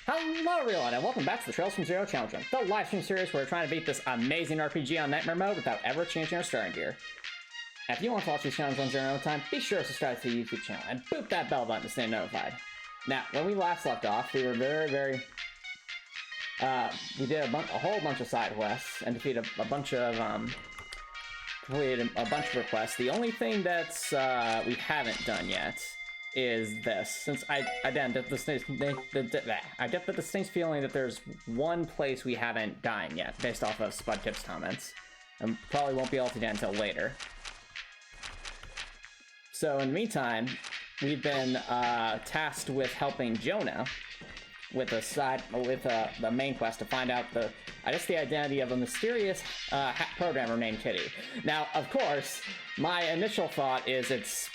Hello everyone, and welcome back to the Trails from Zero Challenge Run, the live stream series where we're trying to beat this amazing RPG on Nightmare Mode without ever changing our starting gear. And if you want to watch these challenges on your own time, be sure to subscribe to the YouTube channel and boop that bell button to stay notified. Now, when we last left off, we were we did a whole bunch of side quests and defeated a bunch of, completed a bunch of requests. The only thing that's, we haven't done yet is this, since I get the distinct feeling that there's one place we haven't gotten yet, based off of Spudkip's comments, and probably won't be able to get until later. So in the meantime, we've been tasked with helping Jonah with the main quest to find out the identity of a mysterious programmer named Kitty. Now, of course, my initial thought is it's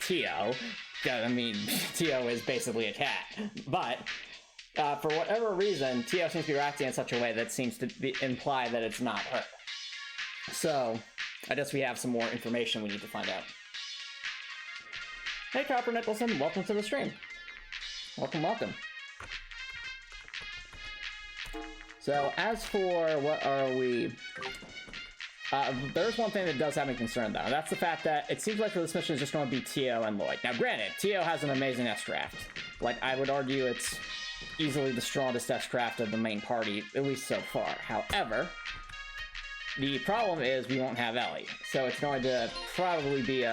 Tio. I mean, Tio is basically a cat. But for whatever reason, Tio seems to be reacting in such a way that seems to imply that it's not her. So, I guess we have some more information we need to find out. Hey, Copper Nicholson, welcome to the stream. Welcome, welcome. So, as for what are we... there's one thing that does have me concerned, though, and that's the fact that it seems like for this mission it's just going to be Tio and Lloyd. Now, granted, Tio has an amazing S-Craft. Like, I would argue it's easily the strongest S-Craft of the main party, at least so far. However, the problem is we won't have Ellie, so it's going to probably be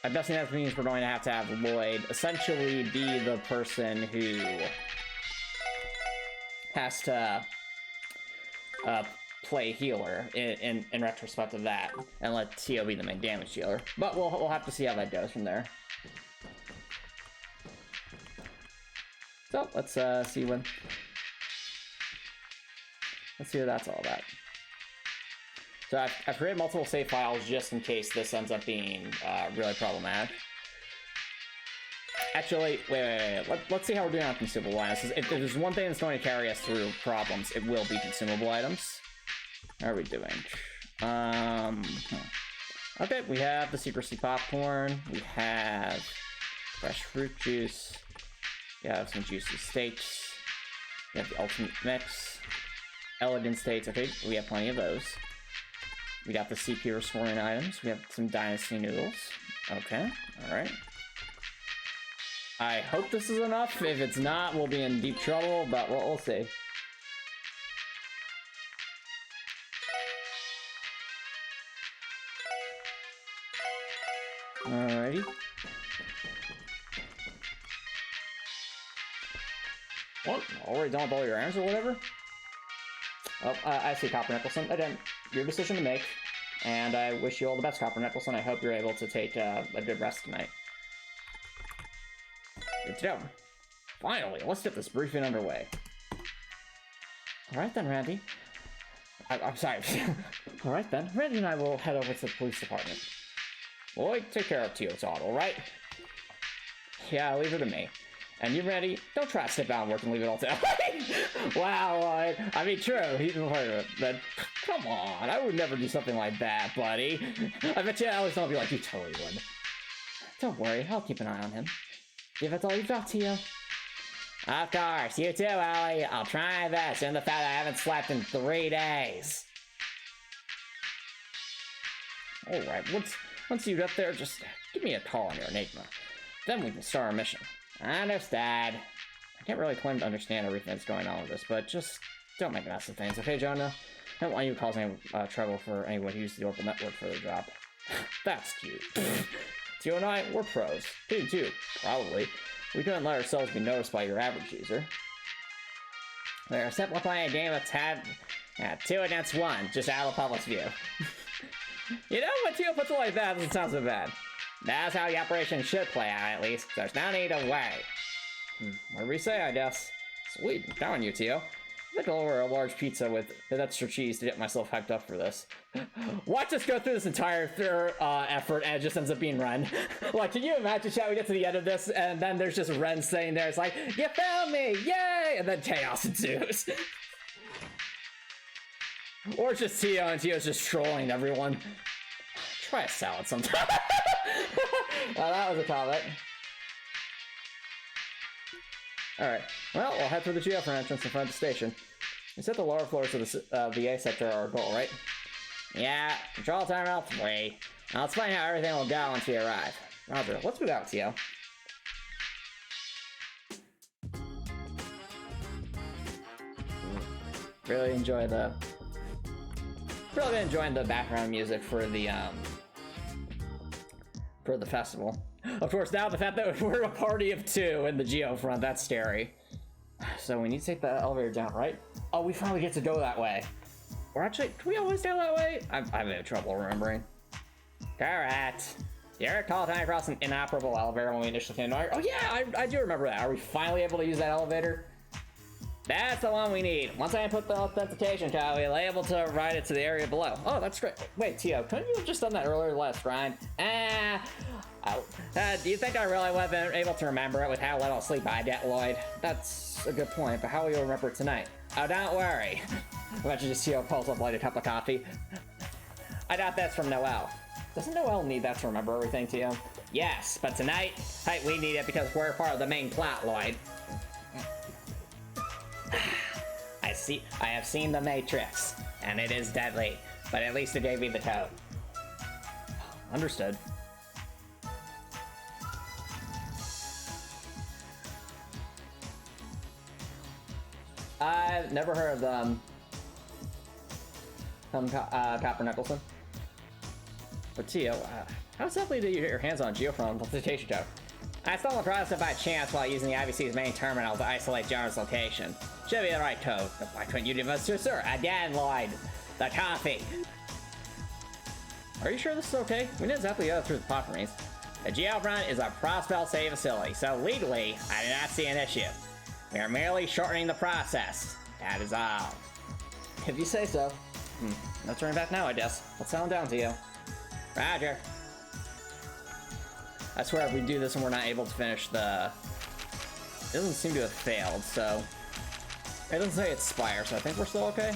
I'm guessing that means we're going to have Lloyd essentially be the person who has to play healer in retrospect of that, and let Tio be the main damage dealer. But we'll have to see how that goes from there. So let's see what that's all about. So I've created multiple save files just in case this ends up being really problematic. Actually, wait. Let's see how we're doing on consumable items. If there's one thing that's going to carry us through problems, it will be consumable items. How are we doing? Okay, we have the secrecy popcorn. We have fresh fruit juice. We have some juicy steaks. We have the ultimate mix. Elegant states. Okay, we have plenty of those. We got the CP restoring items. We have some dynasty noodles. Okay, alright. I hope this is enough. If it's not, we'll be in deep trouble, but we'll see. Alrighty. What? Already done with all your errands or whatever? Oh, I see, Copper Nicholson. Again, your decision to make, and I wish you all the best, Copper Nicholson. I hope you're able to take a good rest tonight. Good to go. Finally, let's get this briefing underway. Alright then, Randy. I'm sorry. Alright then, Randy and I will head over to the police department. Lloyd, take care of Tio's auto, right? Yeah, leave it to me. And you, Randy, don't try to sit down and work and leave it all to Ellie. Wow, Lloyd. I mean, true, he's part of it, but come on, I would never do something like that, buddy. I bet you Ellie's gonna be like, you totally would. Don't worry, I'll keep an eye on him. Give it all you've got, Tio. Of course, you too, Ellie. I'll try my best, and the fact that I haven't slept in 3 days. Alright, once you get there, just give me a call on your Enigma. Then we can start our mission. I understand. I can't really claim to understand everything that's going on with this, but just don't make a mess of things, okay, Jonah? I don't want you causing trouble for anyone who uses the Orbital Network for their job. That's cute. Tio and I, we're pros. You too, probably. We couldn't let ourselves be noticed by your average user. We're simply playing a game of 2 against 1, just out of the public's view. You know, when Tio puts it like that, it doesn't sound so bad. That's how the operation should play out, at least. There's no need to worry. Whatever we say, I guess. Sweet, I'm down on you, Tio. I think I'll order a large pizza with extra cheese to get myself hyped up for this. Watch us go through this entire effort and it just ends up being Ren. Like, can you imagine, chat, we get to the end of this and then there's just Ren sitting there, it's like, you found me, yay! And then chaos ensues. Or it's just Tio and Tio's just trolling everyone. Try a salad sometime. That was a comment. Alright, well, we'll head for the Geofront entrance in front of the station. You said the lower floors of the A sector are our goal, right? Yeah, control terminal 3. I'll explain how everything will go once we arrive. Roger, let's move out, Tio. Really enjoying the background music for the festival. Of course, now the fact that we're a party of 2 in the Geofront, that's scary. So we need to take the elevator down, right? Oh, we finally get to go that way. Or actually, do we always go that way? I'm having trouble remembering. Correct. You ever call time across an inoperable elevator when we initially came to? Oh yeah, I do remember that. Are we finally able to use that elevator? That's the one we need. Once I input the authentication code, we'll be able to ride it to the area below. Oh, that's great. Wait, Tio, couldn't you have just done that earlier last grind? Do you think I really would have been able to remember it with how little sleep I get, Lloyd? That's a good point, but how will you remember it tonight? Oh, don't worry. Imagine just Tio pulls up Lloyd a cup of coffee. I got this from Noelle. Doesn't Noelle need that to remember everything, Tio? Yes, but tonight, we need it because we're part of the main plot, Lloyd. I have seen the Matrix, and it is deadly, but at least it gave me the code. Understood. I've never heard of Copper Nicholson. But Tio, how exactly did you get your hands on Geofront authentication code? I stumbled across it by chance while using the IVC's main terminal to isolate Jar's location. Should be the right code. Why couldn't you give us to sir? Again, Lloyd. The coffee. Are you sure this is okay? We didn't exactly go through the potteries. The Geofront is a crossbell safe facility, so legally, I do not see an issue. We are merely shortening the process. That is all. If you say so. Let's turn back now, I guess. Let's settle down, Tio. Roger. I swear if we do this and we're not able to finish the... It doesn't seem to have failed, so... It doesn't say it's Spire, so I think we're still okay.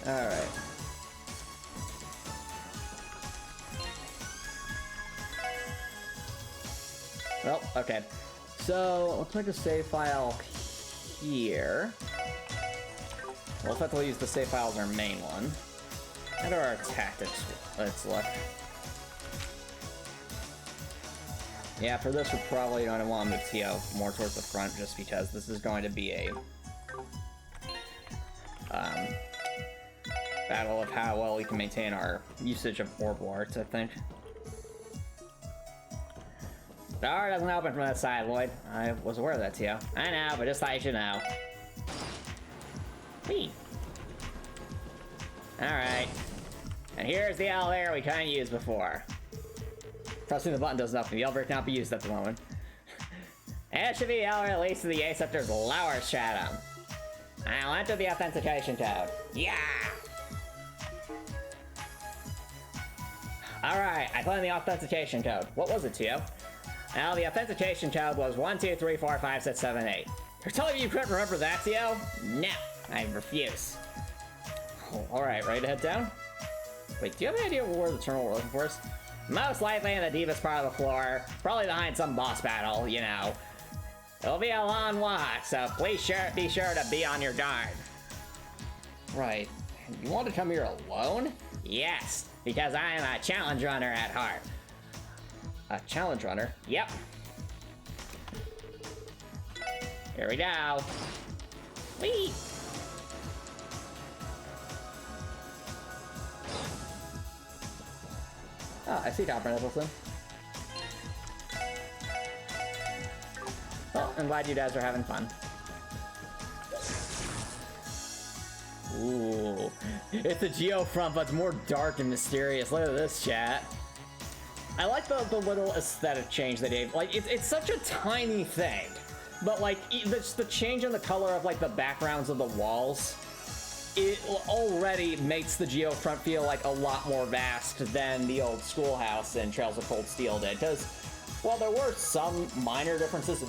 Alright. Well, okay. So, let's make a save file here. We'll effectively use the save file as our main one. And our tactics that's left. Yeah, for this we're probably going to want to move Tio more towards the front just because this is going to be a battle of how well we can maintain our usage of orb warts, I think. The door doesn't open from that side, Lloyd. I was aware of that, Tio. I know, but just thought you should know. Whee! Alright. And here's the elevator we couldn't use before. Pressing the button does nothing. The elevator cannot be used at the moment. And it should be the elevator that leads to the A sector's lower stratum. I'll enter the authentication code. Yeah! Alright, I put in the authentication code. What was it, Tio? Well, the authentication code was 123456778. You're telling me you couldn't remember that, Tio? No, I refuse. Oh, alright, ready to head down? Wait, do you have any idea where the terminal we're looking for is? Most likely in the deepest part of the floor, probably behind some boss battle, you know. It'll be a long walk, so please be sure to be on your guard. Right. You want to come here alone? Yes, because I am a challenge runner at heart. A challenge runner? Yep. Here we go. Whee! Oh, I see Copper Nicholson. Well, I'm glad you guys are having fun. Ooh. It's a Geofront, but it's more dark and mysterious. Look at this, chat. I like the little aesthetic change they gave. Like, it's such a tiny thing. But, like, the change in the color of, like, the backgrounds of the walls, it already makes the Geofront feel like a lot more vast than the old schoolhouse in Trails of Cold Steel did. Because while there were some minor differences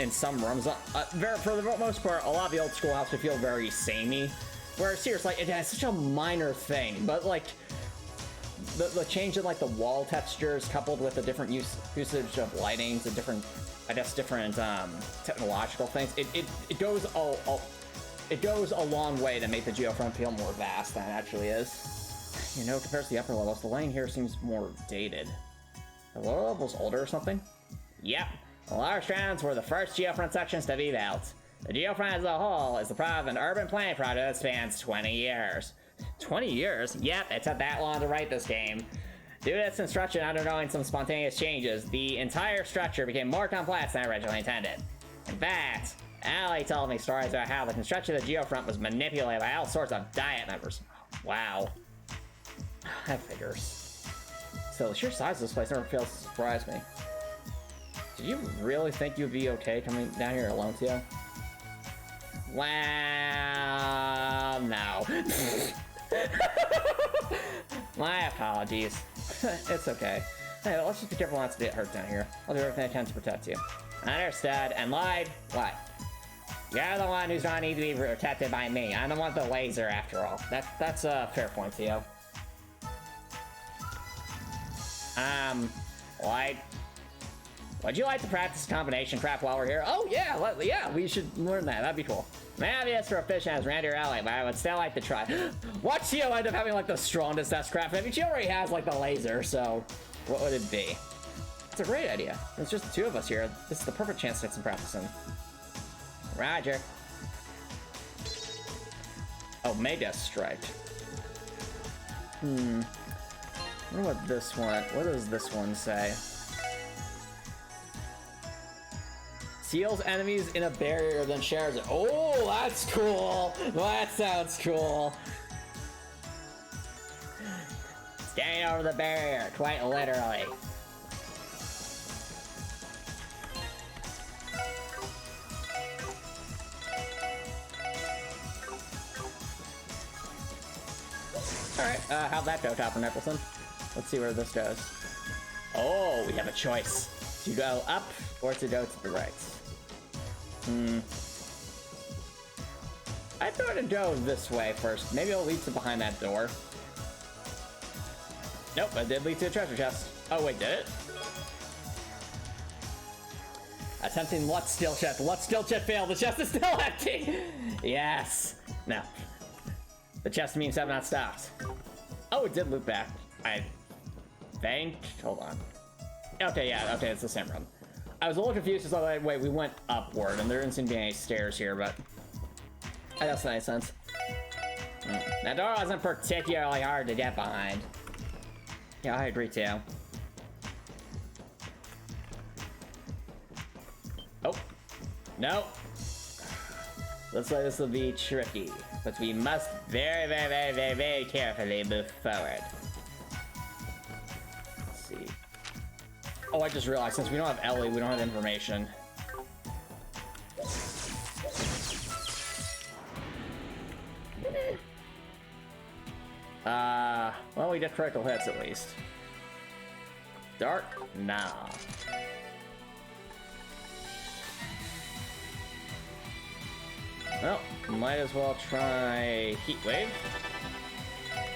in some rooms, for the most part, a lot of the old schoolhouse would feel very samey. Whereas here, it's like, it has such a minor thing, but like, the change in like the wall textures coupled with the different usage of lightings and different, I guess, different technological things, it goes it goes a long way to make the Geofront feel more vast than it actually is. You know, compared to the upper levels, the lighting here seems more dated. The lower levels older or something? Yep. The lower strands were the first Geofront sections to be built. The Geofront as a whole is the product of an urban planning project that spans 20 years. 20 years? Yep, it took that long to write this game. Due to its construction undergoing some spontaneous changes, the entire structure became more complex than originally intended. In fact, Allie told me stories about how the construction of the Geofront was manipulated by all sorts of Diet members. Wow. That figures. Still, the sheer size of this place never fails to surprise me. Did you really think you'd be okay coming down here alone, Tio? Well, no. My apologies. It's okay. Hey, let's just be careful not to get hurt down here. I'll do everything I can to protect you. Understood. And Lloyd, what? You're the one who's gonna need to be protected by me. I'm the one with the laser, after all. That's a fair point, Tio. Lloyd, would you like to practice combination crap while we're here? Oh yeah, yeah, we should learn that. That'd be cool. Maybe it's proficient as Randy or Ellie, but I would still like to try. Watch Tio end up having like the strongest S-craft. I mean, she already has like the laser, so what would it be? It's a great idea. It's just the two of us here. This is the perfect chance to get some practice in. Roger. Oh, Mega Strike. I wonder what this one. What does this one say? Seals enemies in a barrier, then shares it. Oh, that's cool. That sounds cool. Staying over the barrier, quite literally. Alright, how'd that go, Copper Nicholson? Let's see where this goes. Oh, we have a choice. To go up or to go to the right. I thought to go this way first. Maybe it'll lead to behind that door. Nope, it did lead to a treasure chest. Oh wait, did it? Attempting Lutz skill check. Lutz skill check failed. The chest is still empty. Yes. No. The chest means have not stopped. Oh, it did loop back. I think. Hold on. Okay, yeah. Okay, it's the same room. I was a little confused because like, wait, we went upward, and there didn't seem to be any stairs here, but I guess that makes sense. That door wasn't particularly hard to get behind. Yeah, I agree too. Oh, no. Looks like this will be tricky, but we must very, very, very, very, very carefully move forward. Let's see. Oh, I just realized since we don't have Ellie, we don't have information. Well, we did critical hits at least. Dark? Nah. Well, might as well try Heat Wave.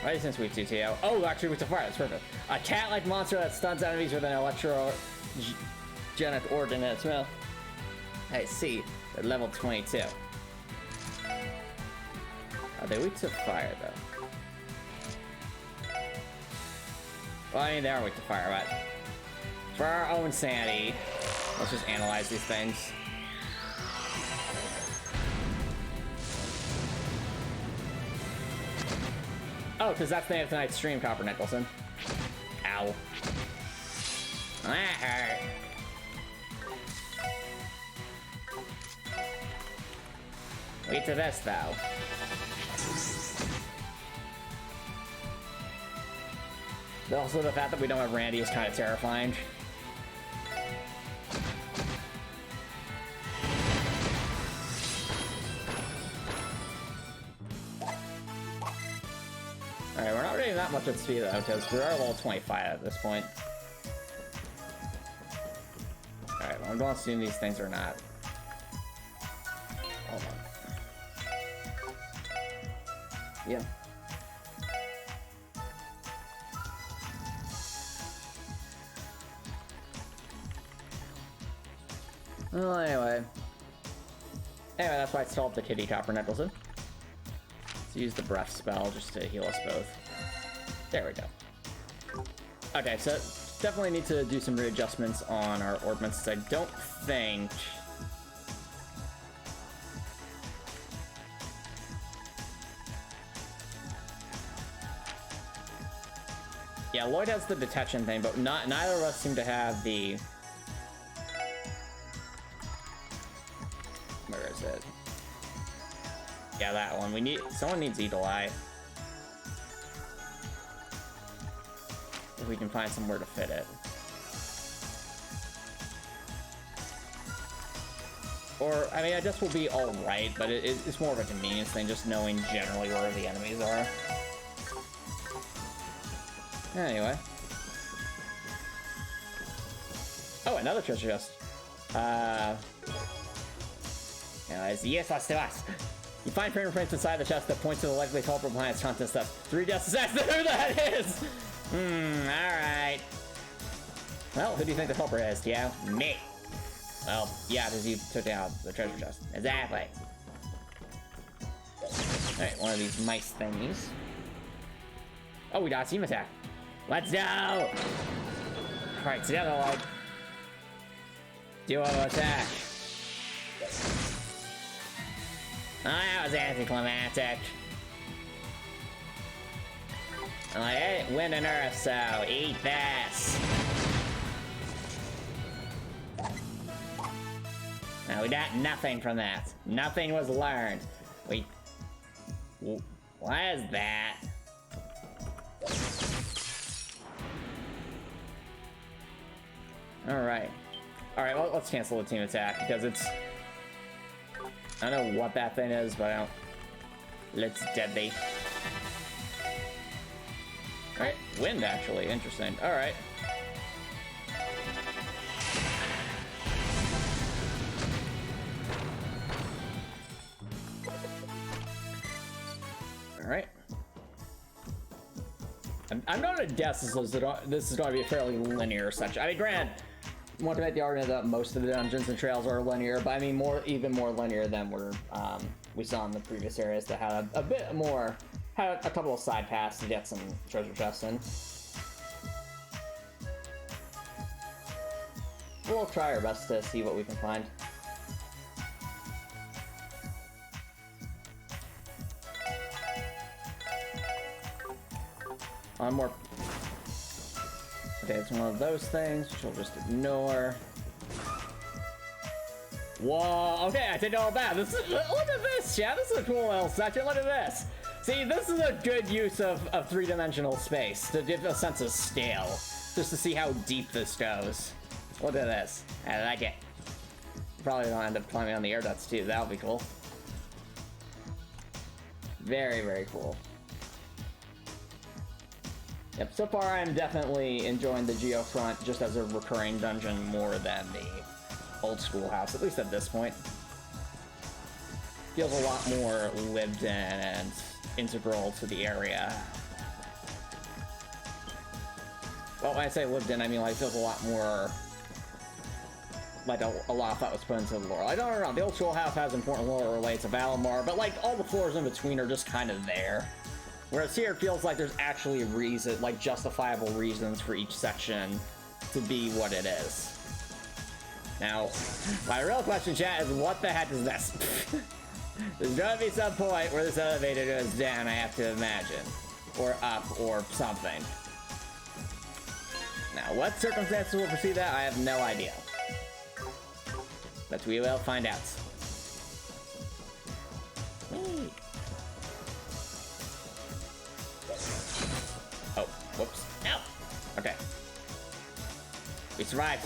Right, since we 2 TO. Oh, actually, we to fire. That's perfect. A cat-like monster that stuns enemies with an electrogenic organ in its mouth. I see. They're level 22. Are they weak to fire, though? Well, I mean, they are weak to fire, but for our own sanity, let's just analyze these things. Oh, because that's the name of tonight's stream, Copper Nicholson. Ow. That hurt. Wait to this, though. Also, the fact that we don't have Randy is kind of terrifying. Alright, we're not really that much at speed though, because we are level 25 at this point. Alright, well, I'm going to assume these things are not. Hold on. Yep. Well, anyway. Anyway, that's why I stole up the kitty copper necklace. Let's use the breath spell just to heal us both. There we go. Okay, so definitely need to do some readjustments on our orbments, because I don't think... Yeah, Lloyd has the detection thing, but neither of us seem to have the... Where is it? Yeah, that one. Someone needs Eagle Eye. If we can find somewhere to fit it. Or, I mean, I guess we'll be alright, but it's more of a convenience thing, just knowing generally where the enemies are. Anyway. Oh, another treasure chest. It's useless to us. You find fingerprints inside the chest that point to the likely culprit behind its content stuff. 3 deaths assassins, who that is! Alright. Well, who do you think the culprit is? Yeah, me. Well, yeah, because you took out the treasure chest. Exactly. Alright, one of these mice thingies. Oh, we got a team attack. Let's go! Alright, together, like. Duo attack. Oh, that was anticlimactic. I'm like, hey, wind and earth, so eat this. Now, we got nothing from that. Nothing was learned. What is that? Alright. Alright, well, let's cancel the team attack, because it's... I don't know what that thing is, but I don't... It's deadly. Alright, wind, actually. Interesting. Alright. Alright. I'm going to guess this is going to be a fairly linear section. I mean, granted, want to make the argument that most of the dungeons and trails are linear, but I mean even more linear than we saw in the previous areas that had a bit more, had a couple of side paths to get some treasure chests in. We'll try our best to see what we can find. More. Okay, it's one of those things, which we'll just ignore. Whoa, okay, I didn't know about this. Look at this, chat. This is a cool little section. Look at this. See, this is a good use of three-dimensional space to give a sense of scale, just to see how deep this goes. Look at this. I like it. Probably gonna end up climbing on the air ducts too. That'll be cool. Very, very cool. Yep, so far I'm definitely enjoying the Geofront just as a recurring dungeon more than the old school house, at least at this point. Feels a lot more lived in and integral to the area. Well, when I say lived in, I mean like feels a lot more like a lot of thought was put into the lore. Like, don't get me wrong, the old school house has important lore related to Valimar, but like all the floors in between are just kind of there. Whereas here, it feels like there's actually a reason, like justifiable reasons for each section to be what it is. Now, my real question, chat, is what the heck is this? There's gonna be some point where this elevator goes down, I have to imagine. Or up, or something. Now, what circumstances will precede that, I have no idea. But we will find out. Whee. Oh, whoops. Ow! Okay. We survived.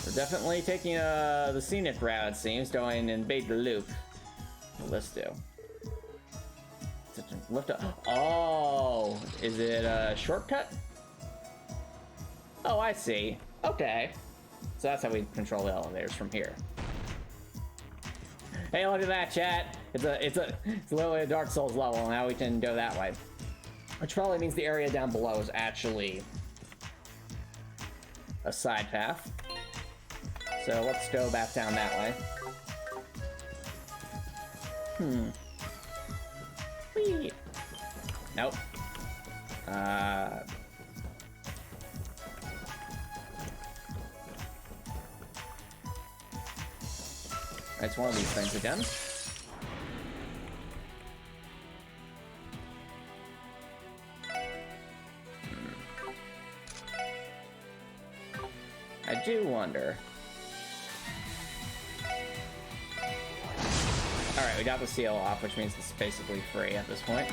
We're definitely taking the scenic route, it seems, going and bait the loop. What'll this do? Lift up. Oh! Is it a shortcut? Oh, I see. Okay. So that's how we control the elevators from here. Hey, look at that, chat. It's literally a Dark Souls level, and now we can go that way. Which probably means the area down below is actually a side path. So let's go back down that way. Whee! Nope. It's one of these things again. I do wonder. Alright, we got the seal off, which means it's basically free at this point.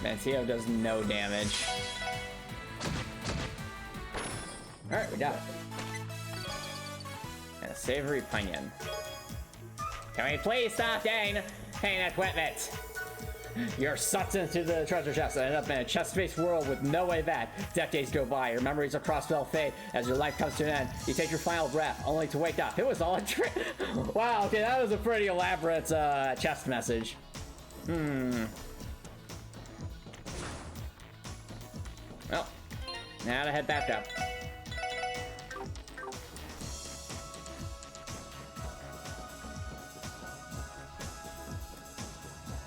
Man, Tio does no damage. Alright, we got it. And a savory pinion. Can we please stop getting equipment? You're sucked into the treasure chest and end up in a chest-based world with no way back. Decades go by, your memories of crossbell fade. As your life comes to an end, you take your final breath, only to wake up. It was all a trick. Wow, okay, that was a pretty elaborate chest message. Well, now to head back up.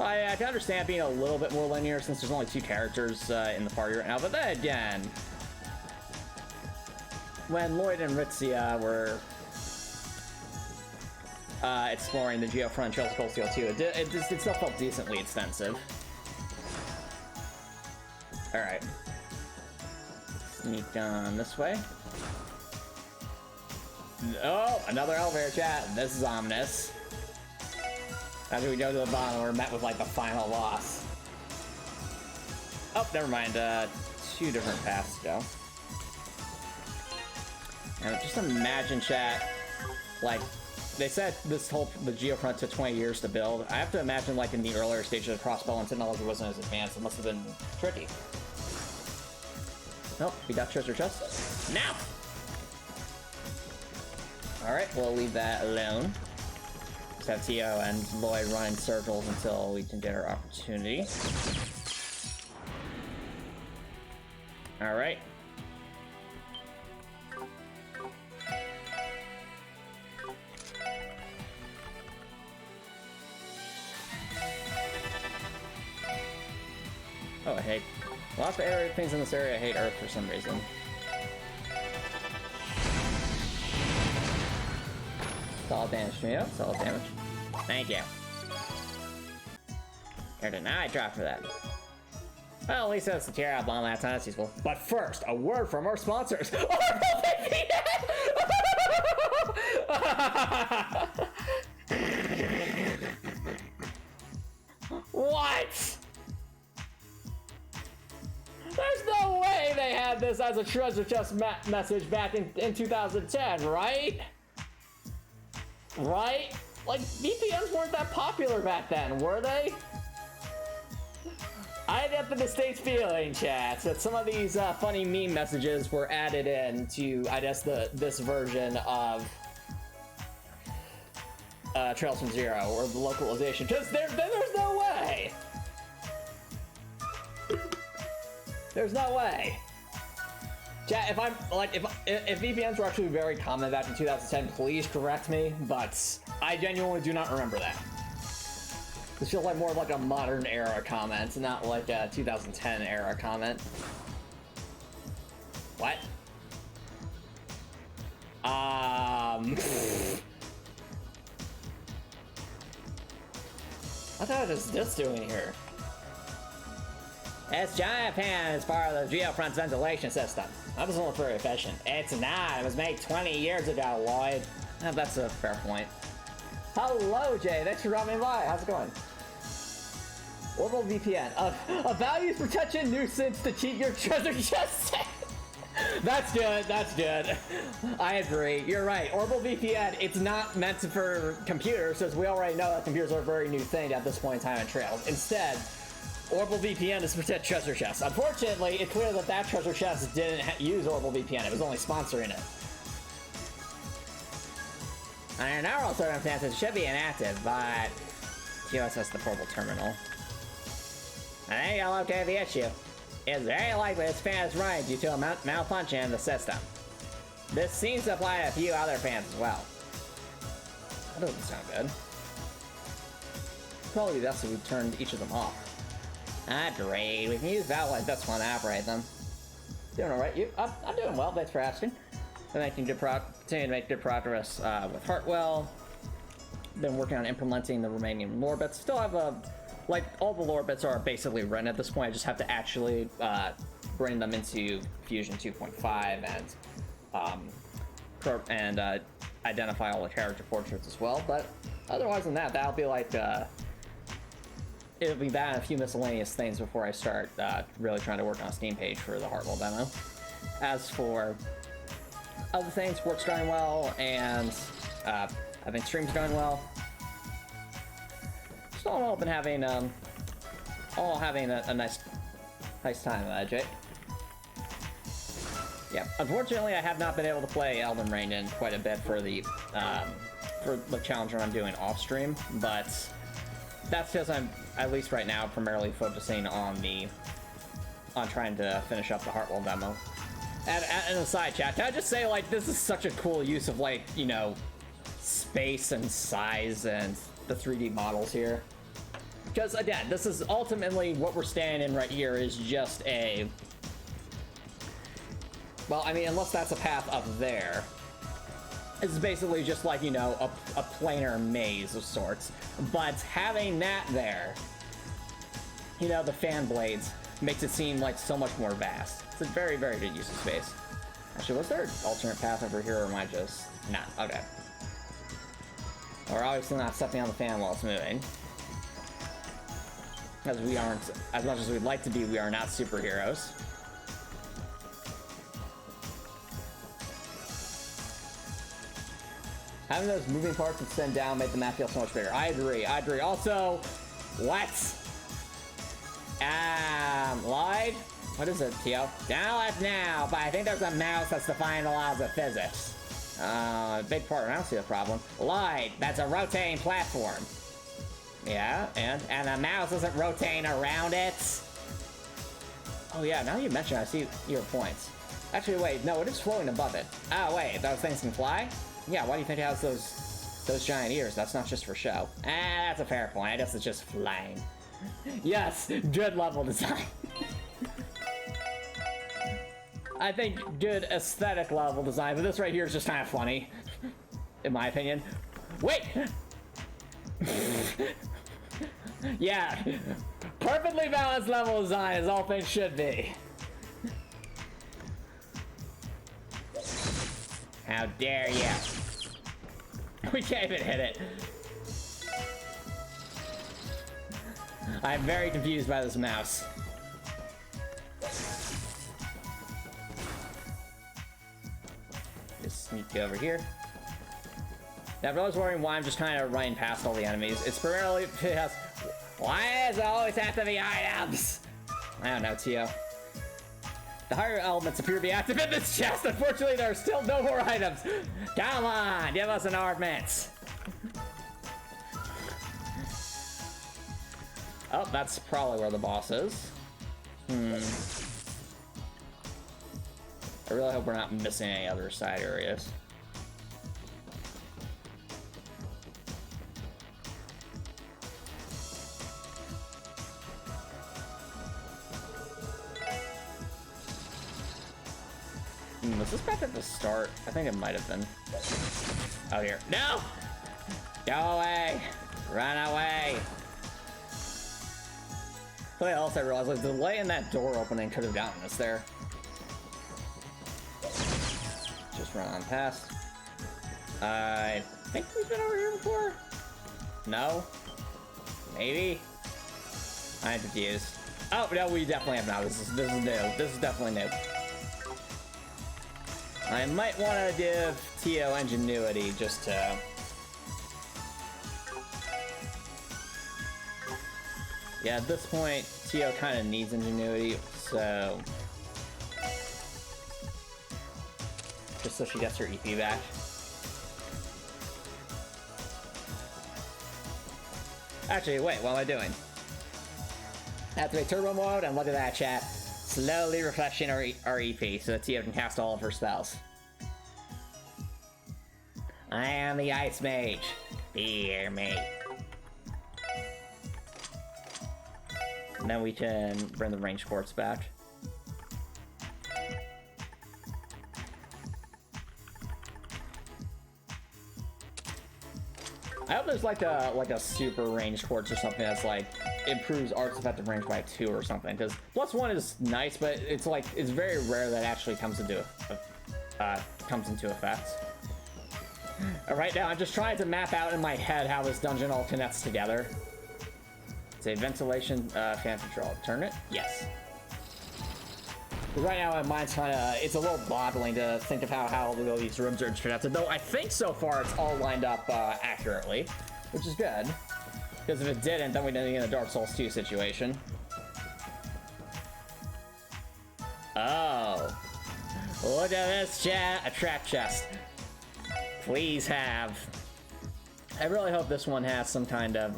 I can understand being a little bit more linear since there's only 2 characters in the party right now, but then again, when Lloyd and Tio were exploring the Geofront Trails of Steel 2, it still felt decently extensive. Alright. Sneak on this way. Oh, another elevator chat. This is ominous. After we go to the bottom, we're met with like the final boss. Oh, never mind. 2 different paths to go. And just imagine, chat, like, they said the Geofront took 20 years to build. I have to imagine, like, in the earlier stages of crossbell and technology wasn't as advanced. It must have been tricky. Nope, we got treasure chest. Now! Alright, we'll leave that alone. Just have Tio and Lloyd running circles until we can get our opportunity. Alright. Oh, I hate lots of things in this area. I hate Earth for some reason. Solid damage to me. Oh, solid damage. Thank you. Here to now I drop for that. Well, at least that's the tear out bomb last time. That's useful. But first, a word from our sponsors. What? There's no way they had this as a treasure chest message back in 2010, right? Right? Like, VPNs weren't that popular back then, were they? I get the distinct feeling, chat, that some of these funny meme messages were added in to, I guess, this version of Trails from Zero, or the localization, because there's no way! There's no way. Chat, if I'm like, if VPNs were actually very common back in 2010, please correct me, but I genuinely do not remember that. This feels like more of like a modern era comment, not like a 2010 era comment. What? What is this doing here? This giant fan is part of the Geofront's ventilation system. That doesn't look very efficient. It's not. It was made 20 years ago, Lloyd. Oh, that's a fair point. Hello, Jay. Thanks for dropping by. How's it going? Orbital VPN. A values protection nuisance to cheat your treasure chest. That's good. That's good. I agree. You're right. Orbital VPN, it's not meant for computers, as we already know that computers are a very new thing at this point in time in Trails. Instead, Orbital VPN is to protect treasure chests. Unfortunately, it's clear that that treasure chest didn't use Orbital VPN. It was only sponsoring it. Under normal circumstances, it should be inactive, but GOS has the portable terminal. I think I'll locate the issue. It's very likely this fan is running due to a malfunction in the system. This seems to apply to a few other fans as well. That doesn't sound good. Probably that's if we turned each of them off. Ah, great. We can use valve like this one to operate them. Doing alright. I'm doing well, thanks for asking. I'm making good continue to make good progress with Hartwell. Been working on implementing the remaining lore bits. Still have like, all the lore bits are basically written at this point. I just have to actually bring them into Fusion 2.5 and identify all the character portraits as well. But otherwise than that, that'll be like, it'll be that and a few miscellaneous things before I start really trying to work on a Steam page for the Hartwell demo. As for other things, work's going well, and I think stream's going well. Just all in all, been having a nice time, Jake. Yeah, unfortunately, I have not been able to play Elden Ring in quite a bit for the challenge run I'm doing off stream, but that's because I'm, at least right now, primarily focusing on trying to finish up the Hartwell demo. And aside, chat, can I just say, like, this is such a cool use of, like, you know, space and size and the 3D models here. Because, again, this is ultimately what we're standing in right here is just a... Well, I mean, unless that's a path up there. It's basically just like, you know, a planar maze of sorts. But having that there, you know, the fan blades, makes it seem like so much more vast. It's a very, very good use of space. Actually, was there an alternate path over here, or am I just... Nah, okay. We're obviously not stepping on the fan while it's moving. Because we aren't, as much as we'd like to be, we are not superheroes. Having those moving parts and send down made the map feel so much bigger. I agree. Also, what? Lloyd? What is it, Tio? Down left now, but I think there's a mouse that's defying the laws of physics. Big part, I don't see the problem. Lloyd, that's a rotating platform. Yeah, and the mouse isn't rotating around it. Oh yeah, now you mention it, I see your points. Actually, wait, no, it is floating above it. Oh wait, those things can fly? Yeah, why do you think it has those giant ears? That's not just for show. That's a fair point, I guess it's just flying. Yes, good level design. I think good aesthetic level design, but this right here is just kind of funny, in my opinion. Wait! Yeah, perfectly balanced level design as all things should be. How dare you? We can't even hit it. I'm very confused by this mouse. Just sneak over here. Now, if I was wondering why I'm just kind of running past all the enemies, it's primarily because... Why does it always have to be items? I don't know, Tio. The higher elements appear to be active in this chest. Unfortunately, there are still no more items. Come on, give us an ornament. Oh, that's probably where the boss is. I really hope we're not missing any other side areas. Was this back at the start? I think it might have been. Oh, here. No! Go away! Run away! Something else I realized, like, the delay in that door opening could have gotten us there. Just run on past. I think we've been over here before? No? Maybe? I'm confused. Oh, no, we definitely have not. This is new. This is definitely new. I might want to give Tio ingenuity just to... Yeah, at this point, Tio kind of needs ingenuity, so... Just so she gets her EP back. Actually, wait, what am I doing? Activate turbo mode, and look at that, chat. Slowly refreshing our EP so that Tio can cast all of her spells. I am the Ice Mage. Fear me. And then we can bring the range quartz back. I hope there's like a super range quartz or something that's like improves art's effective range by 2 or something. Because +1 is nice, but it's like it's very rare that it actually comes into effect. Right now, I'm just trying to map out in my head how this dungeon all connects together. It's a ventilation fan control. Turn it? Yes. Right now, my mind's kind of, it's a little boggling to think of how all these rooms are connected. Though I think so far it's all lined up accurately, which is good. Because if it didn't, then we'd be in a Dark Souls 2 situation. Oh. Look at this, chat. A trap chest. Please have. I really hope this one has some kind of,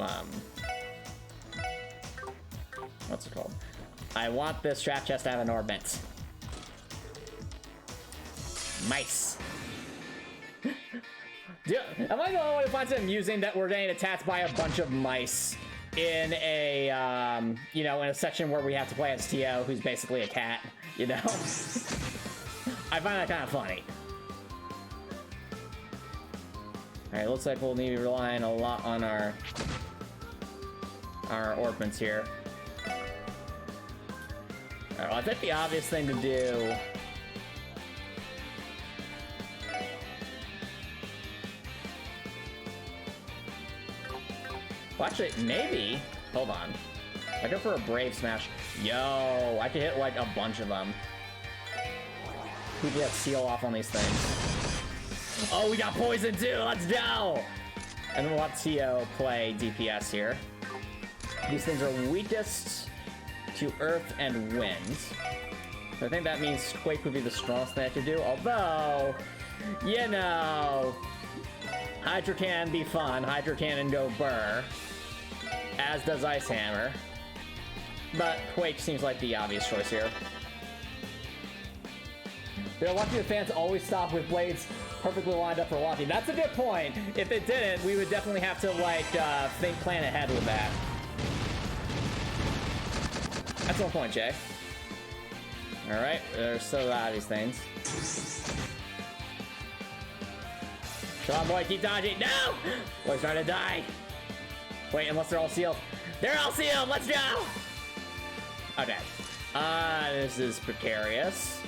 what's it called? I want this trap chest to have an orbit. Mice. Am I the only one who finds it amusing that we're getting attacked by a bunch of mice in a, you know, in a section where we have to play as Tio, who's basically a cat, you know? I find that kind of funny. Alright, looks like we'll need to be relying a lot on our ornaments here. Alright, well, I think the obvious thing to do... Well, actually, maybe... Hold on. I go for a Brave Smash. Yo, I could hit, like, a bunch of them. We get seal off on these things. Oh, we got poison, too! Let's go! And we'll let Tio play DPS here. These things are weakest to earth and wind. So I think that means Quake would be the strongest thing I could do, although, you know, Hydro can be fun. Hydro Cannon go burr, as does Ice Hammer. But Quake seems like the obvious choice here. They're lucky the fans always stop with blades perfectly lined up for walking. That's a good point. If it didn't, we would definitely have to, like, plan ahead with that. That's one point, Jay. Alright, there's so lot of these things. Come on, boy, keep dodging. No! Boy's trying to die. Wait, unless they're all sealed. They're all sealed! Let's go! Okay. This is precarious.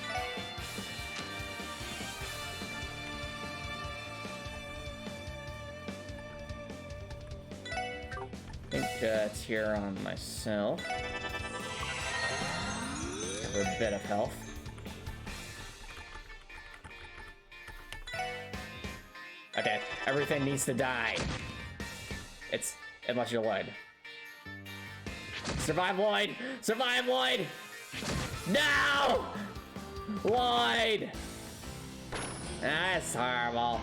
I think it's here on myself. Have a bit of health. Okay, everything needs to die. It's unless you're Lloyd. Survive, Lloyd! Survive, Lloyd! No! Lloyd! That's horrible.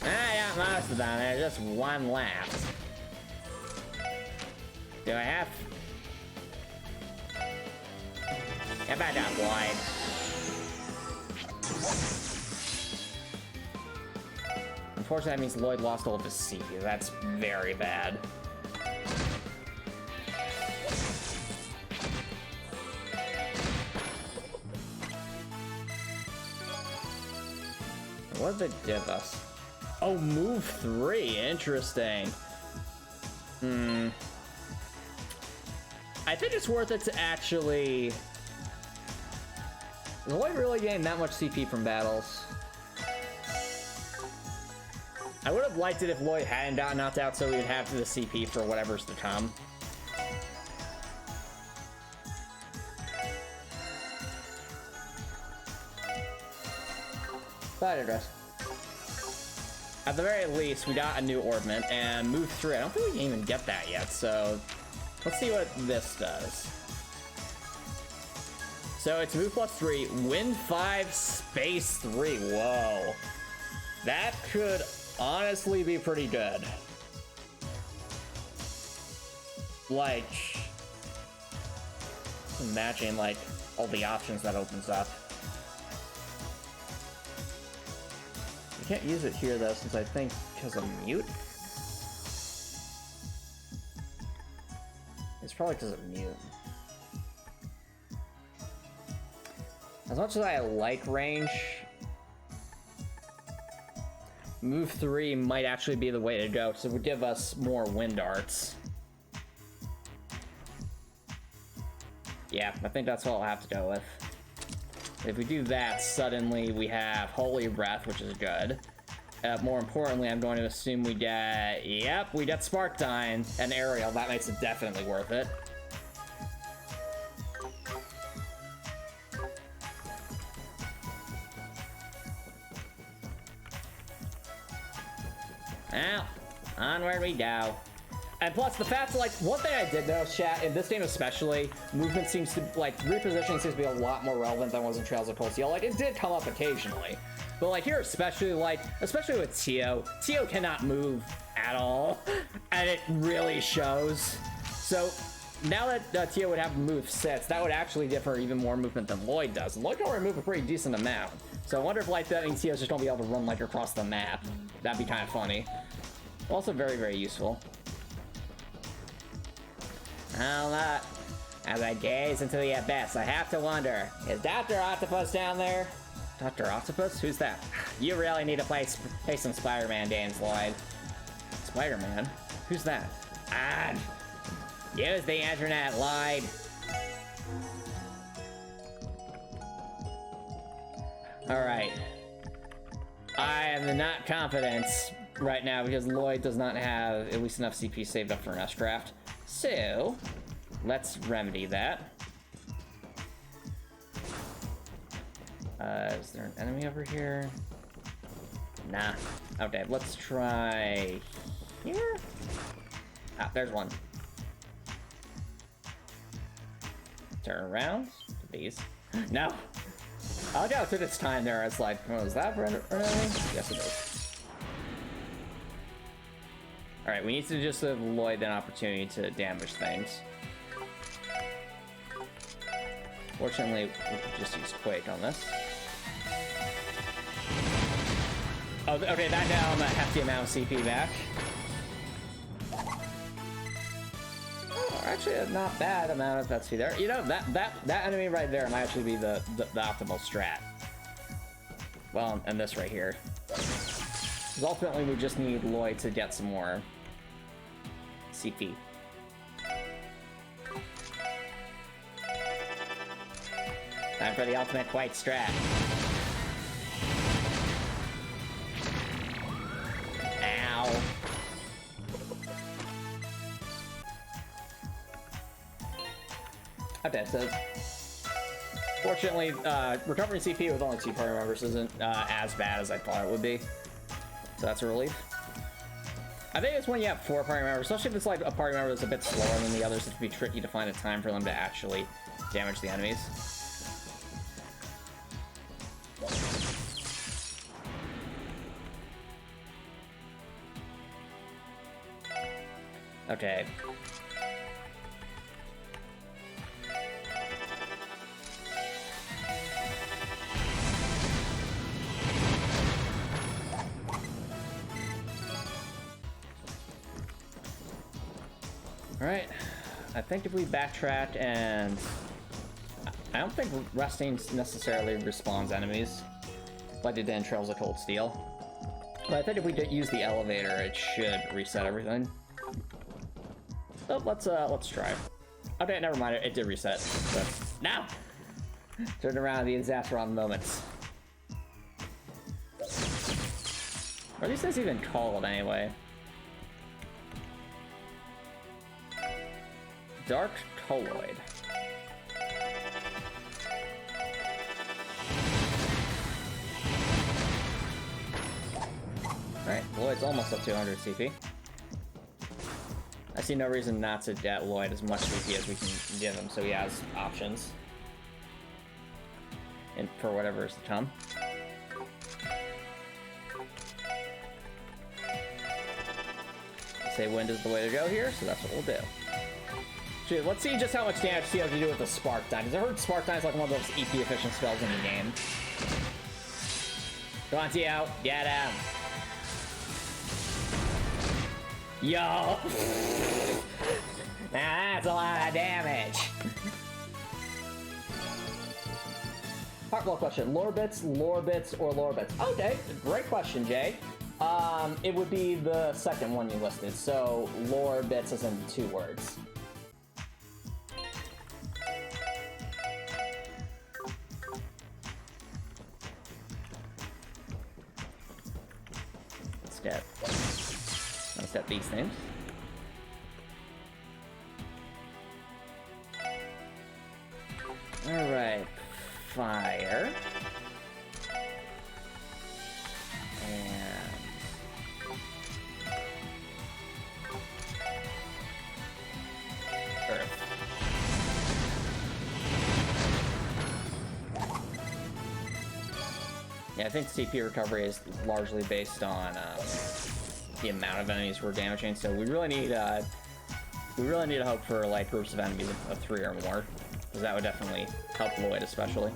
I got most of them. There's just one left. Do I have? How about that, Lloyd? Unfortunately, that means Lloyd lost all of his C. That's very bad. What did it give us? Oh, move 3. Interesting. I think it's worth it to actually... Is Lloyd really getting that much CP from battles? I would have liked it if Lloyd hadn't gotten knocked out so we would have the CP for whatever's to come. But I digress. At the very least, we got a new ornament, and move 3. I don't think we can even get that yet, so let's see what this does. So it's move +3, wind 5, space 3. Whoa. That could honestly be pretty good. Like, imagine like all the options that opens up. You can't use it here though, since I think because of mute. It's probably because of mute. As much as I like range, move 3 might actually be the way to go, because it would give us more wind arts. Yeah, I think that's what I'll have to go with. If we do that, suddenly we have Holy Breath, which is good. More importantly, I'm going to assume we get... Yep, we get Sparkdyne and Aerial. That makes it definitely worth it. Well, onward we go. And plus, the fact, like, one thing I did notice, chat, in this game especially, movement seems to, like, repositioning seems to be a lot more relevant than was in Trails of Cold Steel. Like, it did come up occasionally. But, like, here especially, like, especially with Tio, Tio cannot move at all, and it really shows. So, now that Tio would have move 6, that would actually differ even more movement than Lloyd does. And Lloyd can already move a pretty decent amount. So I wonder if, like, that means Tio's just gonna be able to run, like, across the map. That'd be kind of funny. Also very, very useful. Well, as I gaze into the abyss, I have to wonder, is Dr. Octopus down there? Dr. Octopus? Who's that? You really need to play some Spider-Man games, Lloyd. Spider-Man? Who's that? Ah! Use the internet, Lloyd! Alright. I am not confident right now because Lloyd does not have at least enough CP saved up for an S-Craft. So, let's remedy that. Is there an enemy over here? Nah. Okay, let's try here. Ah, there's one. Turn around. These. No. I like how it took its time there. It's like, oh, is that for an enemy? Yes, it is. Alright, we need to just give Lloyd an opportunity to damage things. Fortunately, we can just use Quake on this. Oh, okay, that now I'm a hefty amount of CP back. Oh, actually, a not bad amount of XP there. You know, that enemy right there might actually be the optimal strat. Well, and this right here. Because ultimately, we just need Lloyd to get some more CP. Time for the ultimate Quake strat. Ow. Okay, so fortunately, recovering CP with only 2 party members isn't as bad as I thought it would be. So that's a relief. I think it's when you have 4 party members, especially if it's like a party member that's a bit slower than the others, it can be tricky to find a time for them to actually damage the enemies. Okay. Alright, I think if we backtrack and... I don't think resting necessarily respawns enemies, like it did in Trails of Cold Steel. But I think if we did use the elevator, it should reset everything. So let's try. Okay, never mind, it did reset. So, now! Turn around the exact wrong moments. Are these things even called anyway? Dark Colloid. Alright, Lloyd's almost up to 100 CP. I see no reason not to get Lloyd as much CP as we can give him, so he has options. And for whatever is to come. say wind is the way to go here, so that's what we'll do. Dude, let's see just how much damage Tio can do with the Spark Dine, because I heard Spark Dine is like one of those EP efficient spells in the game. Go on, Tio. Get him. Yo! That's a lot of damage. Heartblow question. Lore bits, or lore bits? Okay, great question, Jay. It would be the second one you listed, so lore bits is in 2 words. Let's get these things. Alright, fire. And earth. Yeah, I think CP recovery is largely based on the amount of enemies we're damaging, so we really need to hope for like groups of enemies of 3 or more, because that would definitely help Lloyd especially.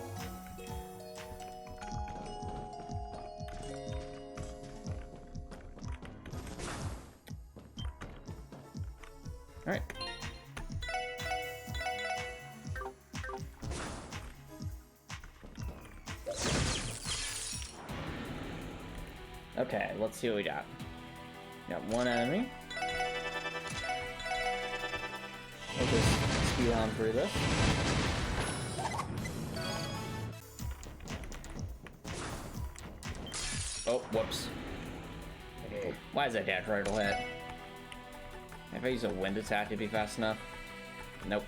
All right. Okay, let's see what we got. Got 1 enemy. We'll just speed on through this. Oh, whoops. Why is that dash right hit? If I use a wind attack, it'd be fast enough. Nope.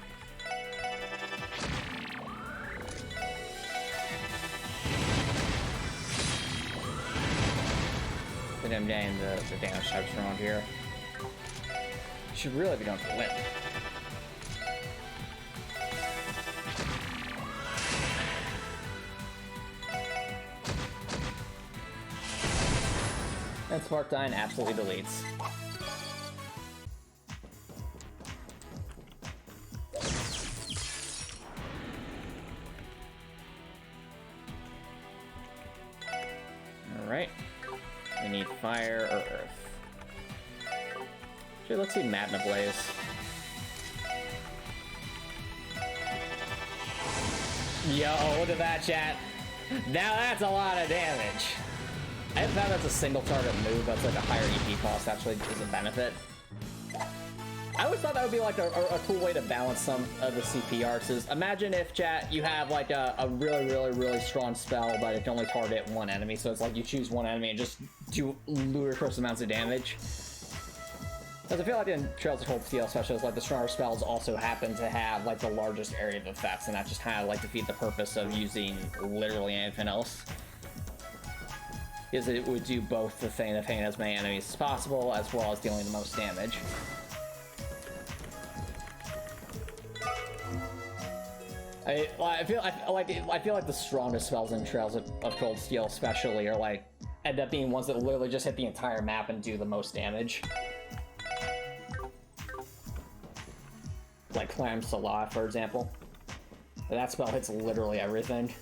I think I'm getting the damage types around here. Should really be going for the wind. And Spark Dine absolutely deletes. Alright. We need fire or earth. Actually, let's see Magna Blaze. Yo, look at that, chat. Now that's a lot of damage. I haven't found that's a single target move that's like a higher EP cost actually is a benefit. I always thought that would be like a cool way to balance some of the CP arts. Is imagine if, chat, you have like a really strong spell, but it can only target 1 enemy, so it's like you choose 1 enemy and just do ludicrous amounts of damage. Because I feel like in Trails of Cold Steel, especially, like the stronger spells also happen to have like the largest area of effects, and that just kind of like defeat the purpose of using literally anything else. Is it would do both the thing of hitting as many enemies as possible, as well as dealing the most damage. I feel like the strongest spells in Trails of Cold Steel, especially, are like end up being ones that literally just hit the entire map and do the most damage. Like Clam Salah, for example. That spell hits literally everything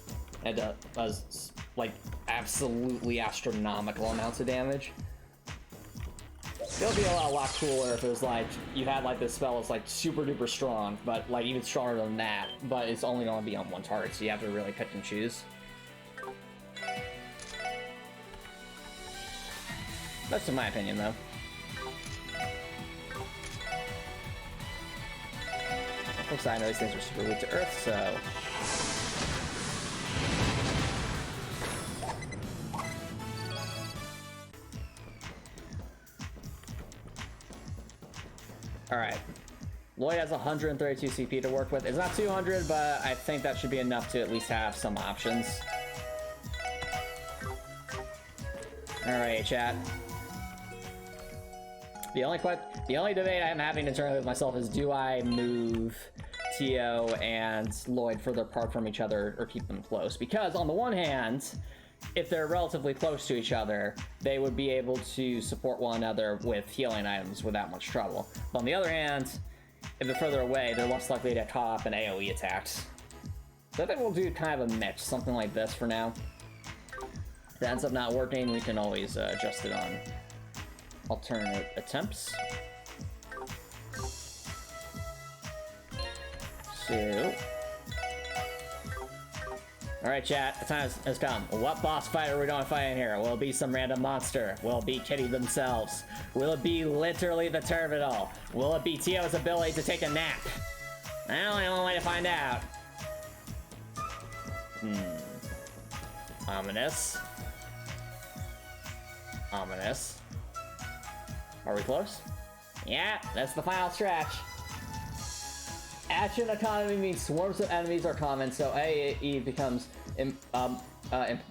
and does like absolutely astronomical amounts of damage. It would be a lot cooler if it was like you had like this spell is like super duper strong, but like even stronger than that, but it's only going to be on 1 target, so you have to really pick and choose. That's in my opinion, though. Of course, I know these things are super weak to Earth, so. Alright. Lloyd has 132 CP to work with. It's not 200, but I think that should be enough to at least have some options. Alright, chat. The only debate I'm having internally with myself is, do I move Tio and Lloyd further apart from each other or keep them close? Because on the one hand, if they're relatively close to each other, they would be able to support one another with healing items without much trouble. But on the other hand, if they're further away, they're less likely to caught up in AoE attacks. So I think we'll do kind of a mix, something like this for now. If that ends up not working, we can always adjust it on alternate attempts. So... Alright chat, the time has come. What boss fight are we going to fight in here? Will it be some random monster? Will it be Kitty themselves? Will it be literally the Terminal? Will it be Tio's ability to take a nap? Well, only one way to find out. Ominous. Ominous. Are we close? Yeah, that's the final stretch. Action economy means swarms of enemies are common, so AE becomes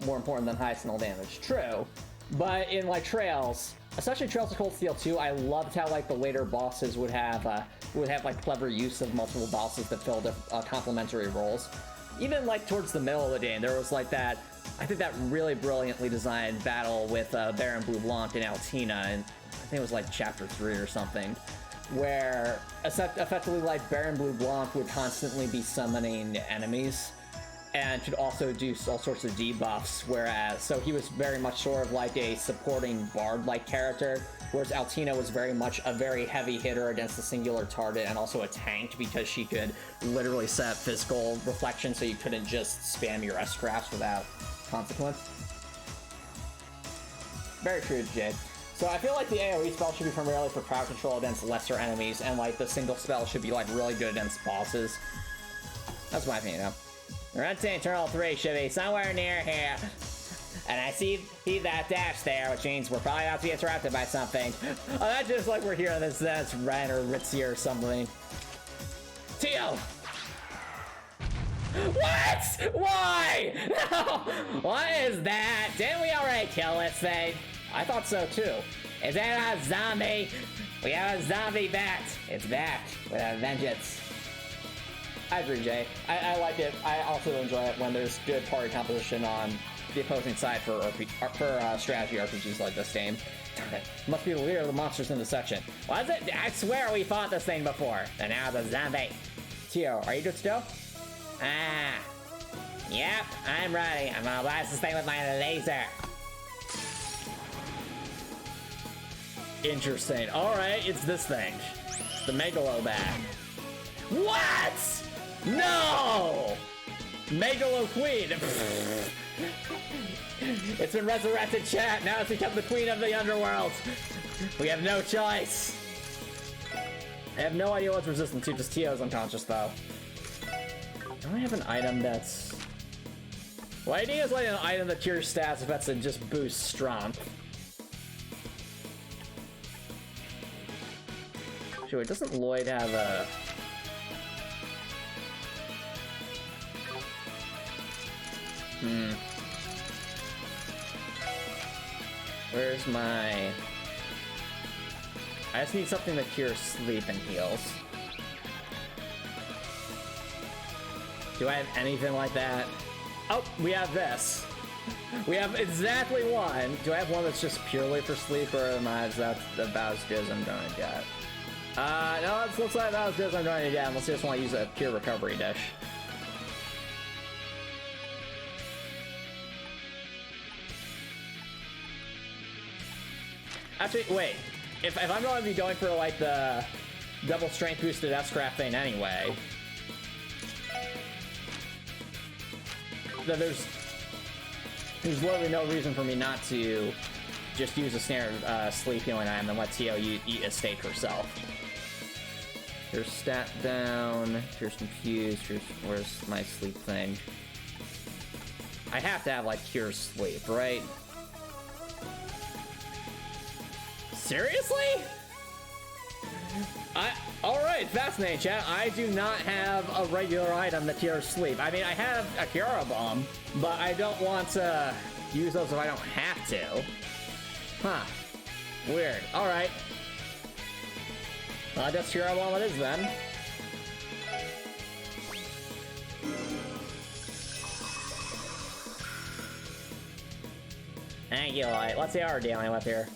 more important than high single damage. True, but in like Trails, especially Trails of Cold Steel 2, I loved how like the later bosses would have like clever use of multiple bosses that filled complementary roles. Even like towards the middle of the game, there was like that, I think that really brilliantly designed battle with Baron Blue Blanc and Altina, and I think it was like chapter 3 or something, where effectively like Baron Blue Blanc would constantly be summoning enemies and could also do all sorts of debuffs, whereas, so he was very much sort of like a supporting bard-like character, whereas Altina was very much a very heavy hitter against a singular target and also a tank because she could literally set physical reflection so you couldn't just spam your S-traps without consequence. Very true, Jade. So I feel like the AoE spell should be primarily for crowd control against lesser enemies, and like the single spell should be like really good against bosses. That's my opinion, though. The Red Eternal 3 should be somewhere near here. And I see that dash there, which means we're probably about to be interrupted by something. Oh, that's just like we're hearing this, that's Ren or Ritzy or something. Tio! What? Why? No! What is that? Didn't we already kill this thing? I thought so too. Is that a zombie? We have a zombie bat. It's back with a vengeance. I agree, Jay. I like it. I also enjoy it when there's good party composition on the opposing side for strategy RPGs like this game. Darn it. Must be the leader of the monsters in the section. Was it? I swear we fought this thing before. And now the zombie. Tio, are you good to go? Ah. Yep, I'm ready. I'm gonna blast this thing with my laser. Interesting. Alright, it's this thing. The Megalo bag. What? No! Megalo Queen! It's been resurrected, chat. Now it's become the queen of the underworld. We have no choice. I have no idea what's resistant to, just Tio's unconscious, though. Don't I have an item that's... Well, I think it's like an item that cures stats if that's to just boost strength. Sure, doesn't Lloyd have a... Where's my... I just need something that cures sleep and heals. Do I have anything like that? Oh, we have this. We have exactly one. Do I have one that's just purely for sleep, or am I, is that about as good as I'm going to get? No, it looks like about as good as I'm going to get, unless I just want to use a pure recovery dish. Actually, wait. If I'm going to be going for, like, the double strength boosted S-Craft thing anyway, then there's literally no reason for me not to just use a standard sleep healing item and let Tio eat a steak herself. Here's stat down, here's confused, where's my sleep thing? I have to have, like, cure sleep, right? Seriously? Alright, fascinating, chat. I do not have a regular item that cures sleep. I mean, I have a Cura Bomb, but I don't want to use those if I don't have to. Huh. Weird. Alright. Well, I guess Cura Bomb it is then. Thank you, Lloyd. Let's see what we're dealing with here.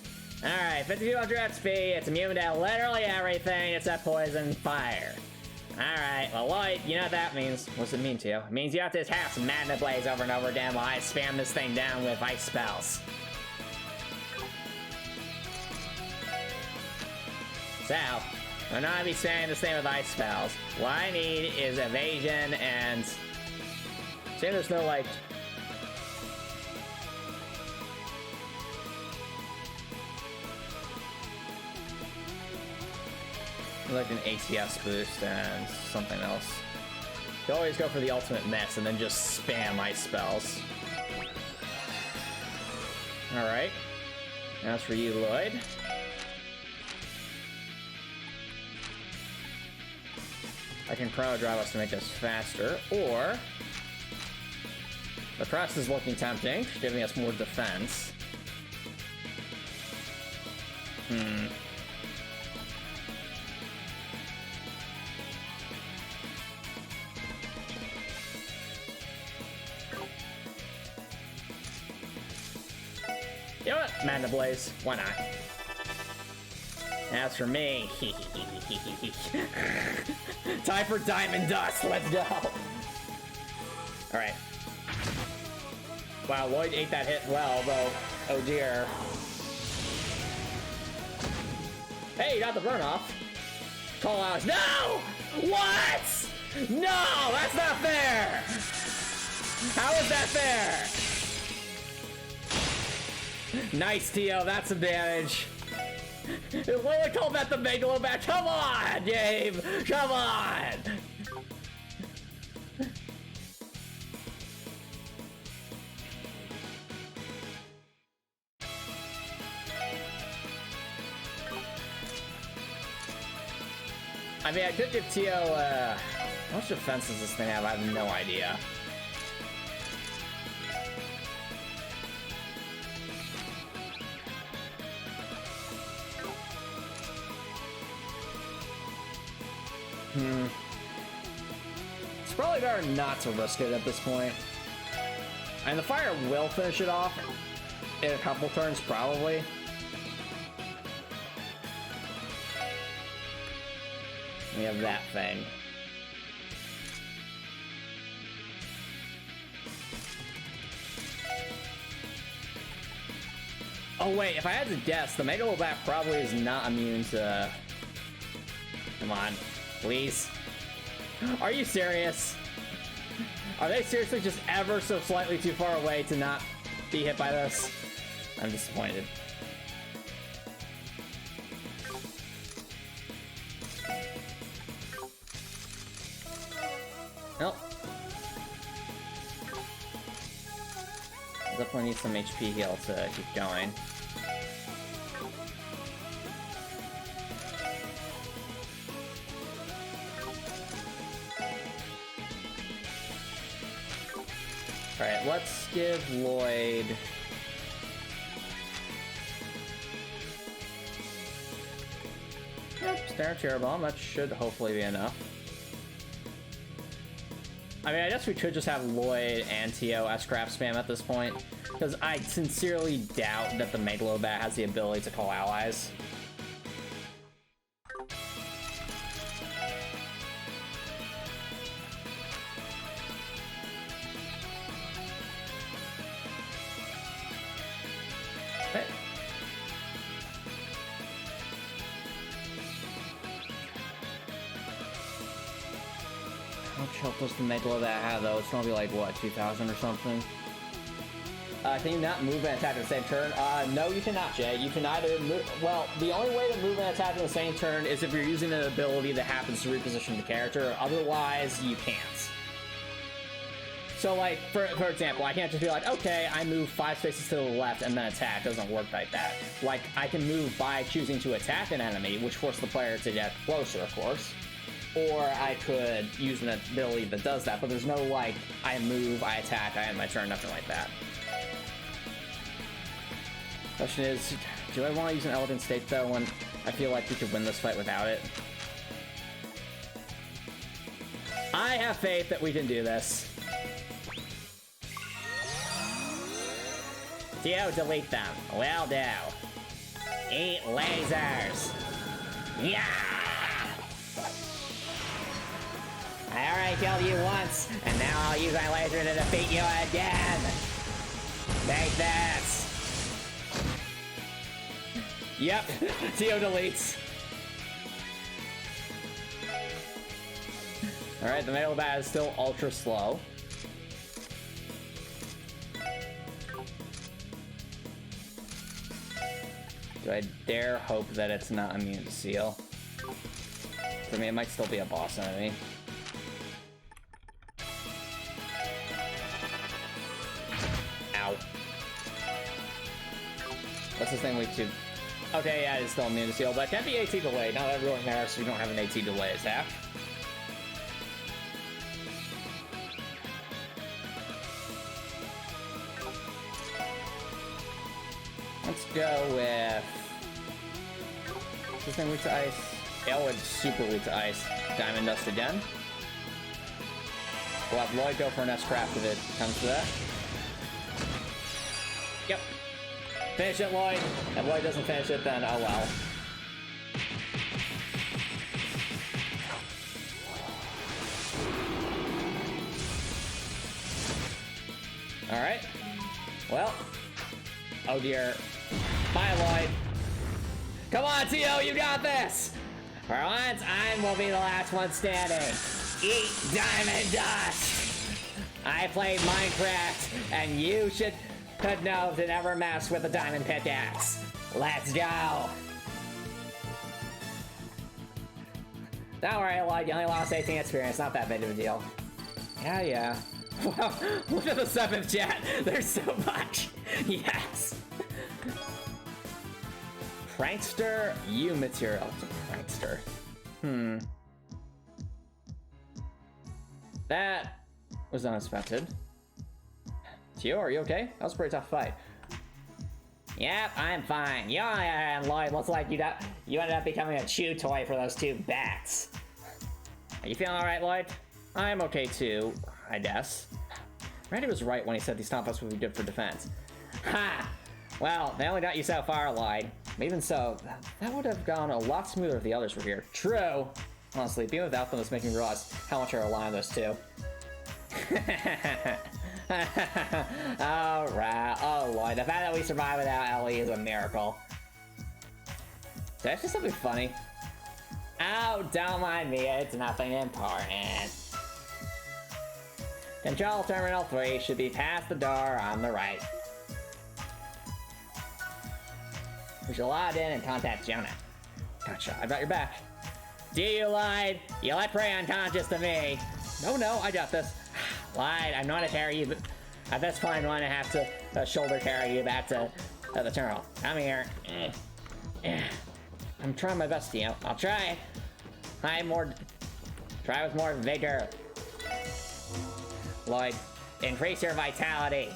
Alright, 5200 XP, it's immune to literally everything except poison fire. Alright, well Lloyd, you know what that means. What's it mean to you? It means you have to just have some Magna Blaze over and over again while I spam this thing down with ice spells. So, I'm not gonna be spamming this thing with ice spells. What I need is evasion and... See, there's no like... like an ATS boost and something else. You always go for the ultimate miss and then just spam ice spells. Alright. Now it's for you, Lloyd. I can chrono drive us to make this faster, or the crest is looking tempting, giving us more defense. You know what? Magna Blaze. Why not? As for me, time for Diamond Dust. Let's go. All right. Wow, Lloyd ate that hit well, though. Oh dear. Hey, you got the burn off. Call out. No! What? No, that's not fair. How is that fair? Nice, Tio. That's some damage. It literally called that the Megalobat. Come on, Gabe. Come on. I mean, I could give Tio, how much defense does this thing have? I have no idea. It's probably better not to risk it at this point. And the fire will finish it off in a couple turns, probably. We have that thing. Oh wait, if I had to guess, the Megalobat probably is not immune to... Come on, please. Are you serious? Are they seriously just ever so slightly too far away to not be hit by this? I'm disappointed. Nope. Definitely need some HP heal to keep going. Alright, let's give Lloyd... Yep, Stare Terror Bomb, that should hopefully be enough. I mean, I guess we could just have Lloyd and Tio S-Crap spam at this point, because I sincerely doubt that the Megalobat has the ability to call allies. Okay. How much health does the Megalobat have, though? It's gonna be like, what, 2,000 or something? Can you not move and attack at the same turn? No, you cannot, Jay. You can either move... Well, the only way to move and attack in the same turn is if you're using an ability that happens to reposition the character. Otherwise, you can't. So, like, for example, I can't just be like, okay, I move 5 spaces to the left and then attack. It doesn't work like that. Like, I can move by choosing to attack an enemy, which forces the player to get closer, of course. Or I could use an ability that does that, but there's no, like, I move, I attack, I end my turn, nothing like that. Question is, do I want to use an Elegant State, though, when I feel like we could win this fight without it? I have faith that we can do this. Tio, delete them. Will do. Eat lasers. Yeah! I already killed you once, and now I'll use my laser to defeat you again. Take this. Yep, Tio deletes. Alright, the middle bat is still ultra slow. Do I dare hope that it's not immune to Seal? For me, it might still be a boss enemy. Ow. What's this thing weak to? Okay, yeah, it's still immune to Seal, but it can be AT delayed. Not that really matters, so we don't have an AT delay attack. Let's go with... This thing weak to ice? Yeah, it's super weak to ice. Diamond Dust again. We'll have Lloyd go for an S-Craft if it comes to that. Yep. Finish it, Lloyd. If Lloyd doesn't finish it, then oh well. Alright. Well. Oh dear. Bye, Lloyd. Come on, Tio, you got this! For once, I will be the last one standing. Eat Diamond Dust! I played Minecraft, and you should know to never mess with a diamond pickaxe. Let's go! Don't worry, Lloyd, you only lost 18 experience, not that big of a deal. Yeah. Wow, look at the stuff in chat. There's so much. Yes. Prankster U material. What's a prankster? That was unexpected. Tio, are you okay? That was a pretty tough fight. Yep, I'm fine. Yeah, and Lloyd, looks like you ended up becoming a chew toy for those two bats. Are you feeling alright, Lloyd? I'm okay too, I guess. Randy was right when he said these stomp ups would be good for defense. Ha! Well, they only got you so far, Lloyd. But even so, that would have gone a lot smoother if the others were here. True! Honestly, being without them is making me realize how much I rely on those two. Alright. Oh, Lloyd, the fact that we survived without Ellie is a miracle. Did I say something funny? Oh, don't mind me, it's nothing important. Control Terminal 3 should be past the door on the right. We should log in and contact Jonah. Gotcha, I got your back. Do you lied? You let prey unconscious to me. No, I got this. Lied, I'm not to carry you, but at this point I'm going to have to shoulder carry you back to the terminal. Come here. I'm trying my best, Tio. I'll try. Try with more vigor. Lloyd, increase your vitality.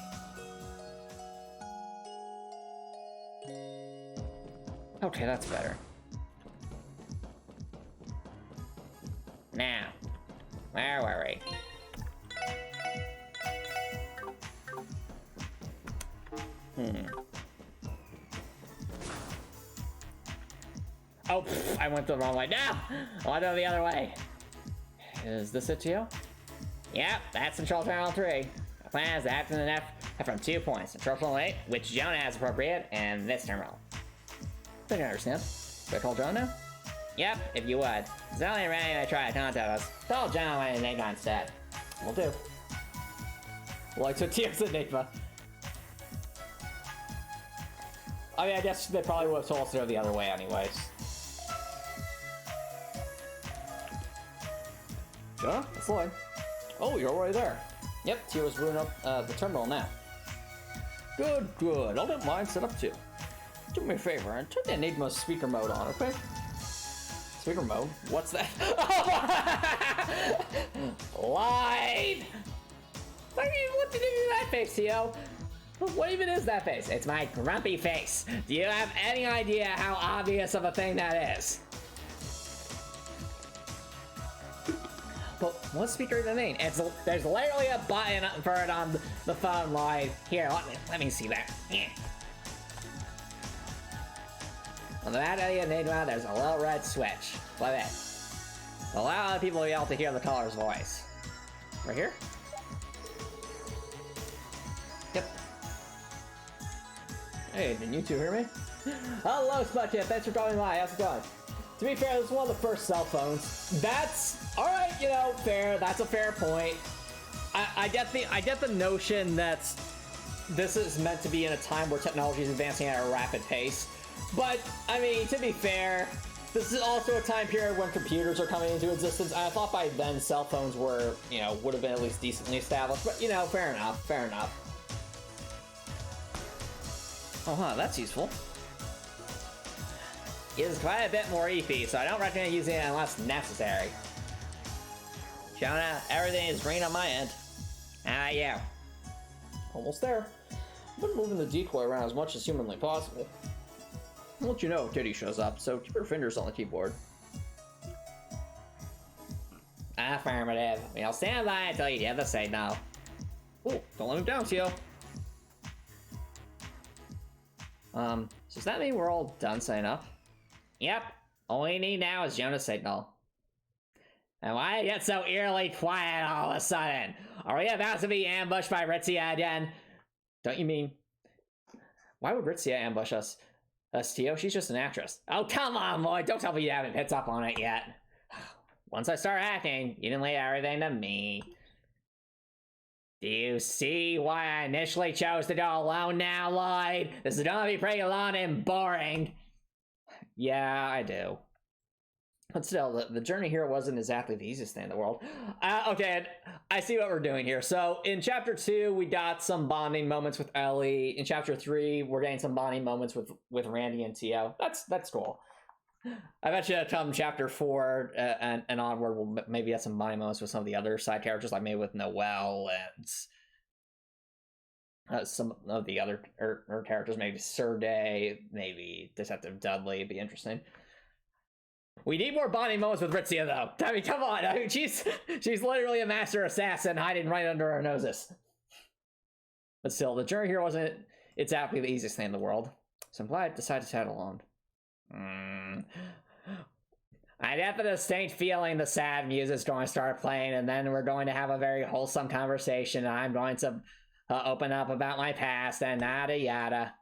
Okay, that's better. Now, where were we? Oh, I went the wrong way. No! I want to go the other way. Is this it, Tio? Yep, that's Control Terminal 3. The plan is to act in the F from 2 points. Control Terminal 8, which Jonah has appropriate, and this terminal. I think I understand. Do I call Jonah now? Yep, if you would. Zelly and Randy and I try to contact us. Tell Jonah when Enigma instead. Will do. Like to Tio's Enigma. I mean, I guess they probably would have told us to go the other way anyways. Jonah? It's Lloyd. Oh, you're already there. Yep, Tio's ruining up the terminal now. Good. I'll get mine set up too. Do me a favor and turn the Enigma's speaker mode on, okay? Speaker mode? What's that? Lloyd! What did you do that face, Tio? What even is that face? It's my grumpy face. Do you have any idea how obvious of a thing that is? But what's speaker the name? There's literally a button for it on the phone, Lloyd. Here, let me see that. Yeah. On the back of the Enigma, there's a little red switch. Like that. Allow other people to be able to hear the caller's voice. Right here? Yep. Hey, did you two hear me? Hello, Spudchip. Thanks for dropping by. How's it going? To be fair, this is one of the first cell phones. That's alright, you know, fair. That's a fair point. I get the notion that this is meant to be in a time where technology is advancing at a rapid pace. But, I mean, to be fair, this is also a time period when computers are coming into existence. I thought by then cell phones were, you know, would have been at least decently established. But, you know, fair enough, fair enough. Oh, huh, that's useful. It is quite a bit more EP, so I don't recommend using it unless necessary. Jonah, everything is green on my end. Yeah. Almost there. I've been moving the decoy around as much as humanly possible. I'll let you know if Kitty shows up, so keep your fingers on the keyboard. Affirmative. We'll stand by until you get the signal. Oh, don't let him down, Tio. So does that mean we're all done signing up? Yep. All we need now is Jonah's signal. And why get so eerily quiet all of a sudden? Are we about to be ambushed by Ritzia again? Don't you mean... Why would Ritzia ambush us? Tio, she's just an actress. Oh, come on, Lloyd. Don't tell me you haven't picked up on it yet. Once I start hacking, you can leave everything to me. Do you see why I initially chose to go alone now, Lloyd? This is gonna be pretty long and boring. Yeah, I do. But still, the journey here wasn't exactly the easiest thing in the world. Okay, I see what we're doing here. So in Chapter 2, we got some bonding moments with Ellie. In Chapter 3, we're getting some bonding moments with Randy and Tio. That's cool. I bet you come Chapter 4 and onward, we'll maybe get some bonding moments with some of the other side characters, like maybe with Noelle and some of the other characters, maybe Sergey, maybe Detective Dudley. It'd be interesting. We need more bonding moments with Ritzia, though. I mean, come on. I mean, she's literally a master assassin hiding right under our noses. But still, the journey here wasn't exactly the easiest thing in the world. So I'm glad I decided to tag along. I get the distinct feeling the sad music's going to start playing, and then we're going to have a very wholesome conversation, and I'm going to open up about my past, and nada yada.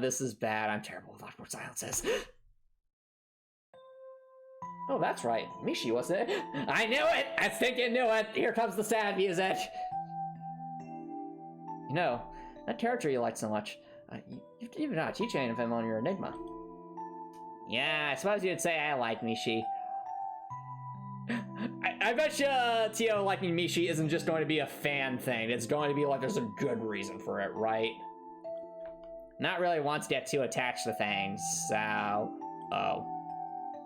This is bad. I'm terrible with awkward silences. Oh, that's right. Mishi, wasn't it? I knew it! I think you knew it! Here comes the sad music! You know, that character you like so much, you've even got a keychain of him on your Enigma. Yeah, I suppose you'd say I like Mishi. I bet you Tio liking Mishi isn't just going to be a fan thing. It's going to be like there's a good reason for it, right? Not really wants to get too attached to things, so... Oh.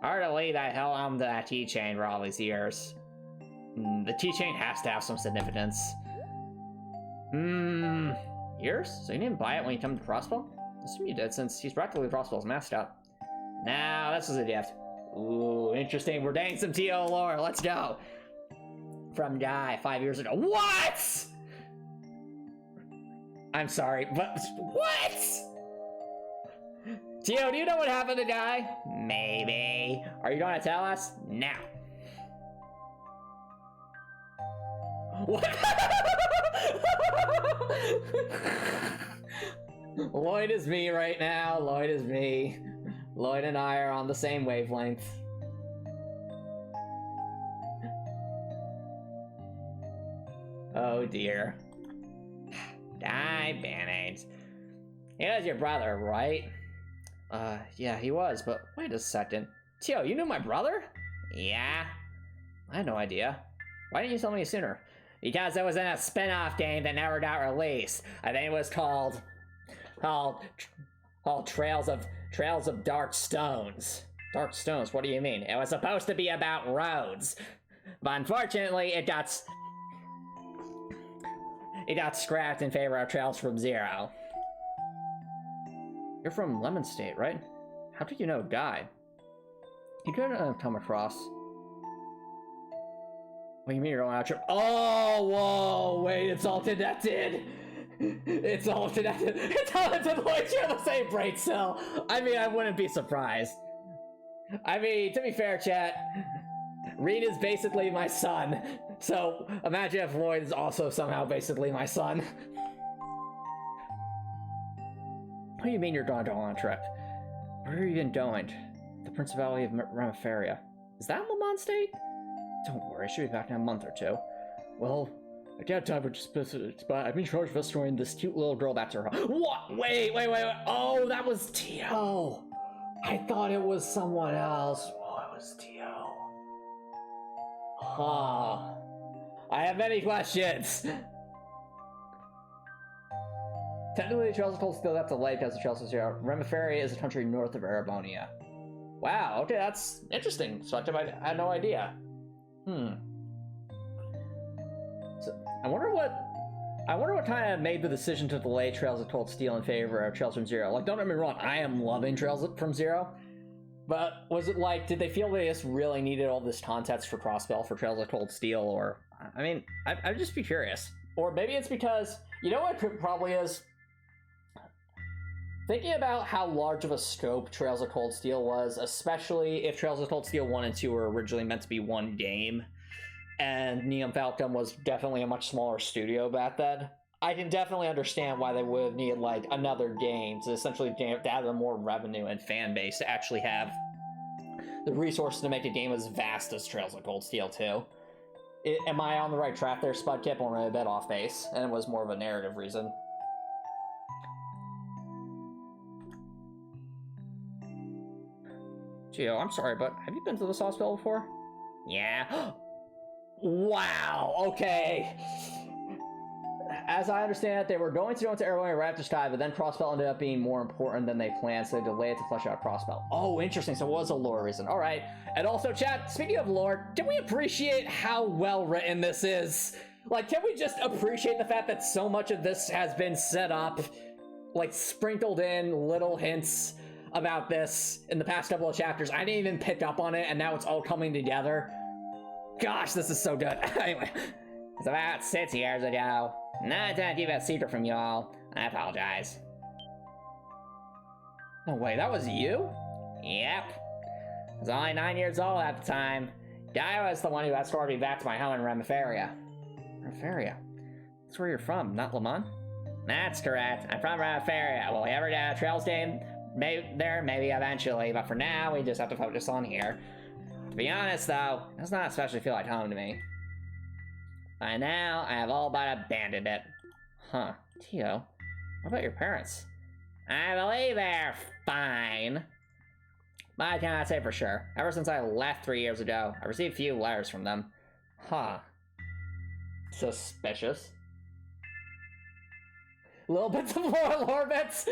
Hard to leave that hell on that keychain for all these years. The keychain has to have some significance. Yours? So you didn't buy it when you come to Crossbell? I assume you did, since he's practically Crossbell's mascot. Now, this was a gift. Ooh, interesting. We're dating some Tio lore. Let's go. From Guy 5 years ago. What? I'm sorry, but what? Tio, do you know what happened to Guy? Maybe. Are you going to tell us? Now. What? Lloyd is me right now. Lloyd is me. Lloyd and I are on the same wavelength. Oh dear. Die, Band-Aids. He was your brother, right? Yeah, he was, but wait a second. Tio, you knew my brother? Yeah. I had no idea. Why didn't you tell me sooner? Because it was in a spin-off game that never got released. I think it was called Trails of Dark Stones. Dark Stones, what do you mean? It was supposed to be about roads. But unfortunately, it got scrapped in favor of Trails from Zero. You're from Lemon State, right? How did you know Guy? You couldn't come across. What do you mean you're going on a trip? Oh, whoa, wait, it's all connected. It's all connected. It's all connected. Lloyd, share the same brain cell. I mean, I wouldn't be surprised. I mean, to be fair, chat, Reed is basically my son. So imagine if Lloyd is also somehow basically my son. What do you mean you're going on a trip? Where are you even going? The Principality of Remiferia. Is that Lamont State? Don't worry, I should be back in a month or two. Well, I can't have time for just visits, but I've been charged with restoring this cute little girl back to her home. What? Wait. Oh, that was Tio. I thought it was someone else. Oh, it was Tio. Huh. I have many questions. Technically, the Trails of Cold still have to lake as the Trails of Zero. Remiferia is a country north of Erebonia. Wow, okay, that's interesting. So I had no idea. So, I wonder what kind of made the decision to delay Trails of Cold Steel in favor of Trails from Zero. Like, don't get me wrong, I am loving Trails from Zero, but was it like, did they feel they just really needed all this context for crossbell for Trails of Cold Steel, or, I mean, I'd just be curious. Or maybe it's because, you know what it probably is? Thinking about how large of a scope Trails of Cold Steel was, especially if Trails of Cold Steel 1 and 2 were originally meant to be one game, and Neon Falcon was definitely a much smaller studio back then, I can definitely understand why they would have needed, like, another game to essentially gather more revenue and fan base to actually have the resources to make a game as vast as Trails of Cold Steel 2. Am I on the right track there, Spudkip, or am I a bit off base? And it was more of a narrative reason. Gio, I'm sorry, but have you been to this hospital before? Yeah. Wow, okay. As I understand it, they were going to go into Erebonia right after Sky, but then Crossbell ended up being more important than they planned, so they delayed it to flesh out Crossbell. Oh, interesting, so it was a lore reason. Alright, and also, chat, speaking of lore, can we appreciate how well written this is? Like, can we just appreciate the fact that so much of this has been set up, like, sprinkled in little hints about this in the past couple of chapters? I didn't even pick up on it, and now it's all coming together. Gosh, this is so good. Anyway, it's about 6 years ago. Not to keep a secret from y'all. I apologize. No way, that was you? Yep. I was only 9 years old at the time. Guy was the one who escorted me back to my home in Remiferia. Remiferia? That's where you're from, not Lamont? That's correct. I'm from Remiferia. Will we ever get a Trails game? Maybe eventually, but for now, we just have to focus on here. To be honest, though, it does not especially feel like home to me. By now, I have all but abandoned it. Huh. Tio, what about your parents? I believe they're fine. But I cannot say for sure. Ever since I left 3 years ago, I received few letters from them. Huh. Suspicious. Little bits of lore bits.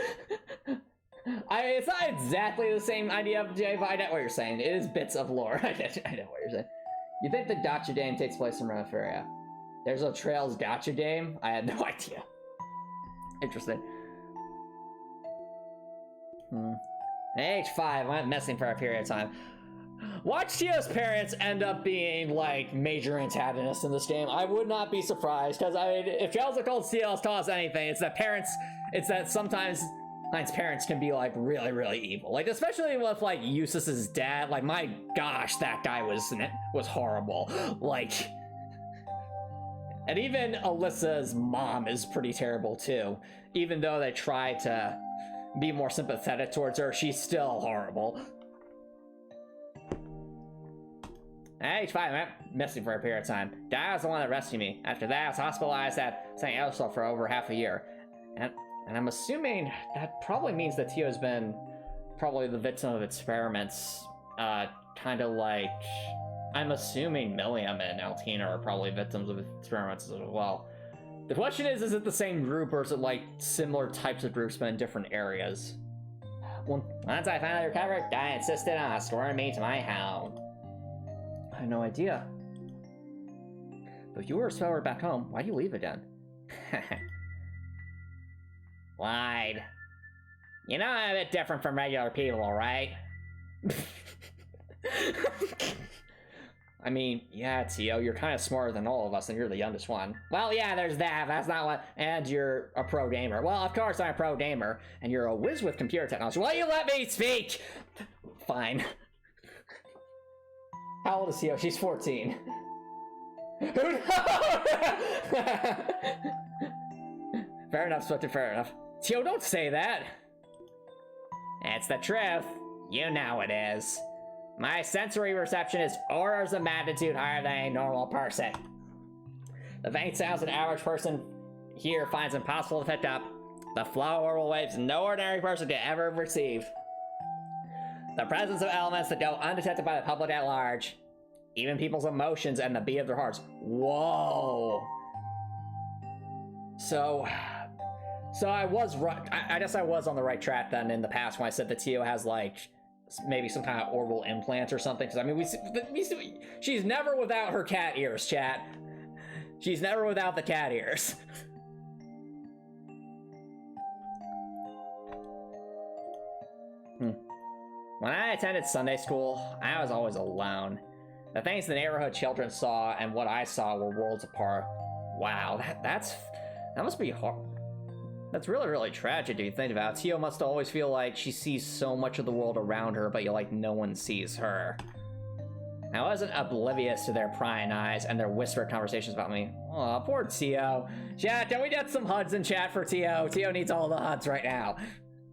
It's not exactly the same idea of Jay, but I get what you're saying. It is bits of lore. I know what you're saying. You think the gotcha game takes place in Remiferia? There's a Trails gotcha game? I had no idea. Interesting. At age 5, I went missing for a period of time. Watch Tio's parents end up being, like, major antagonists in this game. I would not be surprised, because, I mean, if Trails of Cold Steel has taught us anything, it's that sometimes parents can be, like, really, really evil. Like, especially with, like, Eustace's dad. Like, my gosh, that guy was horrible. Like, and even Alyssa's mom is pretty terrible, too. Even though they try to be more sympathetic towards her, she's still horrible. At age 5, I went missing for a period of time. Dad was the one that rescued me. After that, I was hospitalized at St. Elsel for over half a year. And I'm assuming that probably means that Tio's been probably the victim of experiments. Kind of like, I'm assuming Milliam and Altina are probably victims of experiments as well. The question is it the same group, or is it like similar types of groups but in different areas? Once I finally recovered, Guy insisted on escorting me to my home. I had no idea. But if you were a speller back home, why'd you leave again? Lied. You know I'm a bit different from regular people, right? I mean, yeah, Tio, you're kind of smarter than all of us, and you're the youngest one. Well, yeah, there's that. That's not what. And you're a pro gamer. Well, of course I'm a pro gamer, and you're a whiz with computer technology. Will you let me speak? Fine. How old is Tio? She's 14. Who knows? Fair enough, Swifted, fair enough. Tio, don't say that. It's the truth. You know it is. My sensory reception is orders of magnitude higher than a normal person. The faint sounds an average person here finds impossible to pick up. The flow of oral waves no ordinary person could ever receive. The presence of elements that go undetected by the public at large. Even people's emotions and the beat of their hearts. Whoa. So I was right. I guess I was on the right track then in the past when I said that Tio has like maybe some kind of oral implant or something. Because I mean, she's never without her cat ears, chat. She's never without the cat ears. When I attended Sunday school, I was always alone. The things the neighborhood children saw and what I saw were worlds apart. Wow, that must be hard. That's really, really tragic if you think about it. Tio must always feel like she sees so much of the world around her, but like no one sees her. I wasn't oblivious to their prying eyes and their whispered conversations about me. Aw, poor Tio. Chat, can we get some HUDs in chat for Tio? Tio needs all the HUDs right now.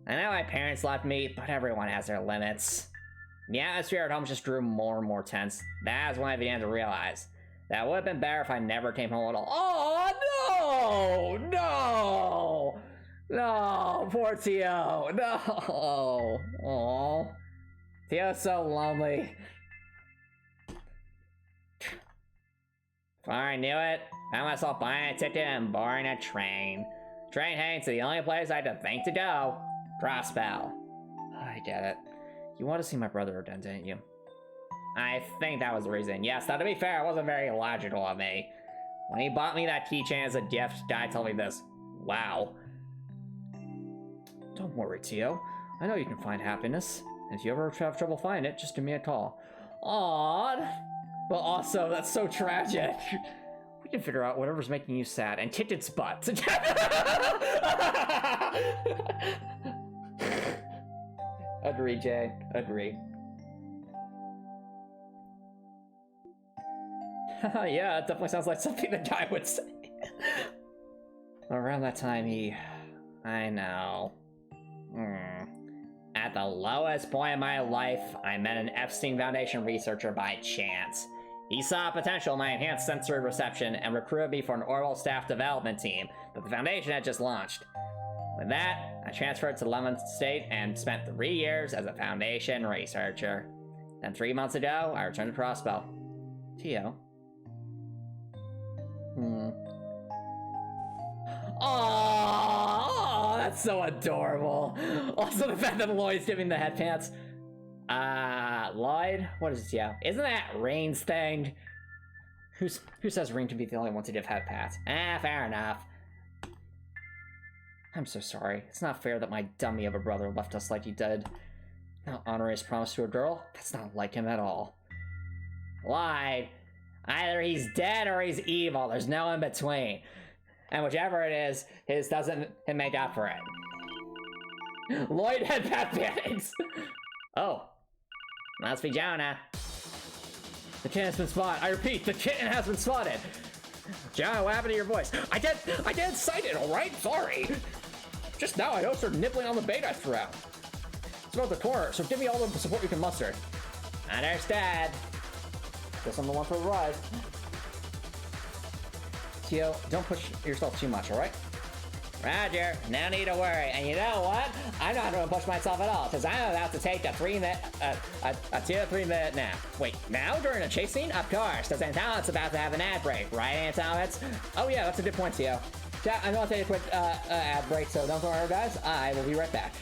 I know my parents left me, but everyone has their limits. The atmosphere at home just grew more and more tense. That's when I began to realize that would have been better if I never came home at all. Oh, no! No, poor Tio. No. Aww. Tio's so lonely. Before I knew it, I found myself buying a ticket and boarding a train. Train heading to the only place I had to think to go. Crossbell. I get it. You want to see my brother again, didn't you? I think that was the reason. Yes, now to be fair, it wasn't very logical of me. When he bought me that keychain as a gift, Guy told me this. Wow. Don't worry, Tio. I know you can find happiness. If you ever have trouble finding it, just give me a call. Aww. But also, that's so tragic. We can figure out whatever's making you sad and kick its butt. Agree, Jay. Agree. Yeah, it definitely sounds like something the guy would say. Around that time, I know. At the lowest point in my life, I met an Epstein Foundation researcher by chance. He saw potential in my enhanced sensory reception and recruited me for an oral staff development team that the Foundation had just launched. With that, I transferred to Lemon State and spent 3 years as a Foundation researcher. Then 3 months ago, I returned to Crossbell. Tio. Oh, that's so adorable. Also, the fact that Lloyd's giving the head pants. Lloyd? What is it, Tio? Isn't that Rain's thing? Who says Rain can be the only one to give head pats? Fair enough. I'm so sorry. It's not fair that my dummy of a brother left us like he did. Not honoring his promise to a girl? That's not like him at all. Lloyd. Either he's dead or he's evil. There's no in between. And whichever it is, his doesn't make up for it. Lloyd had bad feelings. Oh. Must be Jonah. The kitten has been spotted. I repeat, the kitten has been spotted. Jonah, what happened to your voice? I get excited, alright? Sorry. Just now I noticed her nibbling on the bait I threw out. It's about the corner, so give me all the support you can muster. Understood. Guess I'm the one for the ride. Tio, don't push yourself too much, alright? Roger, no need to worry. And you know what? I'm not going to push myself at all, because I'm about to take a 3-minute, a 2-3-minute nap. Wait, now during a chase scene? Of course, because Antomicx about to have an ad break, right, Antomicx? Oh yeah, that's a good point, Tio. Yeah, I'm going to take a quick ad break, so don't worry, guys. I will be right back.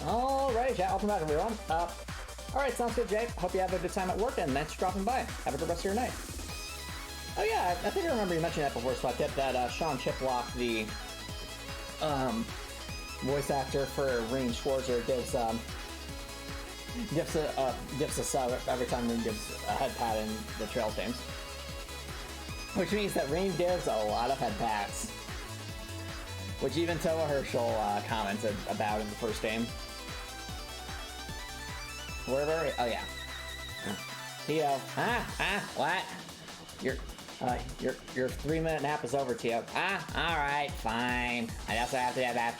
Alright, chat, welcome back everyone. Alright, sounds good, Jake. Hope you have a good time at work, and thanks for dropping by. Have a good rest of your night. Oh yeah, I think I remember you mentioning that before, so I get that Sean Chiplock, the voice actor for Rain Schwarzer, gives a sub every time Rain gives a head pat in the Trails games. Which means that Rain gives a lot of head pats. Which even Toa Herschel commented about in the first game. Wherever, oh yeah. Tio, what? Your 3-minute nap is over, Tio. Alright, fine. I also have to have that.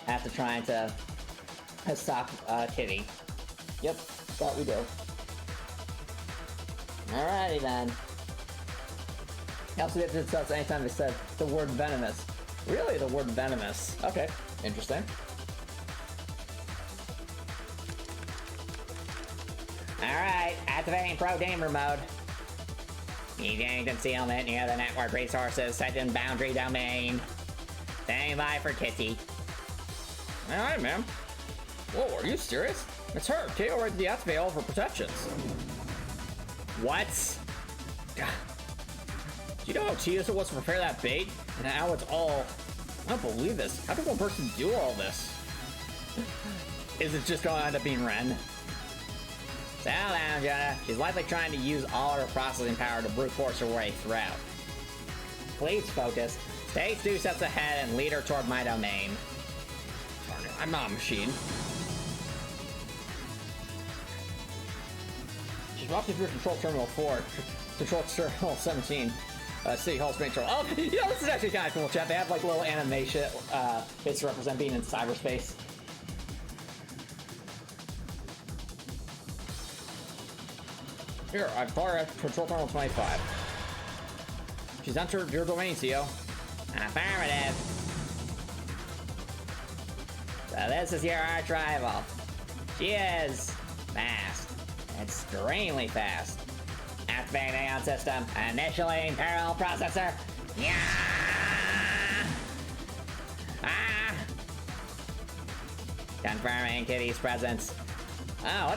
Have to try to stop Kitty. Yep, that's what we do. Alrighty then. He also gets insults anytime he said the word venomous. Really, the word venomous? Okay, interesting. Alright, activating pro gamer mode. Needing concealment near the network resources set in boundary domain. Standing by for Kitty. Alright, ma'am. Whoa, are you serious? It's her. Tio already deactivated all of her protections. What? God. Do you know how tedious it was to prepare that bait? And now it's all... I don't believe this. How did one person do all this? Is it just going to end up being Ren? Settle down, Jonah. She's likely trying to use all her processing power to brute force her way through. Please focus. Stay 2 steps ahead and lead her toward my domain. I'm not a machine. She's walked through Control Terminal 4. Control Terminal 17. City Hall's main control. Oh, you know, this is actually kind of cool, chat. They have like little animation bits to represent being in cyberspace. Here, I'm far at Control Terminal 25. She's entered your domain, Tio. Affirmative. So this is your arch rival. She is fast. Extremely fast. Activating Aeon system. Initiating parallel processor. Yeah! Ah! Confirming Kitty's presence. Oh,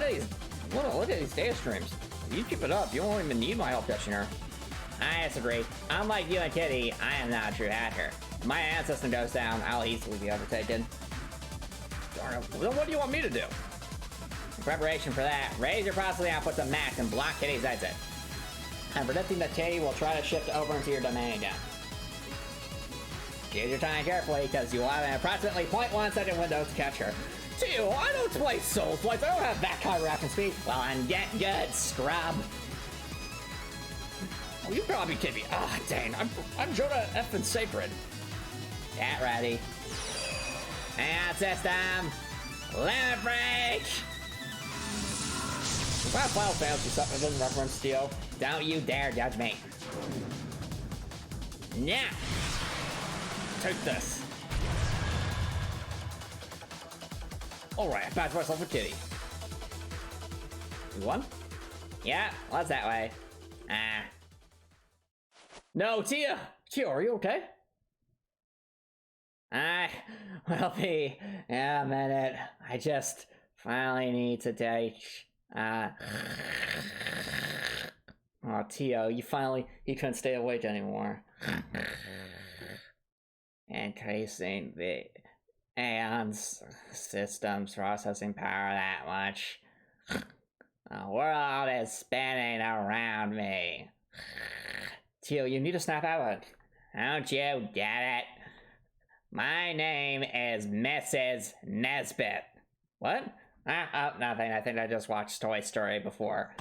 look at these data streams. You keep it up, you won't even need my help catching her. I disagree. Unlike you and Kitty, I am not a true hacker. If my Aeon system goes down, I'll easily be overtaken. Darn it. Then what do you want me to do? In preparation for that, raise your processing output to max and block Kitty's exit. I'm predicting that Kitty will try to shift over into your domain again. Choose your time carefully, because you will have an approximately 0.1 second window to catch her. Tio, I don't play Souls Flights, I don't have that kind of reaction speed. Well, then get good, scrub. Oh, you probably kidding me. Ah, dang, I'm Jonah effing Sacred. Get ready. Aeon system, limit break. If I have Final Fantasy stuff that doesn't reference Tio, don't you dare judge me. Yeah. Take this. Alright, I passed myself with Kitty. You won? Yeah, what's that way? No, Tia! Tio, are you okay? I will be in a minute. I just finally need to take... Oh, Tio, you couldn't stay awake anymore. Increasing the Aeon system's processing power that much. The world is spinning around me. Tio, you need to snap out of it. Don't you get it? My name is Mrs. Nesbit. What? Oh, nothing. I think I just watched Toy Story before.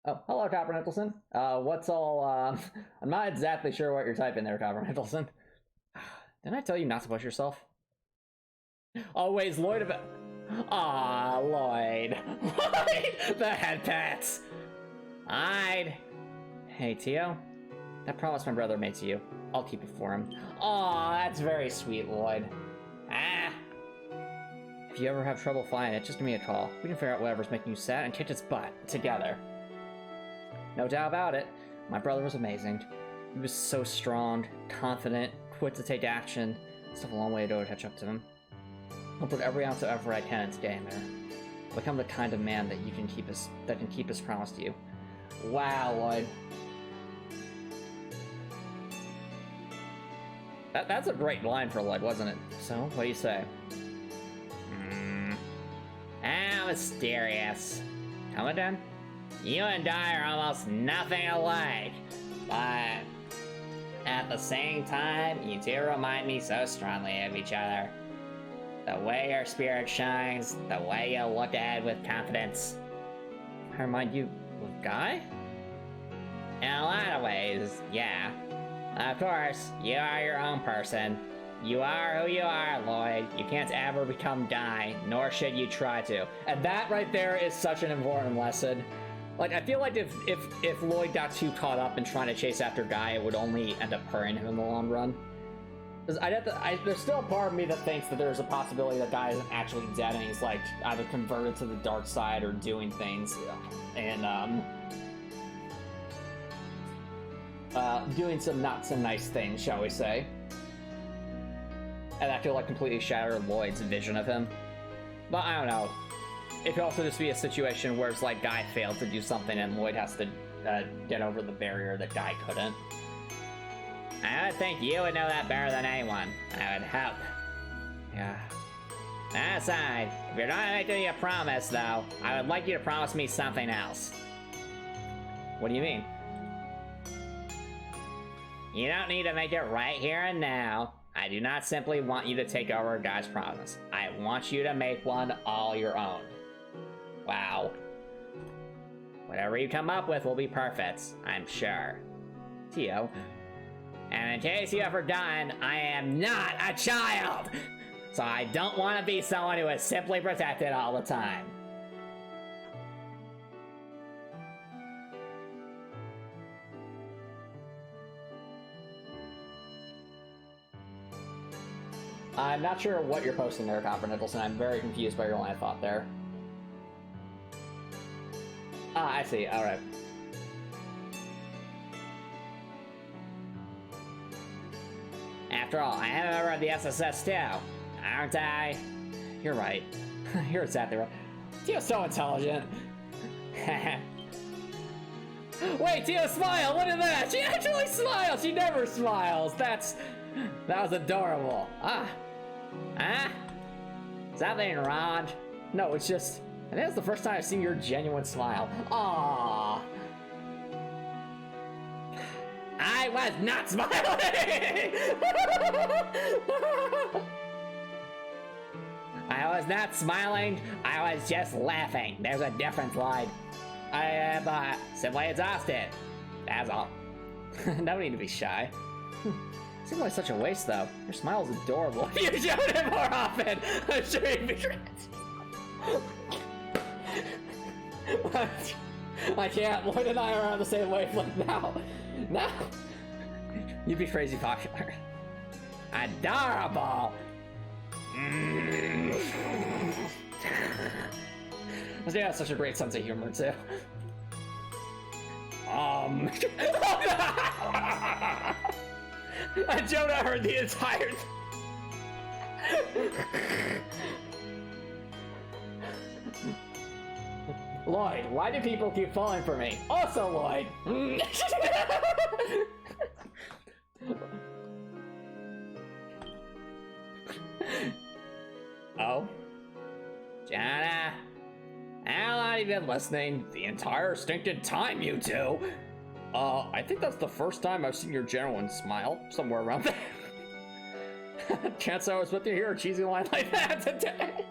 Oh, hello, Copper Nicholson. What's all, I'm not exactly sure what you're typing there, Copper Nicholson. Didn't I tell you not to push yourself? Always Lloyd about... Aw, Lloyd. Lloyd! The head pats! Hey, Tio. That promise my brother made to you. I'll keep it for him. Aw, that's very sweet, Lloyd. If you ever have trouble flying it, just give me a call. We can figure out whatever's making you sad and kick its butt together. No doubt about it. My brother was amazing. He was so strong, confident, quick to take action. Still a long way to go to catch up to him. I'll put every ounce of effort I can into getting there. Become the kind of man that can keep his promise to you. Wow, Lloyd. That's a great line for Lloyd, wasn't it? So, what do you say? How mysterious. Come again? You and I are almost nothing alike, but at the same time, you two remind me so strongly of each other. The way your spirit shines, the way you look ahead with confidence. I remind you of Guy? In a lot of ways, yeah. Of course, you are your own person. You are who you are, Lloyd. You can't ever become Guy, nor should you try to. And that right there is such an important lesson. Like, I feel like if Lloyd got too caught up in trying to chase after Guy, it would only end up hurting him in the long run. Because there's still a part of me that thinks that there's a possibility that Guy isn't actually dead and he's, like, either converted to the dark side or doing things and, doing some not so nice things, shall we say. And that could, like, completely shatter Lloyd's vision of him. But I don't know. It could also just be a situation where it's like Guy failed to do something and Lloyd has to get over the barrier that Guy couldn't. I would think you would know that better than anyone. I would hope. Yeah. That aside, if you're not making me a promise, though, I would like you to promise me something else. What do you mean? You don't need to make it right here and now. I do not simply want you to take over Guy's promise. I want you to make one all your own. Wow. Whatever you come up with will be perfect, I'm sure. Tio. And in case you have forgotten, I am not a child! So I don't want to be someone who is simply protected all the time. I'm not sure what you're posting there, Copper Nicholson. I'm very confused by your line of thought there. Ah, I see. Alright. After all, I am a member of the SSS too, aren't I? You're right. You're exactly right. Tio's so intelligent. Wait, Tio smiled! Look at that! She actually smiled! She never smiles! That was adorable. Huh? Something wrong? No, it's just... I think that's the first time I've seen your genuine smile. Aww. I was not smiling! I was not smiling, I was just laughing. There's a difference, Lloyd. I am simply exhausted. That's all. No need to be shy. Seems like such a waste, though. Your smile is adorable. If you showed it more often, I'm sure you'd be I can't. Lloyd and I are on the same wavelength now. Now, you'd be crazy popular. Adorable. He has such a great sense of humor too. Jonah heard the entire Lloyd, why do people keep falling for me? Also, Lloyd. Oh? Jonah, how long have you been listening? The entire stinking time, you two. I think that's the first time I've seen your genuine smile. Somewhere around there. Chance I was with you here a cheesy line like that today.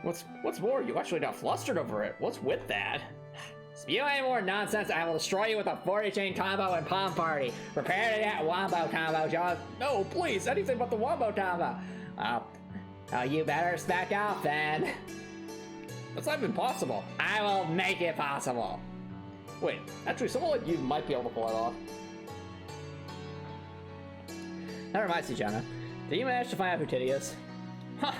What's more, you actually got flustered over it. What's with that? Spew any more nonsense, I will destroy you with a 40-chain combo and palm party. Prepare to get wombo combo, John. No, please, anything but the wombo combo. Oh, you better back off then. That's not even possible. I will make it possible. Wait, actually, someone like you might be able to pull it off. That reminds me, Jonah. Did you manage to find out who Titty is? Huh,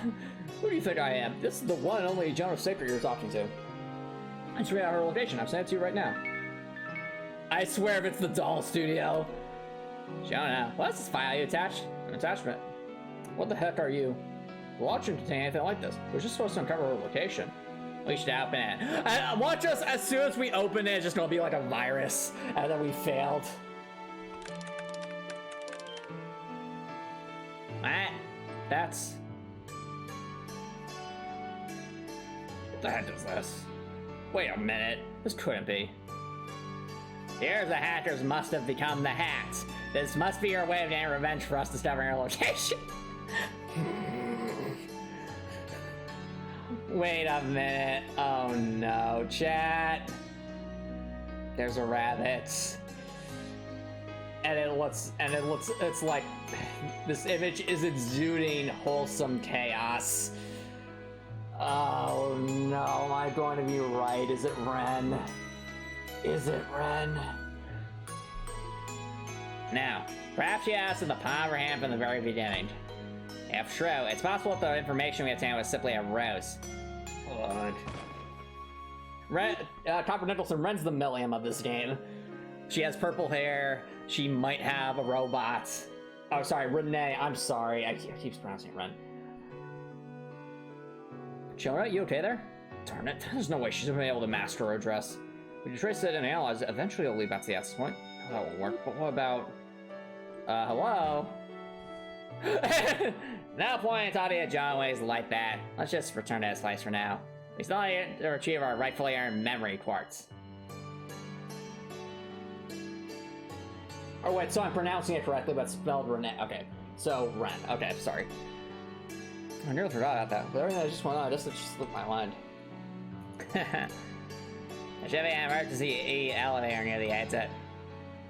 who do you think I am? This is the one and only Jonah Saker you're talking to. I just read out her location. I'm sending it to you right now. I swear if it's the doll studio. Jonah, what's this file you attached? An attachment. What the heck are you? The log shouldn't contain anything like this. We're just supposed to uncover her location. We should open it. Watch us, as soon as we open it, it's just gonna be like a virus, and then we failed. That's... What the heck is this? Wait a minute, this couldn't be. Here's the hackers must have become the hacks. This must be your way of getting revenge for us discovering our location. Wait a minute. Oh no, chat. There's a rabbit. It's like, this image is exuding wholesome chaos. Oh no, am I going to be right? Is it Ren? Is it Ren? Now, perhaps she asked in the palm of her hand from the very beginning. If true, it's possible that the information we obtained was simply a ruse. What? Ren, Copper Nicholson, Ren's the Milliam of this game. She has purple hair. She might have a robot. Oh, sorry, Renee. I'm sorry. I keep pronouncing it Ren. Jonah, you okay there? Darn it. There's no way she's gonna be able to master her dress. We can trace it and analyze it. Eventually it'll lead back to the access point. Oh, that won't work. But what about... hello? No point in talking to John when he's like that. Let's just return to his place for now. We still need to retrieve our rightfully earned memory quartz. Oh wait, so I'm pronouncing it correctly, but spelled Renee. Okay, so Ren. Okay, sorry. I nearly forgot about that. But everything that just went on, it just slipped my mind. There should be an emergency elevator near the exit.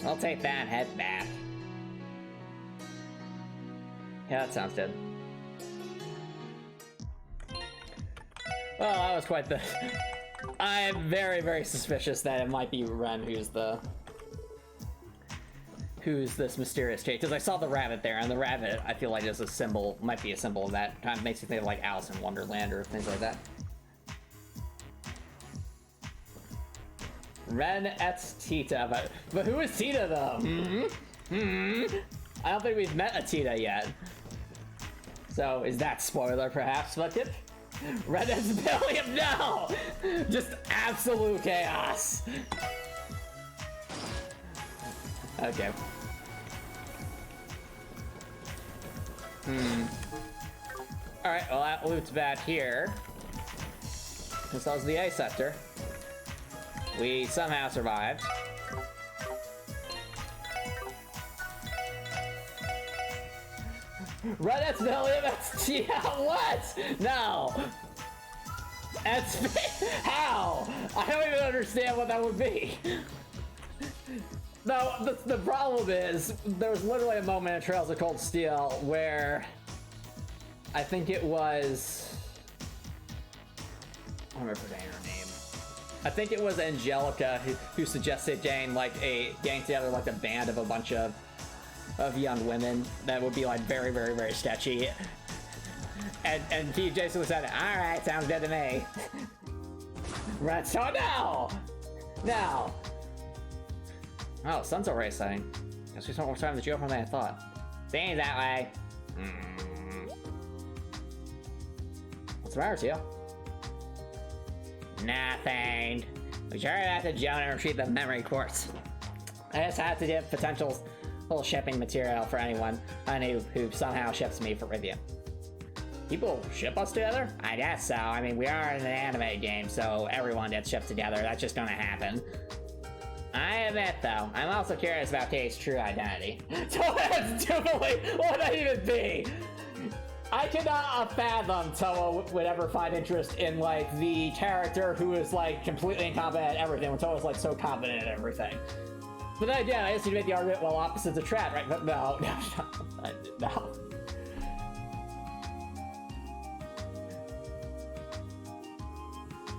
We'll take that and head back. Yeah, that sounds good. Well, that was quite the... I'm very, very suspicious that it might be Ren who's this mysterious chick, because I saw the rabbit there, and the rabbit, I feel like, is a symbol, might be a symbol of that. Kind of makes me think of like Alice in Wonderland or things like that. Ren et Tita, but who is Tita though? I don't think we've met a Tita yet. So is that spoiler perhaps, Bucket? Ren et Billiam, no! Just absolute chaos. Okay. Alright, well that loot's back here. This was the A sector. We somehow survived. Right, that's Billiam, that's yeah, what? No! That's how? I don't even understand what that would be. No, the problem is, there was literally a moment in Trails of Cold Steel where I think it was... I don't remember her name. I think it was Angelica who suggested getting together like a band of a bunch of young women that would be like very, very, very sketchy. And Keith Jason said, alright, sounds good to me. Right, so no! No! Oh, sun's already setting. Guess we spent more time in the Geofront than I thought. Seems that way. What's the matter, Tio? Nothing. We sure have to Jonah and retrieve the memory quartz. I just have to give potential little shipping material for anyone who somehow ships me for Rivian. People ship us together? I guess so. I mean, we are in an anime game, so everyone gets shipped together. That's just gonna happen. I admit, though, I'm also curious about Kay's true identity. So that's stupidly, what would that even be? I cannot fathom Toa would ever find interest in, like, the character who is, like, completely incompetent at everything, when Toa's, like, so competent at everything. But then again, I just need to make the argument, well, opposites attract, right? But no.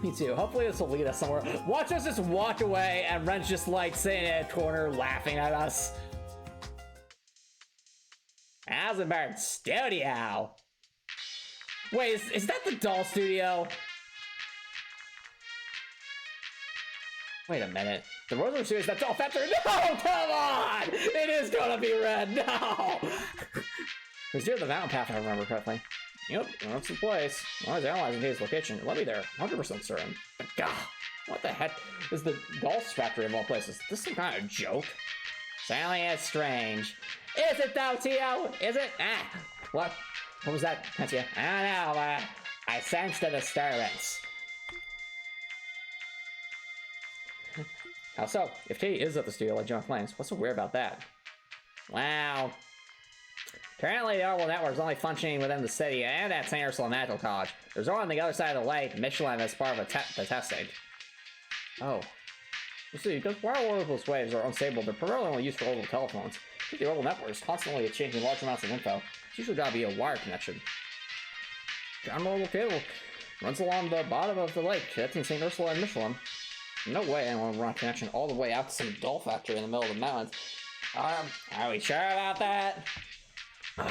Me too. Hopefully this will lead us somewhere. Watch us just walk away and Ren's just like sitting in a corner laughing at us. Eisenberg Studio. Wait, is that the doll studio? Wait a minute. The Rosewood series, that's all factory. No, come on! It is gonna be red. No! It was near the mountain path, if I remember correctly. Yep, that's the place. I was analyzing his location. Let me there. 100% certain. But God, what the heck is the Golf's factory of all places? Is this some kind of joke? Certainly is strange. Is it though, Tio? Is it? Ah, What? What was that, Tio? I don't know. I sensed a disturbance. How so? If Katie is at the studio like John claims, what's so weird about that? Wow. Currently, the Orbital Network is only functioning within the city and at St. Ursula Medical College. There's one on the other side of the lake, Michelin, as part of the testing. Oh. You see, because while orbital waves are unstable, they're primarily only used for orbital telephones. The orbital network is constantly exchanging large amounts of info. It's usually gotta be a wire connection. Ground orbital cable runs along the bottom of the lake, connecting St. Ursula and Michelin. No way anyone would run a connection all the way out to some doll factory in the middle of the mountains. Are we sure about that? What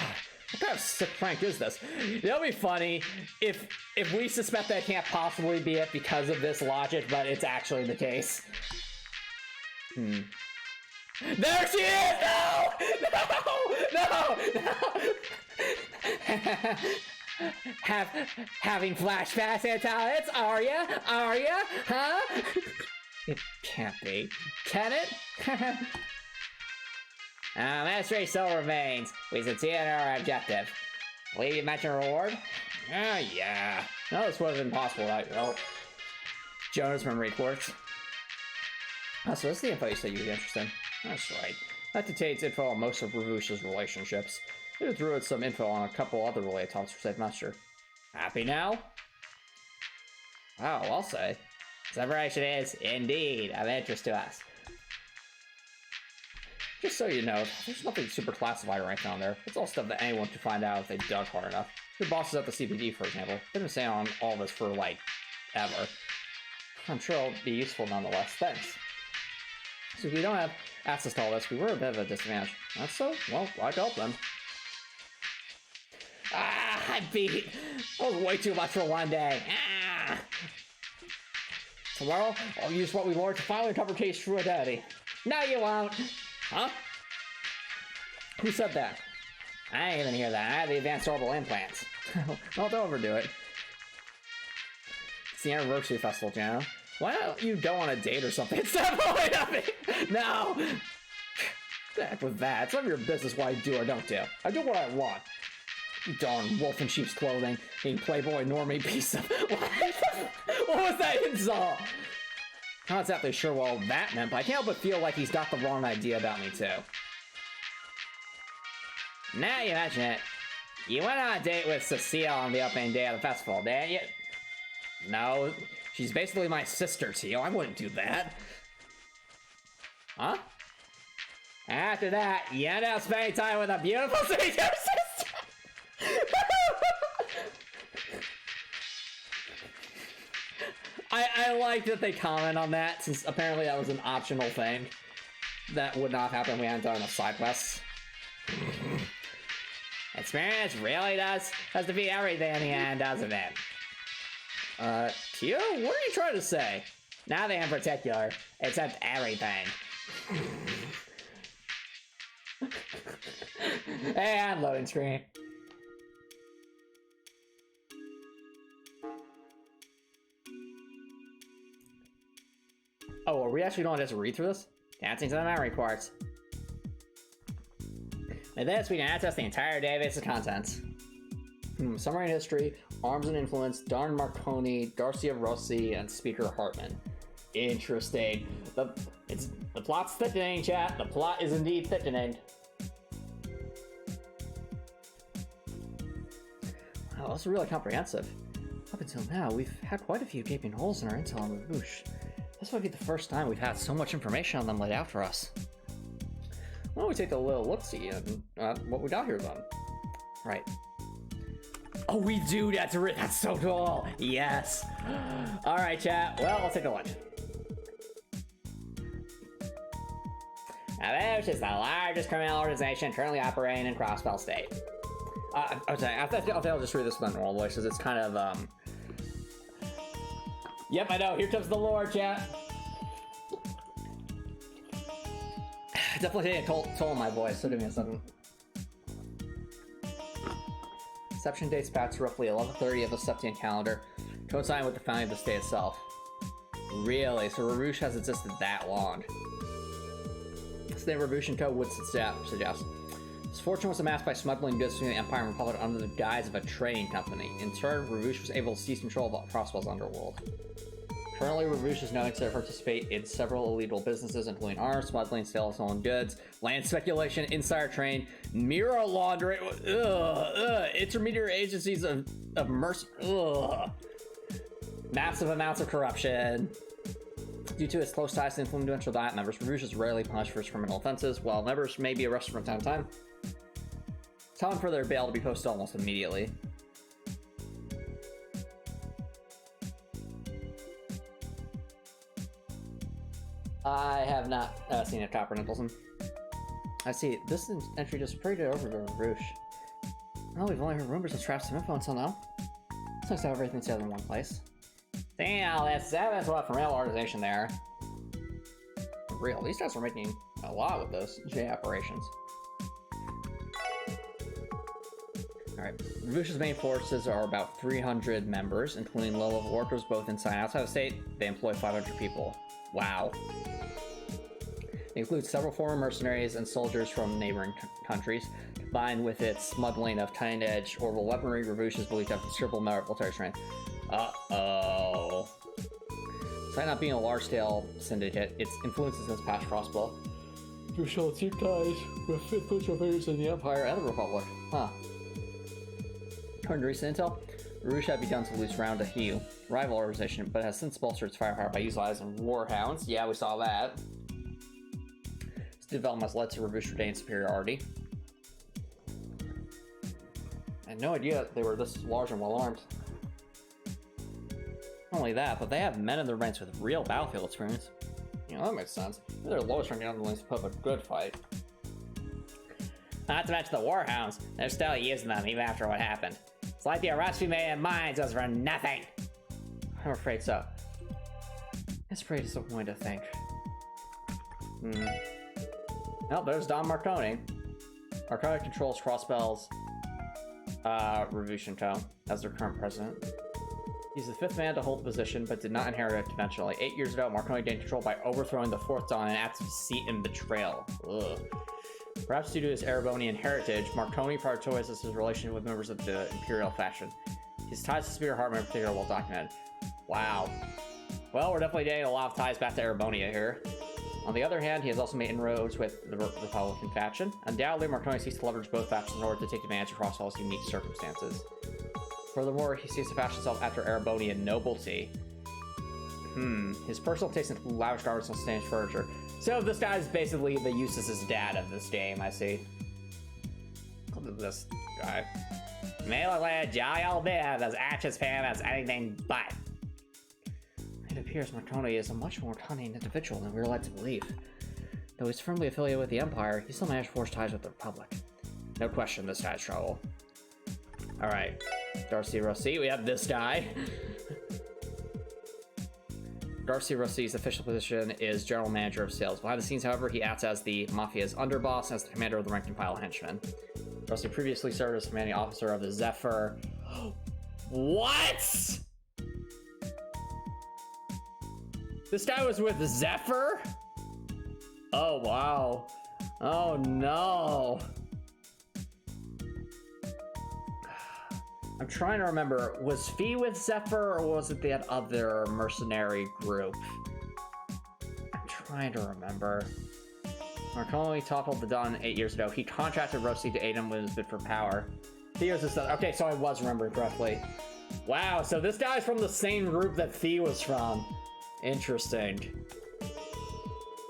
kind of sick prank is this? It'll be funny if we suspect that it can't possibly be it because of this logic, but it's actually the case. There she is! No! No! Having flashbacks, Antomicx? It's Arya? Huh? It can't be. Can it? Mystery still remains. We succeeded in our objective. Will you mention reward? Yeah. No, this would have been possible without your help. Jonah's memory quartz. Oh, so that's the info you said you'd be interested in. That's right. That contains info on most of Ravusha's relationships. It threw out some info on a couple other related topics for Safe Master. Happy now? Oh, I'll say. Separation is, indeed, of interest to us. Just so you know, there's nothing super classified or anything on there. It's all stuff that anyone could find out if they dug hard enough. Your bosses at the CPD, for example, they've been saying on all this for, like, ever. I'm sure it'll be useful nonetheless. Thanks. So if we don't have access to all this, we were a bit of a disadvantage. That's so? Well, I'd help them. I beat. That was way too much for one day. Tomorrow, I'll use what we learned to finally cover Kate's true identity. No, you won't. Huh? Who said that? I didn't even hear that. I have the advanced orbital implants. Well, don't overdo it. It's the anniversary festival, Jano. Why don't you go on a date or something instead of going at me? No! The heck with that. It's none of your business what I do or don't do. I do what I want. You darn wolf in sheep's clothing. You playboy normie piece of... What was that insult? Not exactly sure what all that meant, but I can't help but feel like he's got the wrong idea about me, too. Now you mention it, you went on a date with Cecile on the opening day of the festival, didn't you? No, she's basically my sister, Tio. I wouldn't do that. Huh? After that, you end up spending time with a beautiful senior sister! I like that they comment on that, since apparently that was an optional thing. That would not happen if we hadn't done a side quest. Experience really does defeat everything in the end, doesn't it? Tio, what are you trying to say? Nothing in particular, except everything. And loading screen. Oh, are we actually going to just read through this? Dancing to the memory quartz. With this, we can access the entire database of contents. Summary and history, arms and influence, Darn Marconi, Garcia Rossi, and Speaker Hartman. Interesting. The plot's thickening, chat. The plot is indeed thickening. Wow, that's really comprehensive. Up until now, we've had quite a few gaping holes in our intel on Ravouche. This might be the first time we've had so much information on them laid out for us. Why don't we take a little look-see at what we got here, then? Right. Oh, we do! That's so cool! Yes! Alright, chat. Well, let's take a look. Ravouche is the largest criminal organization currently operating in Crossbell State. Okay, I think I'll just read this one all the way, because it's kind of, Yep, I know. Here comes the lore, chat. definitely taking a toll on my voice, so give me a second. Inception dates back to roughly 1130 of the Septian calendar, coinciding with the founding of the state itself. Really? So Rouge has existed that long? This name Revolution Code would suggest. His fortune was amassed by smuggling goods between the Empire and Republic under the guise of a trading company. In turn, Rouge was able to seize control of Crossbell's underworld. Currently, Rouge is known to participate in several illegal businesses, including arms smuggling, sale of stolen goods, land speculation, insider trading, mirror laundering, intermediary agencies of massive amounts of corruption. Due to its close ties to influential diet members, Rouge is rarely punished for its criminal offenses, while members may be arrested from time to time. Time for their bail to be posted almost immediately. I have not seen a Copper Nicholson. I see. This entry just pretty over to Rouge. Well, we've only heard rumors of traps and info until now. It's nice to have everything together in one place. Damn, that's what from real organization there. For real, these guys are making a lot with those J operations. Alright, Rouge's main forces are about 300 members, including low-level workers both inside and outside of the state. They employ 500 people. Wow. It includes several former mercenaries and soldiers from neighboring countries. Combined with its smuggling of cutting-edge orbital weaponry, Rouge is believed to have considerable military strength. Uh-oh. Despite not being a large-scale syndicate, its influences in past crossbell. Rouge shall deep ties with influential figures in the Empire and the Republic. Huh. According to recent intel, Rouge had begun to lose ground to Hue, rival organization, but has since bolstered its firepower by utilizing warhounds. Yeah, we saw that. This development has led to Rouge regaining superiority. I had no idea they were this large and well armed. Not only that, but they have men in their ranks with real battlefield experience. You know, that makes sense. They're lowest ranking underlings to put up a good fight. Not to mention the warhounds. They're still using them even after what happened. It's like the arrest we made in mines was for nothing. I'm afraid so. It's pretty disappointing to think. Well, there's Don Marconi. Marconi controls Crossbell's Revolution Co. as their current president. He's the fifth man to hold the position, but did not inherit it conventionally. 8 years ago, Marconi gained control by overthrowing the fourth Don in an act of deceit and betrayal. Ugh. Perhaps due to his Erebonian heritage, Marconi prioritizes his relationship with members of the Imperial faction. His ties to Spear Hartman in particular are well documented. Wow. Well, we're definitely getting a lot of ties back to Erebonia here. On the other hand, he has also made inroads with the Republican faction. Undoubtedly, Marconi seeks to leverage both factions in order to take advantage of Crossbell's unique circumstances. Furthermore, he seeks to fashion himself after Erebonian nobility. His personal taste in lavish garments and strange furniture. So this guy is basically the Eustace's dad of this game, I see. Look at this guy. May look like a jolly old man, as actions for him as anything but. It appears Marconi is a much more cunning individual than we were led to believe. Though he's firmly affiliated with the Empire, he still managed to forge ties with the Republic. No question, this guy's trouble. Alright. Darcy Rossi, we have this guy. Darcy Rossi's official position is General Manager of Sales. Behind the scenes, however, he acts as the Mafia's underboss and as the commander of the rank and file henchmen. Rossi previously served as commanding officer of the Zephyr. What? This guy was with Zephyr? Oh, wow. Oh, no. I'm trying to remember, was Fee with Zephyr or was it that other mercenary group? I'm trying to remember. Marconi toppled the Don 8 years ago. He contracted Rossi to aid him with his bid for power. Theo's this stuff. Okay, so I was remembering correctly. Wow, so this guy's from the same group that Fee was from. Interesting.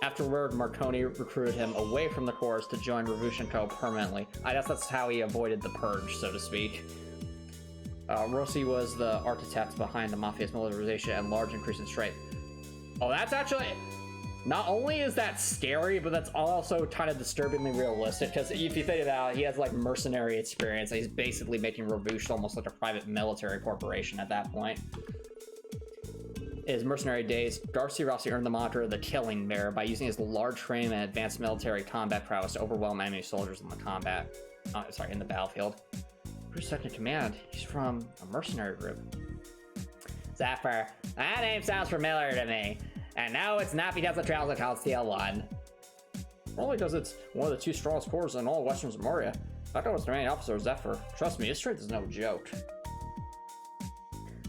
Afterward, Marconi recruited him away from the Corps to join Revolution Co. permanently. I guess that's how he avoided the purge, so to speak. Rossi was the architect behind the Mafia's militarization and large increase in strength. Oh, that's actually... Not only is that scary, but that's also kind of disturbingly realistic, because if you think about it, he has, like, mercenary experience, and he's basically making Revolution almost like a private military corporation at that point. his mercenary days, Darcy Rossi earned the moniker the Killing Bear by using his large frame and advanced military combat prowess to overwhelm enemy soldiers in the battlefield. Who's second in command? He's from a mercenary group. Zephyr, that name sounds familiar to me. And no, it's not because the trails are called Steel 1. Only because it's one of the 2 strongest corps in all Western Zamoria. I thought it was the main officer Zephyr. Trust me, his strength is no joke.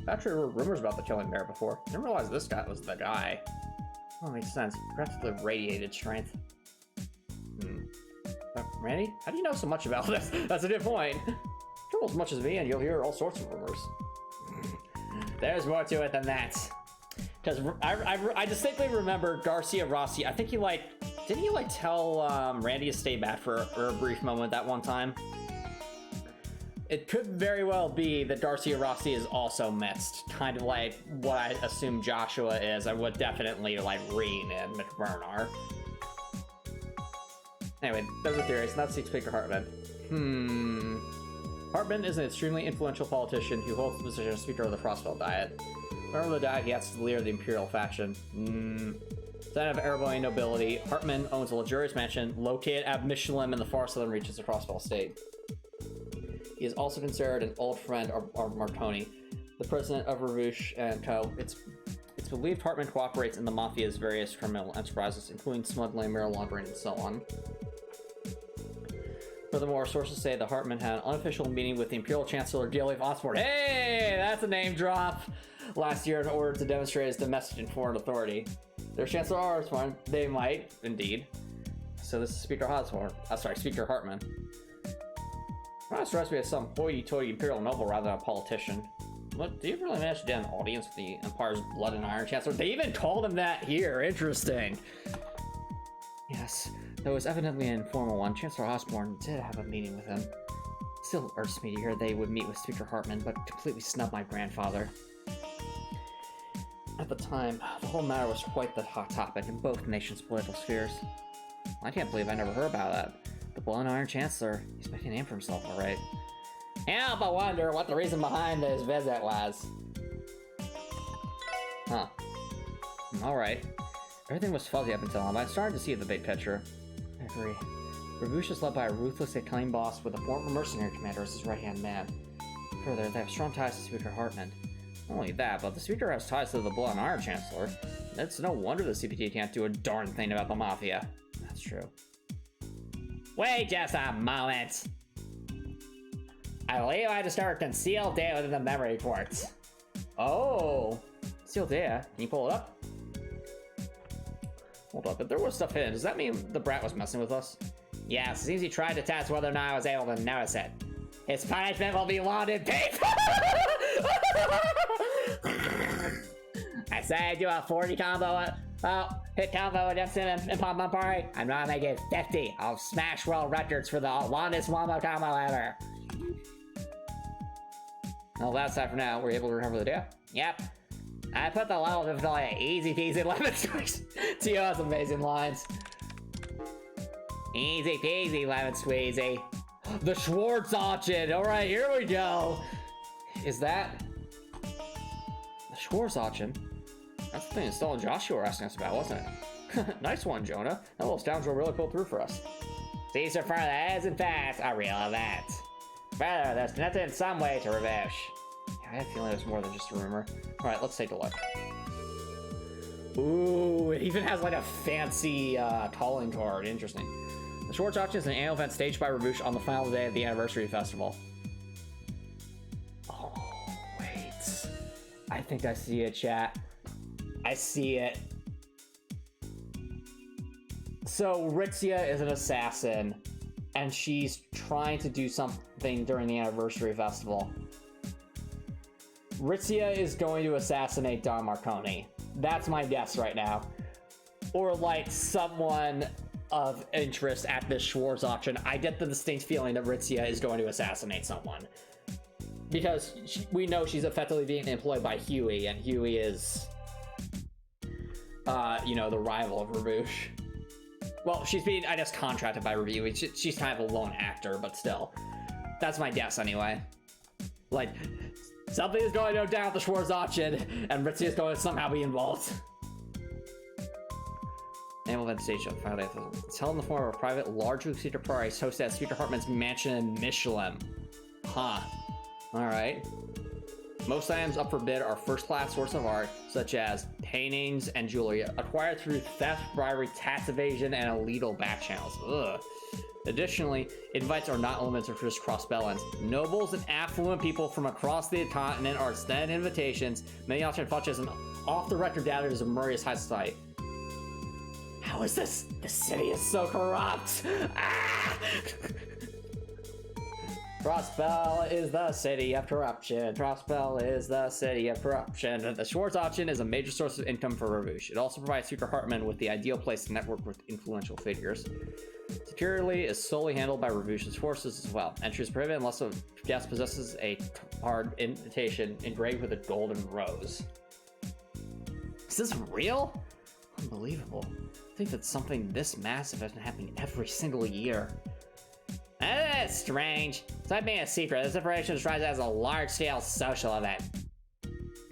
I've actually heard rumors about the Killing Bear before. I didn't realize this guy was the guy. Oh, makes sense. Practically radiated strength. Randy, how do you know so much about this? That's a good point. Travel as much as me and you'll hear all sorts of rumors. There's more to it than that. Because I distinctly remember Garcia Rossi. I think he didn't he tell Randy to stay back for a brief moment that one time? It could very well be that Garcia Rossi is also missed, kind of like what I assume Joshua is. I would definitely Reen and McBurnar. Anyway, those are theories. Let's see Speaker Hartman. Hartman is an extremely influential politician who holds the position of Speaker of the Crossbell Diet. Member of the Diet, he acts as the leader of the Imperial faction. Son of Arabian nobility, Hartman owns a luxurious mansion located at Michelin in the far southern reaches of Crossbell State. He is also considered an old friend of Marconi, the president of Ravouche and Co. It's believed Hartman cooperates in the Mafia's various criminal enterprises, including smuggling, mirror laundering, and so on. Furthermore, sources say that Hartman had an unofficial meeting with the Imperial Chancellor Geofront Osborne. Hey, that's a name drop! Last year in order to demonstrate his domestic and foreign authority. Their Chancellor Osborne, they might, indeed. So this is Speaker Hartman. That strikes me as some hoity-toity Imperial noble rather than a politician. Look, do you really manage to get an audience with the Empire's Blood and Iron Chancellor? They even called him that here. Interesting. Yes, though it was evidently an informal one, Chancellor Osborne did have a meeting with him. Still urged me to hear they would meet with Speaker Hartman, but completely snubbed my grandfather. At the time, the whole matter was quite the hot topic in both nations' political spheres. I can't believe I never heard about that. The Blood and Iron Chancellor, he's making a name for himself, alright. Help, I wonder what the reason behind this visit was. Huh. Alright. Everything was fuzzy up until now, but I started to see the big picture. I agree. Ravouche is led by a ruthless acclaimed boss with a former mercenary commander as his right-hand man. Further, they have strong ties to Speaker Hartman. Not only that, but the Speaker has ties to the Blood and Iron Chancellor. It's no wonder the CPT can't do a darn thing about the Mafia. That's true. Wait just a moment. I believe I discovered concealed data within the memory ports. Oh! Concealed data? Can you pull it up? Hold up, if there was stuff hidden, does that mean the brat was messing with us? Yes, it seems he tried to test whether or not I was able to notice it. His punishment will be long and painful! I say I do a 40 combo, hit combo against him in Pom Pom Party. I'm gonna make it 50. I'll smash world records for the longest wombo combo ever. Well, that's that for now. Were you able to remember the data? Yep. I put the level difficulty at easy peasy lemon squeeze. Tio has amazing lines. Easy peasy lemon squeezy. The Schwartz option. All right, here we go. Is that the Schwartz option? That's the thing that Stella and Joshua were asking us about, wasn't it? Nice one, Jonah. That little scoundrel really pulled through for us. These are further as in fact a real event. Further, there's nothing in some way to Ravouche. Yeah, I had a feeling it was more than just a rumor. All right, let's take a look. Ooh, it even has like a fancy calling card. Interesting. The Schwartz Auction is an annual event staged by Ravouche on the final day of the anniversary festival. Oh, wait. I think I see it, chat. I see it. So Ritzia is an assassin, and she's trying to do something during the anniversary festival. Ritzia is going to assassinate Don Marconi. That's my guess right now. Or like someone of interest at this Schwartz auction. I get the distinct feeling that Ritzia is going to assassinate someone. Because we know she's effectively being employed by Huey, and Huey is, you know, the rival of Ravouche. Well, she's being, I guess, contracted by Huey. She's kind of a lone actor, but still. That's my guess anyway. Like, Something is going to go down with the Schwartz option, and Ritzy is going to somehow be involved. Animal vegetation. It's held in the form of a private, large secret prize hosted at Secret Hartman's mansion in Michelin. Huh. Alright. Most items up for bid are first-class works of art, such as paintings and jewelry, acquired through theft, bribery, tax evasion, and illegal back channels. Ugh. Additionally, invites are not limited to just crossbellans. Nobles and affluent people from across the continent are extended invitations. Many often touch as an off-the-record data is a Murray's high society. How is this? The city is so corrupt! Ah! Crossbell is the city of corruption. Crossbell is the city of corruption. The Schwartz option is a major source of income for Ravoosh. It also provides Secret Hartman with the ideal place to network with influential figures. Security is solely handled by Ravoosh's forces as well. Entry is prohibited unless a guest possesses a card invitation engraved with a golden rose. Is this real? Unbelievable. I think that something this massive has been happening every single year. That's strange. Despite being a secret, this information describes it as a large-scale social event.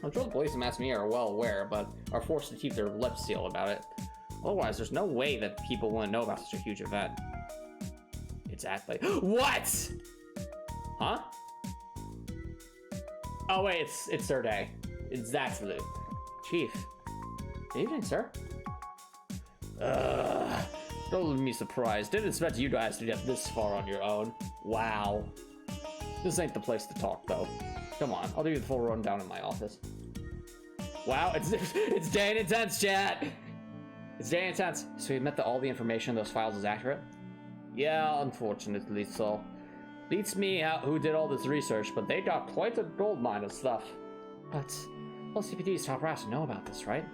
I'm sure the police and mass media are well aware, but are forced to keep their lips sealed about it. Otherwise, there's no way that people wouldn't know about such a huge event. Exactly. What? Huh? Oh wait, it's their day. That's the chief. Good evening, sir. Don't leave me surprised. Didn't expect you guys to get this far on your own. Wow. This ain't the place to talk, though. Come on, I'll do the full rundown in my office. Wow, it's day intense, chat. It's day intense. So you admit that all the information in those files is accurate? Yeah, unfortunately so. Beats me out who did all this research, but they got quite a goldmine of stuff. But all CPD's top brass know about this, right?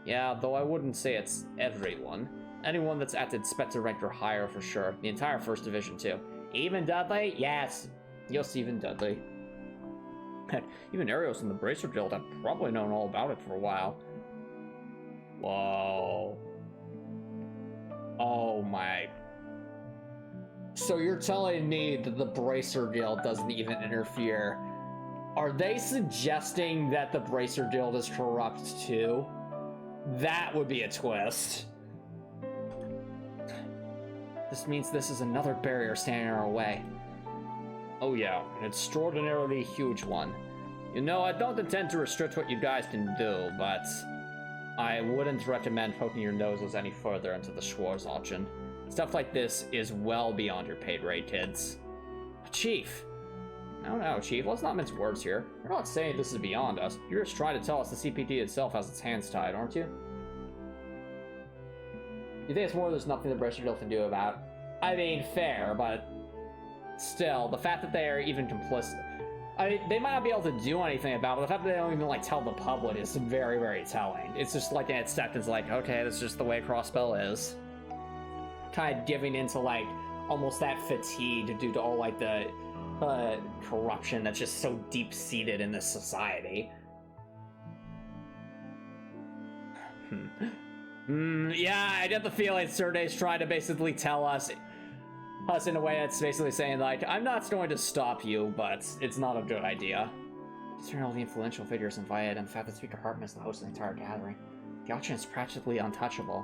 Yeah, though I wouldn't say it's everyone. Anyone that's at the Inspector rank or higher for sure. The entire First Division too. Even Dudley? Yes. Yes, even Dudley. Heck, even Arios in the Bracer Guild have probably known all about it for a while. Whoa. Oh my. So you're telling me that the Bracer Guild doesn't even interfere? Are they suggesting that the Bracer Guild is corrupt too? That would be a twist. This means this is another barrier standing in our way. Oh yeah, an extraordinarily huge one. You know, I don't intend to restrict what you guys can do, but I wouldn't recommend poking your noses any further into the Schwartz option. Stuff like this is well beyond your paid rate, kids. Chief. No, Chief, let's not mince words here. You're not saying this is beyond us. You're just trying to tell us the CPD itself has its hands tied, aren't you? You think it's more there's nothing the Bracer Guild can do about? I mean, fair, but still, the fact that they are even complicit. I mean, they might not be able to do anything about it, but the fact that they don't even, like, tell the public is very, very telling. It's just like an acceptance, like, okay, that's just the way Crossbell is. Kind of giving into, like, almost that fatigue due to all, like, the corruption that's just so deep-seated in this society. Yeah, I get the feeling Surday's trying to basically tell us in a way that's basically saying, like, I'm not going to stop you, but it's not a good idea. Considering all the influential figures invited and the fact that Speaker Hartman is the host of the entire gathering, the auction is practically untouchable.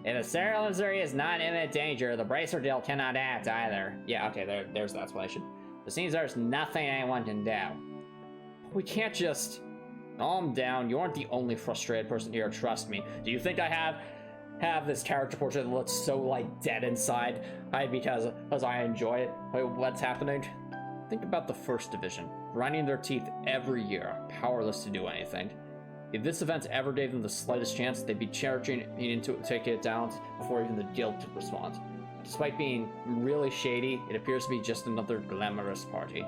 If a Serial Missouri is not in imminent danger, the Bracer Guild cannot act either. Yeah, okay, there's the explanation. It seems there's nothing anyone can do. We can't just... Calm down, you aren't the only frustrated person here, trust me. Do you think I have this character portrait that looks so, like, dead inside? Because I enjoy it? Wait, what's happening? Think about the First Division, grinding their teeth every year, powerless to do anything. If this event ever gave them the slightest chance, they'd be charging into it, taking it down before even the guild could respond. Despite being really shady, it appears to be just another glamorous party.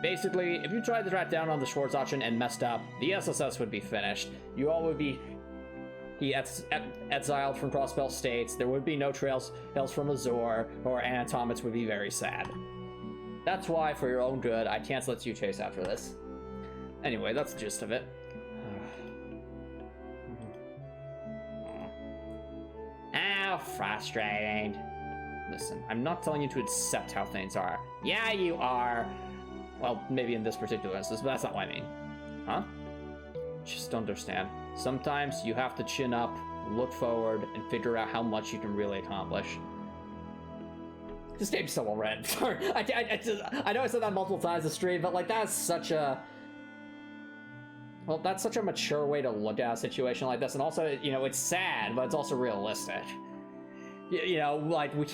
Basically, if you tried to track down on the Schwartz option and messed up, the SSS would be finished. You all would be exiled from Crossbell States. There would be no trails from Azor, or Antomicx would be very sad. That's why, for your own good, I can't let you chase after this. Anyway, that's the gist of it. How frustrating. Listen, I'm not telling you to accept how things are. Yeah, you are. Well, maybe in this particular instance, but that's not what I mean. Huh? Just understand. Sometimes you have to chin up, look forward, and figure out how much you can really accomplish. This game's so well read. Sorry, I know I said that multiple times this stream, but like that's such a... Well, that's such a mature way to look at a situation like this, and also, you know, it's sad, but it's also realistic. You know, like, we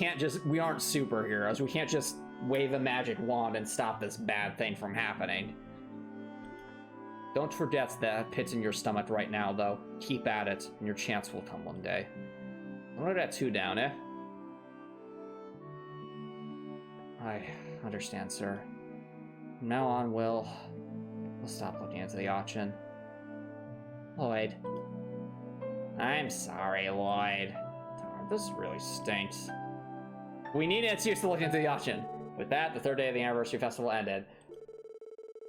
aren't superheroes. We can't just wave a magic wand and stop this bad thing from happening. Don't forget that pit's in your stomach right now, though. Keep at it, and your chance will come one day. Don't let that 2 down, eh? I understand, sir. From now on, we'll stop looking into the auction. Lloyd. I'm sorry, Lloyd. This really stinks. We need an excuse to look into the auction. With that, the 3rd day of the anniversary festival ended.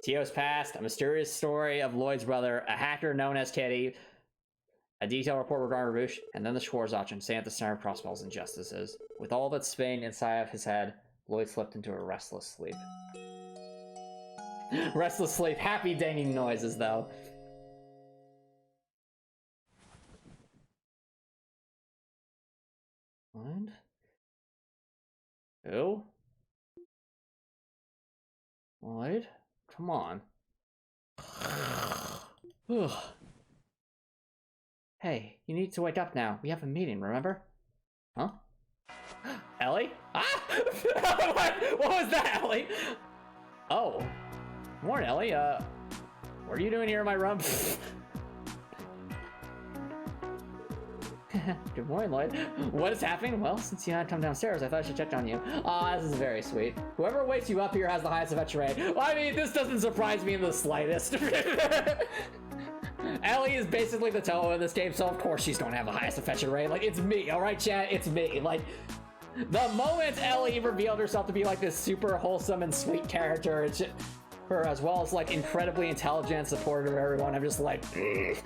Tio's past, a mysterious story of Lloyd's brother, a hacker known as Kitty, a detailed report regarding Roosh, and then the Schwartz auction, staying at the center of crossbells and justices. With all that spinning inside of his head, Lloyd slipped into a restless sleep. Restless sleep, happy dinging noises, though. What? Who? Lloyd? Come on. Hey, you need to wake up now. We have a meeting, remember? Huh? Ellie? Ah! What was that, Ellie? Oh. Morning, Ellie. What are you doing here in my room? Good morning, Lloyd. What is happening? Well, since you had come downstairs, I thought I should check on you. Aw, this is very sweet. Whoever wakes you up here has the highest adventure rate. Well, I mean, this doesn't surprise me in the slightest. Ellie is basically the Toho in this game, so of course she's going to have the highest adventure rate. Like, it's me, alright, chat? It's me. Like, the moment Ellie revealed herself to be, like, this super wholesome and sweet character, it's just, her as well as, like, incredibly intelligent, supportive of everyone, I'm just like, ugh.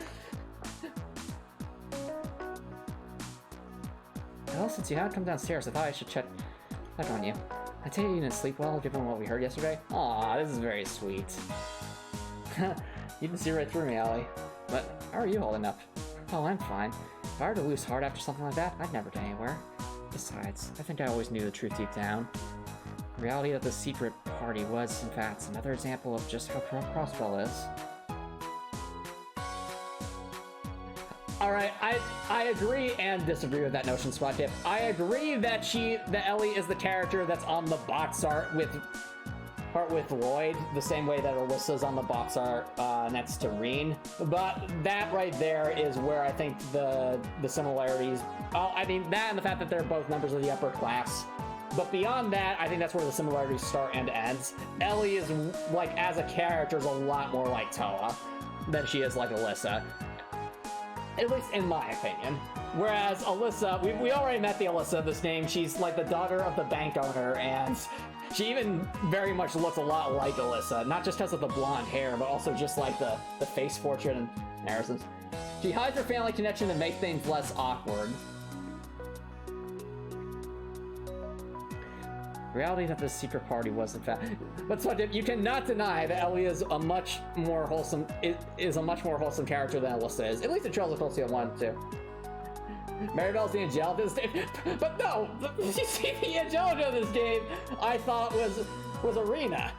Well, since you haven't come downstairs, I thought I should check on you. I take it you didn't sleep well, given what we heard yesterday? Aw, this is very sweet. You can see right through me, Ellie. But how are you holding up? Oh, I'm fine. If I were to lose heart after something like that, I'd never get anywhere. Besides, I think I always knew the truth deep down. The reality that the secret party was, in fact, another example of just how corrupt Crossbell is. Alright, I agree and disagree with that notion, Spot Tip. I agree that Ellie is the character that's on the box art with Lloyd, the same way that Alyssa's on the box art next to Reen. But that right there is where I think the similarities... I mean, that and the fact that they're both members of the upper class. But beyond that, I think that's where the similarities start and ends. Ellie is, like, as a character, is a lot more like Toa than she is like Alyssa. At least in my opinion. Whereas Alyssa, we already met the Alyssa of this game. She's like the daughter of the bank owner, and she even very much looks a lot like Alyssa. Not just because of the blonde hair, but also just like the face portrait and Harrison's. She hides her family connection to make things less awkward. Reality that the secret party was in fact, but so you cannot deny that Ellie is a much more wholesome character than Alyssa is. At least in Trails of Tulsi 1 and 2. Maribel's the Angelica of this game, but no, the Angelica of this game I thought was Arena.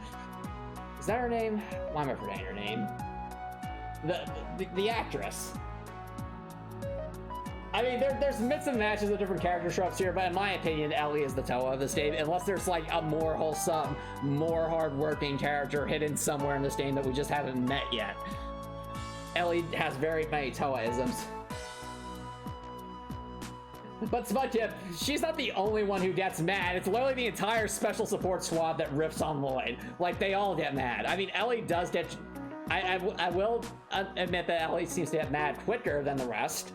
Is that her name? Why am I forgetting her name? The actress. I mean, there's mix and matches of different character tropes here, but in my opinion, Ellie is the Toa of this game, unless there's like a more wholesome, more hardworking character hidden somewhere in this game that we just haven't met yet. Ellie has very many Toa-isms. But Smut Tip, she's not the only one who gets mad. It's literally the entire special support squad that riffs on Lloyd. Like, they all get mad. I mean, Ellie does get... I will admit that Ellie seems to get mad quicker than the rest.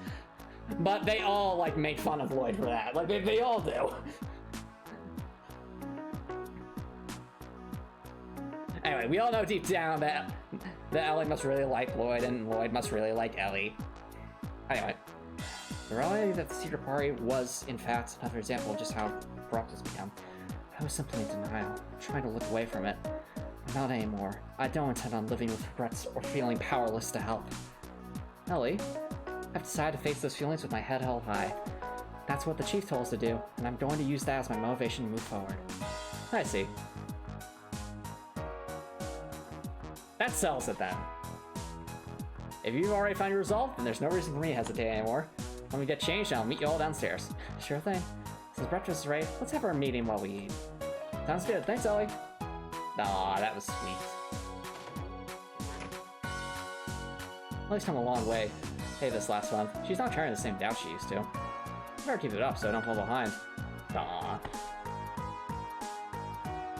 But they all, like, make fun of Lloyd for that. Like, they all do. Anyway, we all know deep down that Ellie must really like Lloyd, and Lloyd must really like Ellie. Anyway. The reality that the Cedar Party was, in fact, another example of just how corrupt it's become. I was simply in denial, trying to look away from it. Not anymore. I don't intend on living with regrets or feeling powerless to help. Ellie, I've decided to face those feelings with my head held high. That's what the chief told us to do, and I'm going to use that as my motivation to move forward. I see. That settles it then. If you've already found your resolve, then there's no reason for me to hesitate anymore. When we get changed, I'll meet you all downstairs. Sure thing. Since breakfast is ready, let's have our meeting while we eat. Sounds good. Thanks, Ellie. Aw, that was sweet. At least come a long way. Hey, this last month, she's not carrying the same doubt she used to. Better keep it up so I don't fall behind. Aw.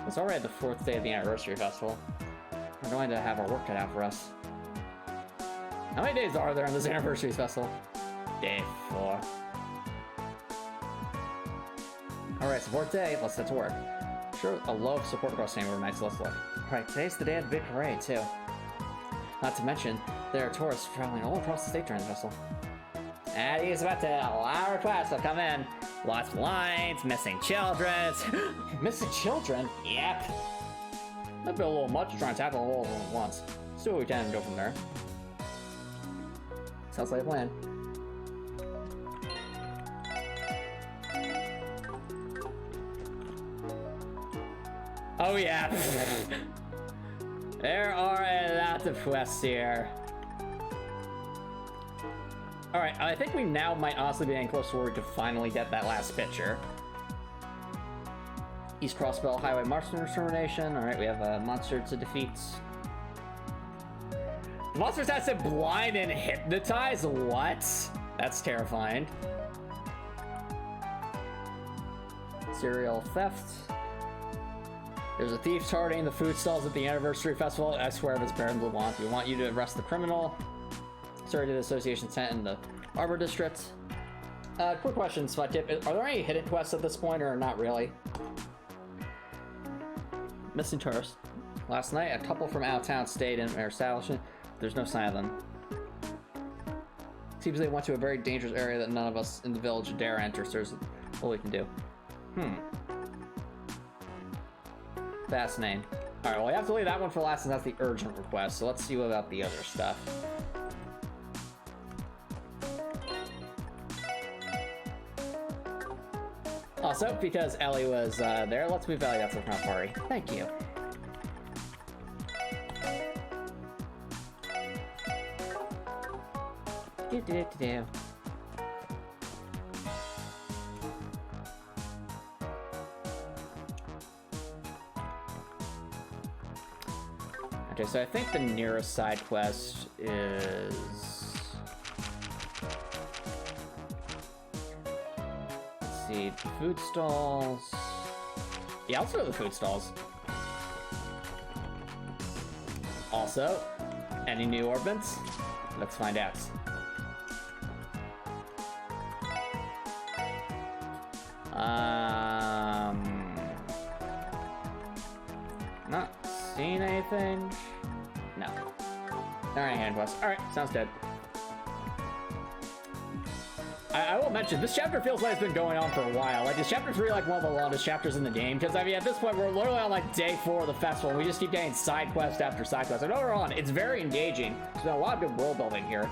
It's already the 4th day of the anniversary festival. We're going to have our work cut out for us. How many days are there in this anniversary festival? Day 4. Alright, so 4th day, let's get to work. Sure, a low of support across the neighborhood, nice, let's look. Right, today's the day of the big parade, too. Not to mention, there are tourists traveling all across the state during the festival. And he's about to allow requests to come in. Lost blinds, missing children. Missing children? Yep. That'd be a little much to try and tackle all of them at once. Let's do what we can and go from there. Sounds like a plan. Oh yeah. There are a lot of quests here. Alright, I think we now might honestly be getting close to where we could finally get that last picture. East Crossbell Highway Marksman Termination. Alright, we have a monster to defeat. Monsters has to blind and hypnotize? What? That's terrifying. Serial theft. There's a thief targeting the food stalls at the anniversary festival. I swear if it's Baron Blue Want, we want you to arrest the criminal. Started the association tent in the Arbor District. Quick question, Spot Tip. Are there any hidden quests at this point or not really? Missing tourists. Last night, a couple from out of town stayed in their establishment. There's no sign of them. Seems they went to a very dangerous area that none of us in the village dare enter, so there's all we can do. Fascinating. Alright, well, we have to leave that one for last, and that's the urgent request, so let's see what about the other stuff. Also, because Ellie was there, let's move Ellie up to the front party. Thank you. Do. Okay, so I think the nearest side quest is... Let's see, the food stalls... Yeah, let's go to the food stalls. Also, any new orbits? Let's find out. Not seeing anything? No. Alright, hand quest. Alright, sounds good. I will mention, this chapter feels like it's been going on for a while. Like, is chapter 3 like one of the longest chapters in the game? Because, I mean, at this point, we're literally on, like, day 4 of the festival, and we just keep getting side quest after side quest. And overall, it's very engaging. There's been a lot of good world building here.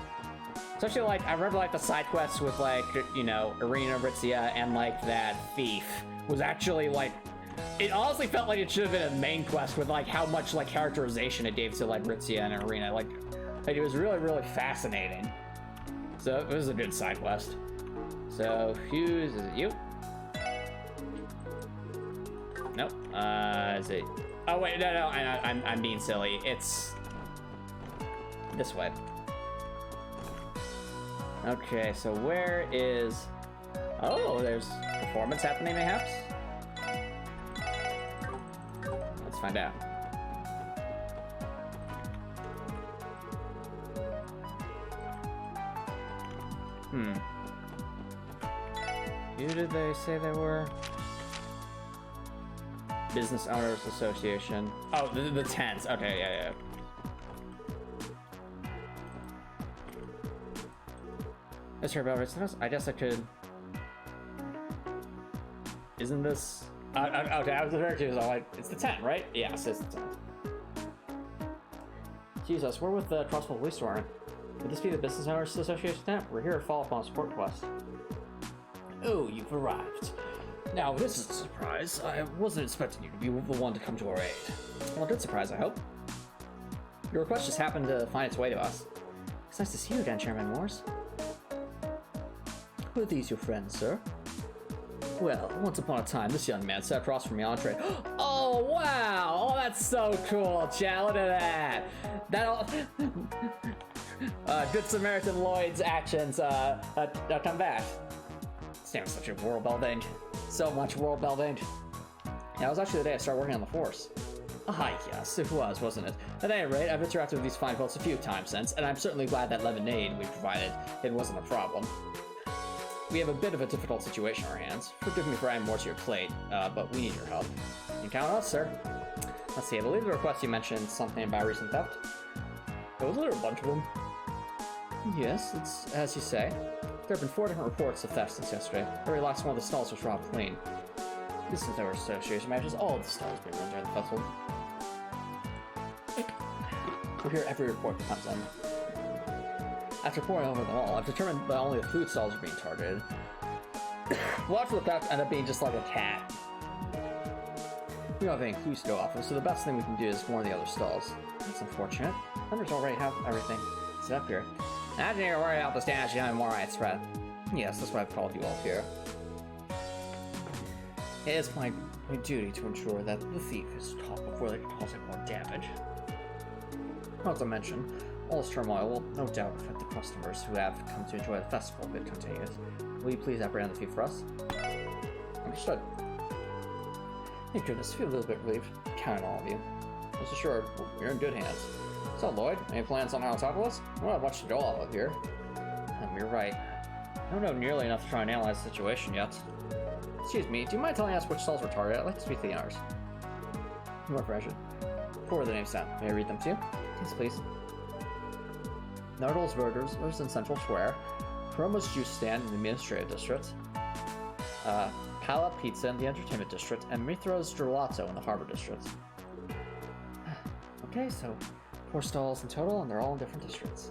Especially, like, I remember, like, the side quests with, like, you know, Irina, Ritzia, and, like, that thief was actually, like... It honestly felt like it should have been a main quest with, like, how much, like, characterization it gave to, like, Ritzia and Irina. Like, it was really, really fascinating. So, it was a good side quest. So, Hughes, is it you? Nope. Is it... Oh, wait, no, I'm being silly. It's... this way. Okay, so where is... Oh, there's performance happening, perhaps? Let's find out. Who did they say they were? Business Owners Association. Oh, the tents. Okay, yeah. Mr. Belvis, I guess I could... Isn't this... okay, I was very confused. I'm like, it's the 10, right? Yes, it's the 10. Jesus, we're with the Crossbell Police Department. Would this be the Business Owners Association tent? We're here to follow up on a support request. Oh, you've arrived. Now, this is a surprise. I wasn't expecting you to be the one to come to our aid. Well, a good surprise, I hope. Your request just happened to find its way to us. It's nice to see you again, Chairman Morse. Who are these your friends, sir? Well, once upon a time, this young man sat across from me on a train. Oh, wow! Oh, that's so cool, chat. Look at that. That'll... Good Samaritan Lloyd's actions come back. Damn, such a world building. So much world building. Yeah, it was actually the day I started working on the force. Ah, yes, it was, wasn't it? At any rate, I've interacted with these fine folks a few times since, and I'm certainly glad that lemonade we provided, it wasn't a problem. We have a bit of a difficult situation on our hands. Forgive me for adding more to your plate, but we need your help. You can count on us, sir. Let's see, I believe the request you mentioned something about recent theft. Was there a bunch of them? Yes, it's as you say. There have been 4 different reports of theft since yesterday. The very last one of the stalls was robbed clean. This is our association matches all of the stalls being run during the festival. We'll hear every report that comes in. After poring over them all, I've determined that only the food stalls are being targeted. Watch for the theft end up being just like a cat. We don't have any clues to go off of, so the best thing we can do is warn the other stalls. That's unfortunate. Vendors already have everything set up here. I didn't worry about the stash more widespread. Yes, that's why I've called you all here. It is my duty to ensure that the thief is caught before they can cause it more damage. Not to mention, all this turmoil will no doubt affect the customers who have come to enjoy the festival if it continues. Will you please apprehend the thief for us? Understood. Thank goodness, I feel a little bit relieved. Counting all of you. Rest assured, you're in good hands. So, Lloyd, any plans on how to tackle this? I don't have much to go off of here. You're right. I don't know nearly enough to try and analyze the situation yet. Excuse me, do you mind telling us which stalls were targeted? I'd like to speak to the owners. More information. 4 of the names down. May I read them to you? Yes, please. Nardol's Burgers was in Central Square. Chroma's Juice Stand in the Administrative District. Pala Pizza in the Entertainment District. And Mithra's Gelato in the Harbor District. Okay, so 4 stalls in total, and they're all in different districts.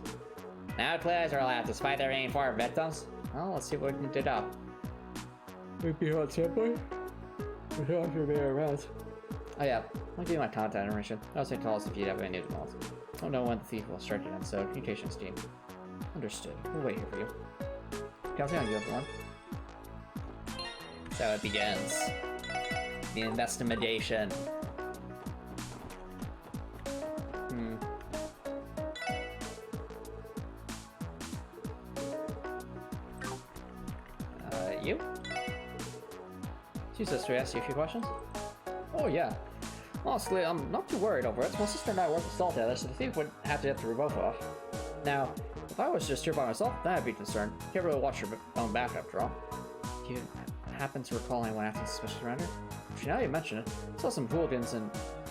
Now players are allowed, despite there being 4 victims. Well, let's see what we can dig up. Maybe on Subway? We're here after being around. Oh yeah, I'll give you my contact information. Also tell us if you have any news. I don't know when the thief will strike again, so communications team. Understood. We'll wait here for you. Counting on you, everyone. So it begins. The investigation. You? Excuse us to ask you a few questions? Oh yeah. Honestly, I'm not too worried over it. My sister and I work the stall together, so the thief would have to get the roof off. Now, if I was just here by myself, then I'd be concerned. Can't really watch your own back after all. Do you happen to recall anyone acting suspicious around here? Actually, now you mention it, I saw some hooligans in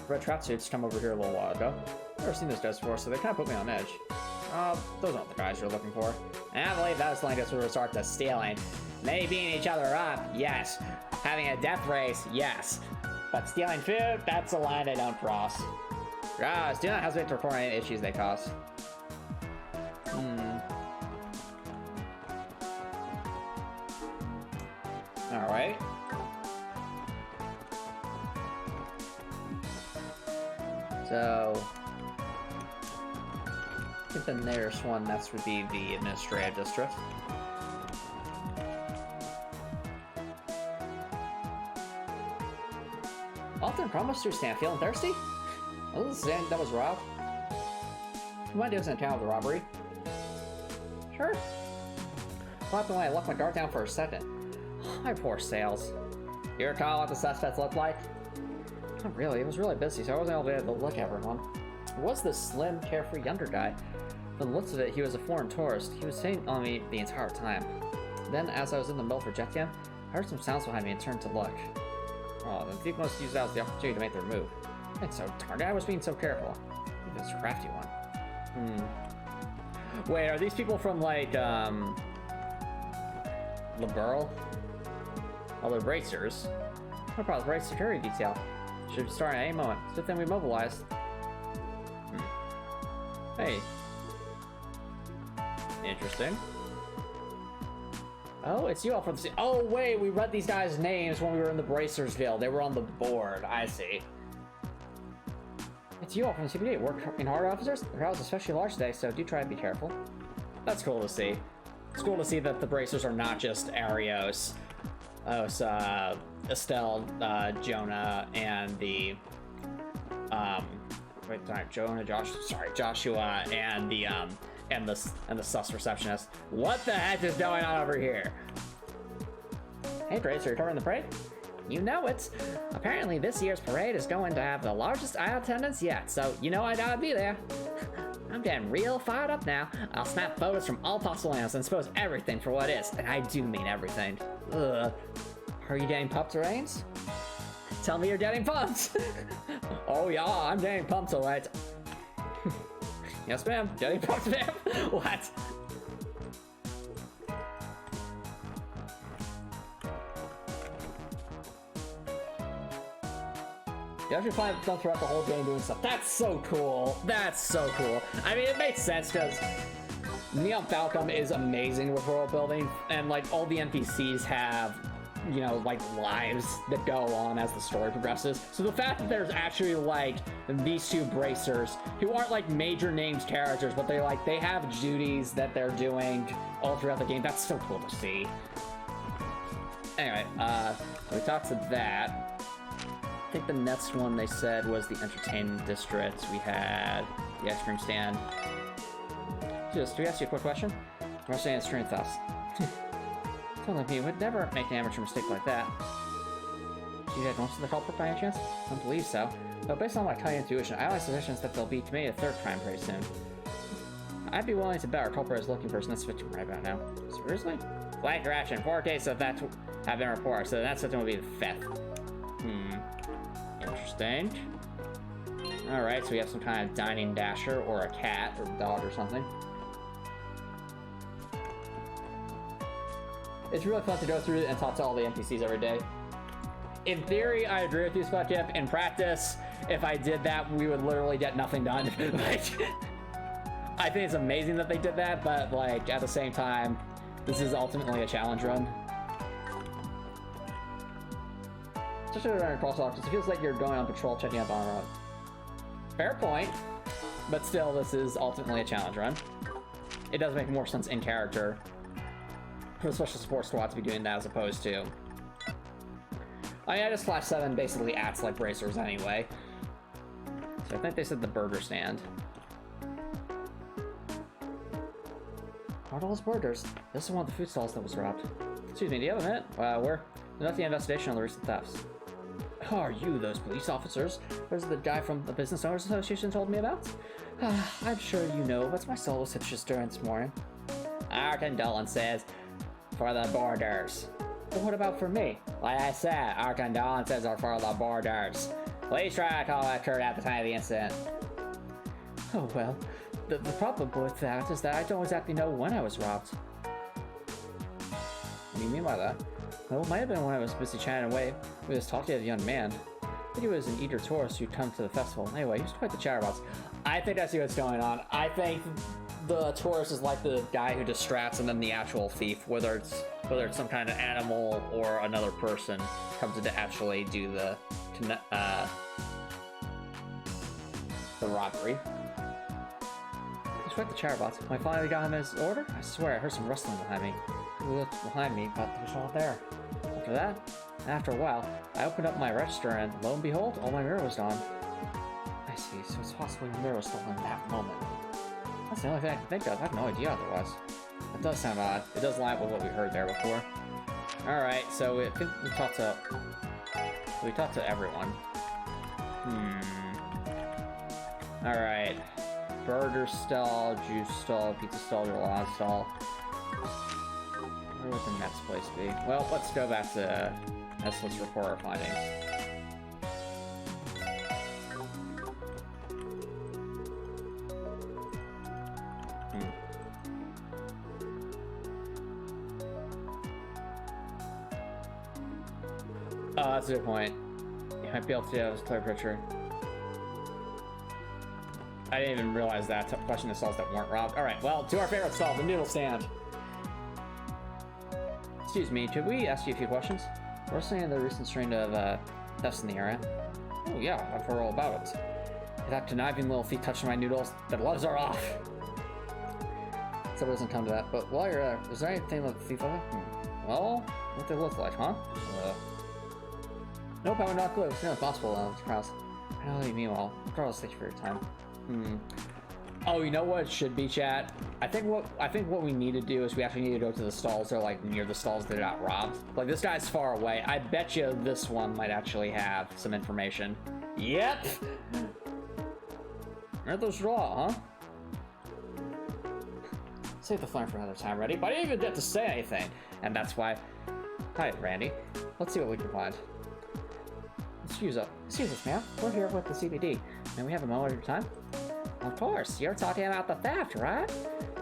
red tracksuits come over here a little while ago. I've never seen those guys before, so they kind of put me on edge. Those aren't the guys you're looking for. And I believe that was telling us we resort to stealing. Maybe beating each other up, yes. Having a death race, yes. But stealing food, that's a line I don't cross. Guys, do not hesitate to report any issues they cause. Alright. So... I think the nearest one, that would be the Administrative District. Often promised to stand feeling thirsty? Oh, this is the that was robbed. You mind doing some account of the robbery? Sure. What happened when I left my guard down for a second? My poor Sales. You recall what the suspects looked like? Not really, it was really busy, so I wasn't able to look at everyone. It was this slim, carefree younger guy. From the looks of it, he was a foreign tourist. He was sitting on me the entire time. Then, as I was in the middle of rejecting him, I heard some sounds behind me and turned to look. Oh, the thief must use that as the opportunity to make their move. And so, darn guy was being so careful. He was a crafty one. Wait, are these people from, like, Liberal? Other bracers? What about the brace security detail? Should start at any moment. It's a good thing we mobilized. Hey. Interesting. Oh, it's you all from the... Oh, wait, we read these guys' names when we were in the Bracersville. They were on the board. I see. It's you all from the CPD. Working hard, officers? The crowd's especially large today, so do try to be careful. That's cool to see. It's cool to see that the Bracers are not just Arios. Estelle, Jonah, and the... Wait, sorry, Joshua, and the sus receptionist. What the heck is going on over here? Hey, Grace, are you covering the parade? You know it. Apparently, this year's parade is going to have the largest attendance yet, so you know I gotta be there. I'm getting real fired up now. I'll snap photos from all possible angles and expose everything for what is, and I do mean everything. Ugh. Are you getting pumped, Rains? Tell me you're getting pumped. Oh yeah, I'm getting pumped, alright. Yes, ma'am. Getting pumped, ma'am. What? You actually find them throughout the whole game doing stuff. That's so cool. That's so cool. I mean, it makes sense because Neon Falcom is amazing with world building, and like all the NPCs have, you know, like lives that go on as the story progresses. So the fact that there's actually like these two bracers who aren't like major named characters, but they have duties that they're doing all throughout the game. That's so cool to see. Anyway, we talked to that. I think the next one they said was the entertainment district. We had the ice cream stand. Just, do we ask you a quick question? We're saying it's train thefts. Someone like me would never make an amateur mistake like that. Do you guys most of the culprit by any chance? I don't believe so. But based on my cutting intuition, I have suspicions that they'll be committing a third crime pretty soon. I'd be willing to bet our culprit is looking for his next victim right about now. Seriously? Flag correction. 4 cases of that have been reported, so the next victim will be the 5th. Interesting. Alright, so we have some kind of dining dasher, or a cat, or a dog, or something. It's really fun to go through and talk to all the NPCs every day. In theory, I agree with you, Spudkip. In practice, if I did that, we would literally get nothing done. Like, I think it's amazing that they did that, but like at the same time, this is ultimately a challenge run. Especially around crosswalks, it feels like you're going on patrol checking up on a road. Fair point, but still, this is ultimately a challenge run. It does make more sense in character for the special support squad to be doing that as opposed to... I mean, I just Slash 7 basically acts like bracers anyway. So I think they said the burger stand. What are those burgers? This is one of the food stalls that was robbed. Excuse me, do you have a minute? We're conducting an investigation on the recent thefts. Who are you, those police officers? Where's the guy from the Business Owners Association told me about? I'm sure you know, but my soul was such a stirring this morning. Our condolences for the boarders. But what about for me? Like I said, our condolences are for the boarders. Please try to call that Kurt at the time of the incident. Oh well, the problem with that is that I don't exactly know when I was robbed. What do you mean by that? Well, it might have been when I was busy chatting away with this talkative young man. I think he was an eager tourist who'd come to the festival. Anyway, he was quite the chatterbox. I think I see what's going on. I think the tourist is like the guy who distracts, and then the actual thief, whether it's some kind of animal or another person, comes in to actually do the robbery. He's quite the chatterbox. When I finally got him his order, I swear I heard some rustling behind me. He looked behind me, but there was no one there. After that, after a while, I opened up my register and lo and behold, all my mirror was gone. I see, so it's possible your mirror was stolen in that moment. That's the only thing I can think of. I have no idea otherwise. That does sound odd. It does line up with what we heard there before. Alright, so I think we talked to everyone. Alright. Burger stall, juice stall, pizza stall, gelato stall. Where would the next place be? Well, let's go back to... let's report our findings. Oh, that's a good point. You might be able to have a clear picture. I didn't even realize that. Question the stalls that weren't robbed. Alright, well, to our favorite stall, the noodle stand. Excuse me, could we ask you a few questions? We're seeing the recent string of thefts in the area. Oh yeah, I've heard all about it. That conniving little feet touching my noodles, the gloves are off. So it doesn't come to that, but while you're there, is there anything with the thief of it? Well, what they look like, huh? Nope, I would not gloves. No, possible, surprise. I know what you mean, well, regardless, thank you for your time. Oh, you know what it should be, chat? I think what we need to do is we actually need to go to the stalls that are like near the stalls that got robbed. Like this guy's far away. I bet you this one might actually have some information. Yep. Another's raw, huh? Save the flame for another time, Randy. But I didn't even get to say anything, and that's why. Hi, Randy. Let's see what we can find. Excuse us, ma'am. We're here with the CBD. May we have a moment of your time? Of course. You're talking about the theft, right?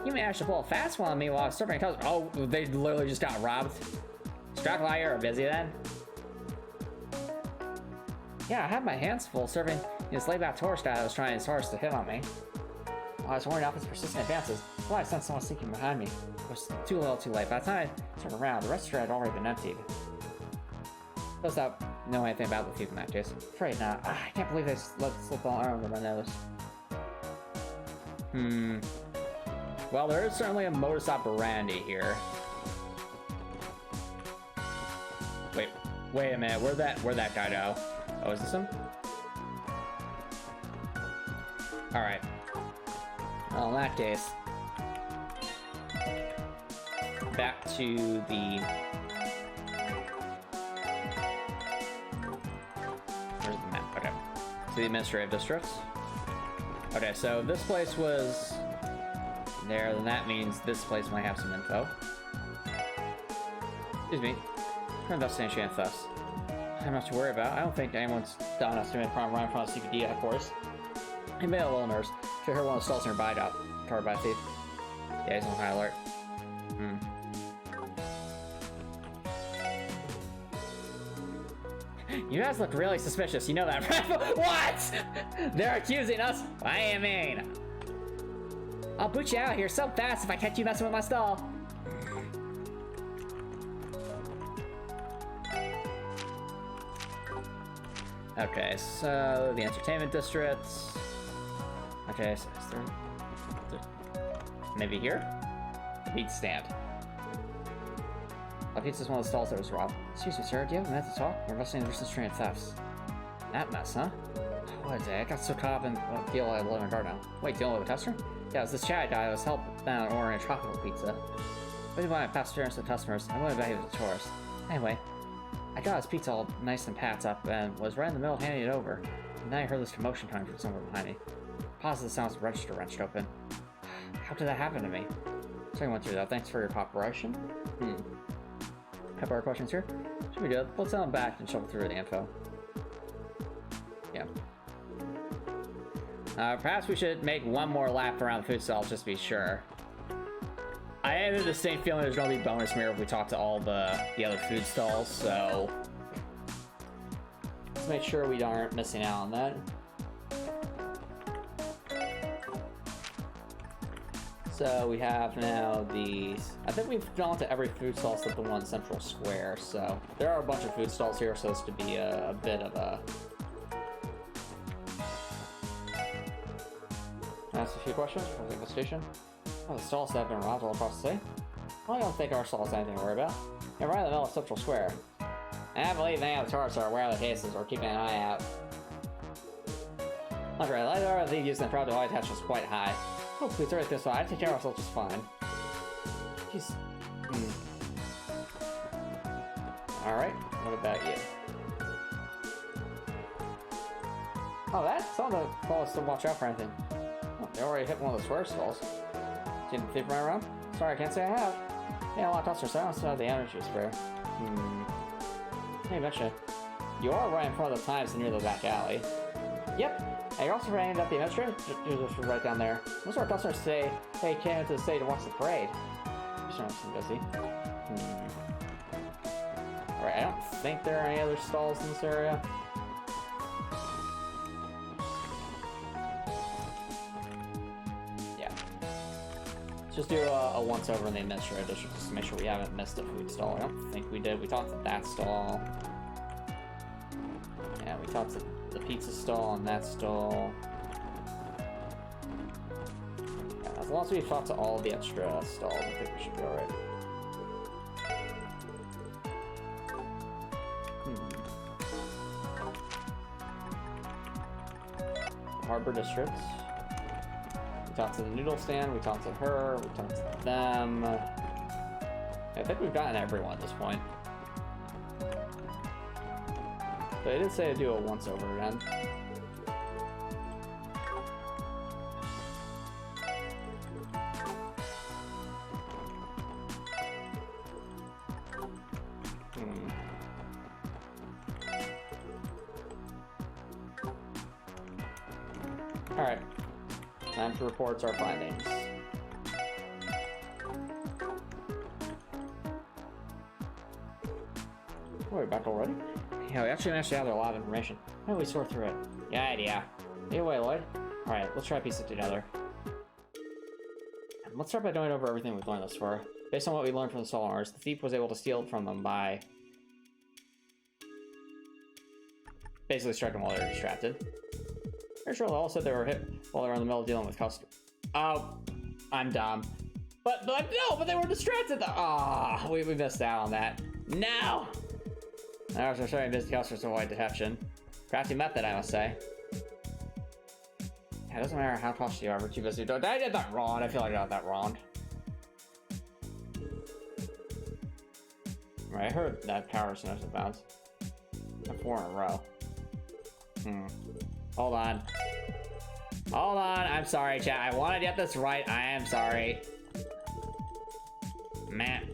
You managed to pull a fast one on me while I was serving customers. Oh, they literally just got robbed. Struck while you were busy then? Yeah, I had my hands full serving this laid-back tourist guy that was trying his hardest to hit on me. While I was warning off his persistent advances, well, I sensed someone sneaking behind me. It was too little too late. By the time I turned around, the restaurant had already been emptied. Does that know anything about the thief in that case? Afraid not. I can't believe they let it slip all under my nose. Well, there is certainly a modus operandi here. Wait a minute. Where'd that guy go? Oh, is this him? Alright. Well, in that case, back to the... Where's the map? Okay. To the administrative districts. Okay, so this place was there, then that means this place might have some info. Excuse me. Investigation and thefts. I'm not to worry about. I don't think anyone's done us doing a crime right in front of CPD, of course. He made a little nervous. Should hear one of the stalls nearby got covered by a thief. Yeah, he's on high alert. You guys look really suspicious, you know that, right? What? They're accusing us? What do you mean? I'll boot you out of here so fast if I catch you messing with my stall. Okay, so the entertainment districts. Okay, so is there maybe here? The pizza stand. A pizza's one of the stalls that was robbed. Excuse me, sir, do you have a minute to talk? We're investigating the recent string of thefts. That mess, huh? What is it? I got so caught up in what deal I live in guard now. Wait, dealing with a customer? Yeah, it was this chat guy that was helping out ordering a tropical pizza. Waiting by my past appearance to the customers, I went back to the tourist. Anyway, I got his pizza all nice and packed up and was right in the middle of handing it over. And then I heard this commotion coming from somewhere behind me. Positive sounds of the register wrenched open. How did that happen to me? So I went through that. Thanks for your cooperation. Have our questions here? Should we do it? Let's send them back and shuffle through the info. Yeah. Perhaps we should make one more lap around the food stalls just to be sure. I had the same feeling there's gonna be bonus mirror if we talk to all the other food stalls, so let's make sure we aren't missing out on that. So we have now these. I think we've gone to every food stall except the one central square. So there are a bunch of food stalls here, so this could be a bit of a. Ask a few questions from the investigation. Oh, the stalls have been robbed all across the city. Well, I don't think our stall has anything to worry about. You're right in the middle of Central Square. And I believe any of the tourists are aware of the cases or keeping an eye out. That's right, the likelihood of these using the fraud to high attachment is quite high. Oh, please, right this way. I take care of ourselves just fine. Jeez. Alright, what about you? Oh, that's on the call us to watch out for anything. Oh, they already hit one of the square stalls. Seen the thief run around? Sorry, I can't say I have. Yeah, a lot of customers, so I don't still have the energy spare. Hey, betcha. You are right in front of the Times near the back alley. Yep. And you're also running up the administrator? Just right down there. Most of our customers say they came into the city to watch the parade. Just busy. Right, I don't think there are any other stalls in this area. Yeah. Let's just do a once over in the administrative district just to make sure we haven't missed a food stall. I don't think we did. We talked to that stall. Yeah, we talked to the pizza stall and that stall. Yeah, as long as we talked to all the extra stalls, I think we should be alright. Harbor districts. We talked to the noodle stand, we talked to her, we talked to them. I think we've gotten everyone at this point. But I did say to do a once over again. Alright. Time to report our findings. Oh, we're back already? Yeah, we actually managed to gather a lot of information. How do we sort through it? Good idea. Anyway, Lloyd. Alright, let's try to piece it together. Let's start by going over everything we've learned thus far. Based on what we learned from the Solars, the thief was able to steal it from them by basically striking while they were distracted. Pretty sure they all said they were hit while they were in the middle of dealing with customers. Oh, I'm dumb. But no, but they were distracted. Ah, we missed out on that. No. I was showing busy customers to avoid detection. Crafty method, I must say. Yeah, it doesn't matter how cautious you are, we're too busy. I did that wrong. I feel like I got that wrong. Right, I heard that power snows and bounce. 4 in a row. Hold on. Hold on. I'm sorry, chat. I wanted to get this right. I am sorry. Man.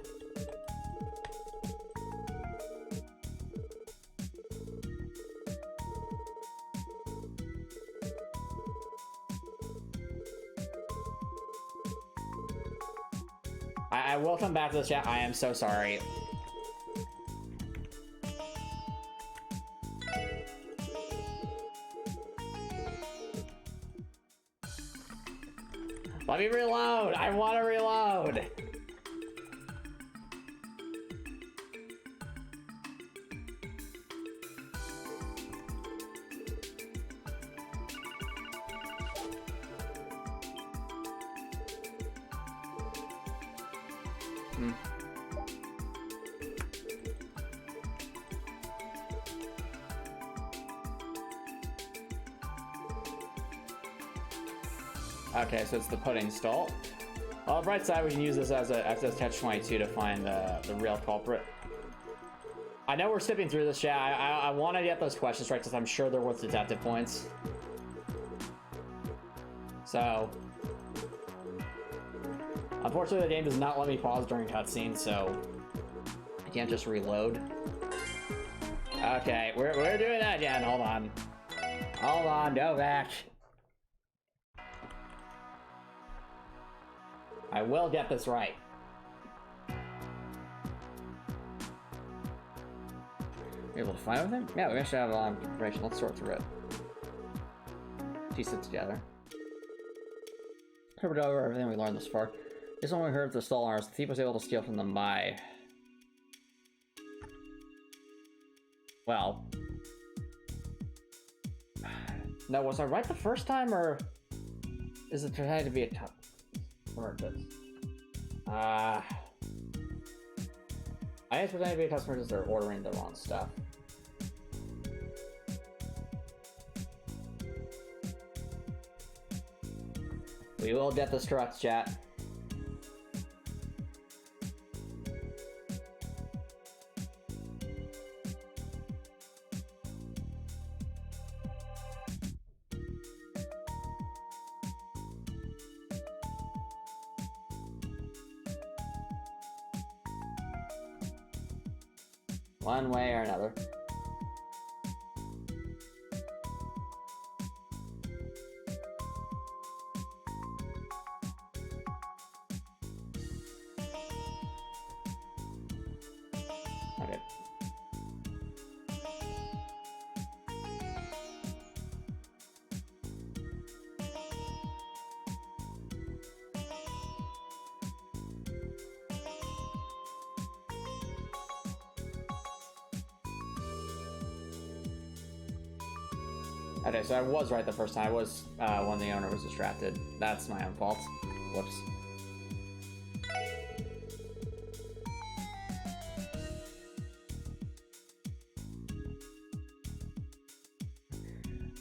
I will come back to this, chat. I am so sorry. Let me reload! I want to reload! Okay, so it's the pudding stall. On the bright side, we can use this as a catch-22 to find the real culprit. I know we're skipping through this, chat. I want to get those questions right because I'm sure they're worth detective points. So, unfortunately, the game does not let me pause during cutscenes, so I can't just reload. Okay, we're doing that again. Hold on. Hold on, go back. I will get this right. You're able to find everything? Yeah, we actually have a lot of information. Let's sort through it. Piece it together. Covered over everything we learned thus far. This one we heard of the Solars. The thief was able to steal from them by... well... No, was I right the first time, or is it trying to be a tough? Or this. I guess pretending to be a customer because they're ordering the wrong stuff. We will get this correct, chat. One way or another. Okay. Okay, so I was right the first time. I was when the owner was distracted. That's my own fault. Whoops.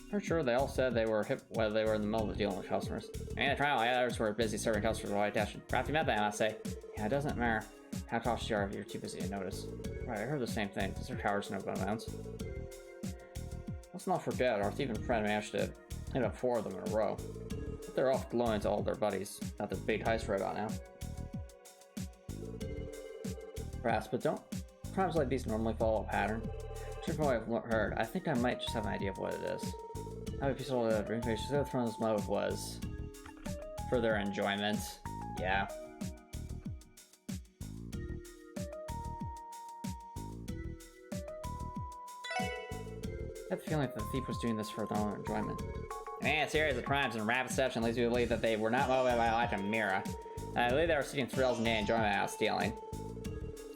Pretty sure they all said they were hip while they were in the middle of dealing with customers. And the trial, others were busy serving customers while I dashed. Perhaps you met them, I must say. Yeah, it doesn't matter how cautious you are if you're too busy to notice. Right, I heard the same thing. These are cowards, no gunbounds. Let's not forget, our thieving friend managed to hit up 4 of them in a row. But they're off glowing to all their buddies. Got this big heist robot now. Perhaps, but don't crimes like these normally follow a pattern? Just from what I've heard, I think I might just have an idea of what it is. How a piece of information the from this motive was for their enjoyment. Yeah. I had the feeling that the thief was doing this for their own enjoyment. A series of crimes and rapid deception leads me to believe that they were not motivated by like a mirror. I believe they were seeking thrills and enjoyment out of stealing.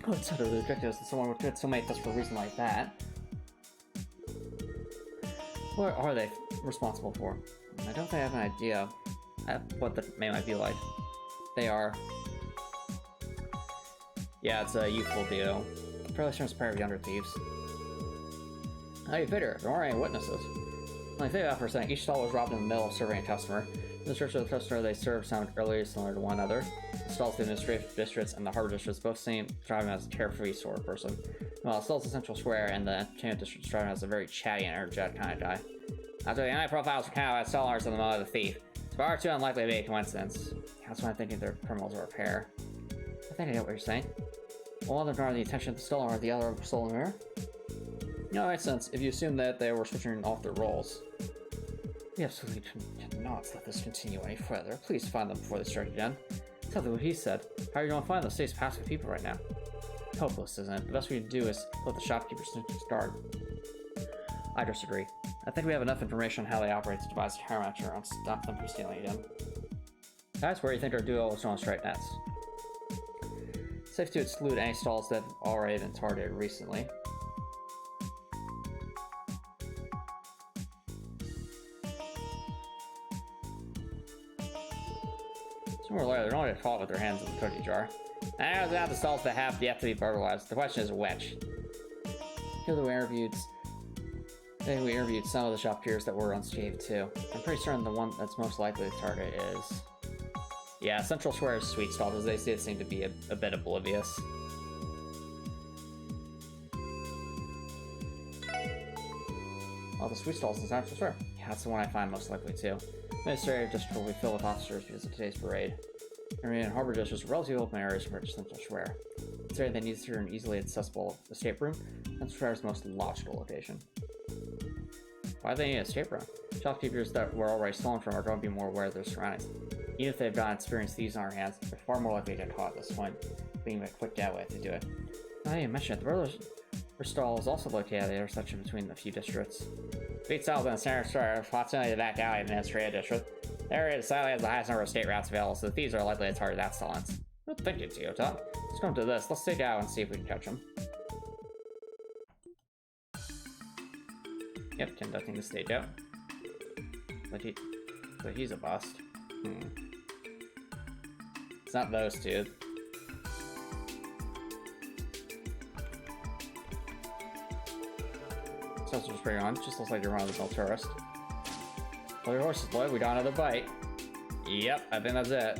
Oh, it's utterly ridiculous that someone would commit so many thefts for a reason like that. What are they responsible for? I don't think I have an idea of what the may might be like. They are... Yeah, it's a youthful duo. Fairly sure it's a pair of younger thieves. How do you figure? There aren't any witnesses. When I think about for a second, each stall was robbed in the middle of serving a customer. In the description of the customer they served sounded eerily similar to one another. The stalls, the administrative districts, and the harbor districts both seem describe him as a carefree sort of person. While the stalls, the central square, and the entertainment district describe him as a very chatty and energetic kind of guy. After the only profiles for Cow as stallers in the mode of the thief. It's far too unlikely to be a coincidence. That's why I'm thinking they're criminals or a pair. I think I get what you're saying. One of them drawn the attention of the stolen, or the other stolen mirror? No, it makes sense if you assume that they were switching off their roles. We absolutely cannot let this continue any further. Please find them before they strike again. Tell them what he said. How are you going to find those state's passive people right now? Hopeless, isn't it? The best we can do is let the shopkeepers guard. I disagree. I think we have enough information on how they operate to devise a countermeasure and stop them from stealing again. That's where you think our duo is going to strike next. Safe to exclude any stalls that have already been targeted recently. Sooner or later, they're going to get caught with their hands in the cookie jar. I know about the stalls that have yet to be burglarized. The question is which. Here we interviewed some of the shopkeepers that were unscathed too. I'm pretty certain the one that's most likely to target is... Yeah, Central Square's sweet stall, because they did seem to be a bit oblivious. Oh, the sweet stall's in Central Square. Yeah, that's the one I find most likely too. Administrative district will be filled with officers because of today's parade. Marine and Harbor District is relatively open areas compared to Central Square. Considering they need to secure an easily accessible escape room, Central Square is the most logical location. Why do they need an escape room? Shopkeepers that were already stolen from are going to be more aware of their surroundings. Even if they've got experienced thieves on our hands, they're far more likely to get caught at this point, being a quick getaway to do it. Now that you mention it, the burglar stall is also located at the intersection between the few districts. Beat stalls in the center square, proximity to the back alley administrative district. The area decidedly has the highest number of state routes available, so the thieves are likely to target that stall. Good thinking, Tio. Let's come to this. Let's take it out and see if we can catch him. Yep, conducting the stage out. But he's a bust. It's not those two. Just pretty on. Just looks like you're one of the tourist. Well, your horse is blood. We got another bite. Yep, I think that's it.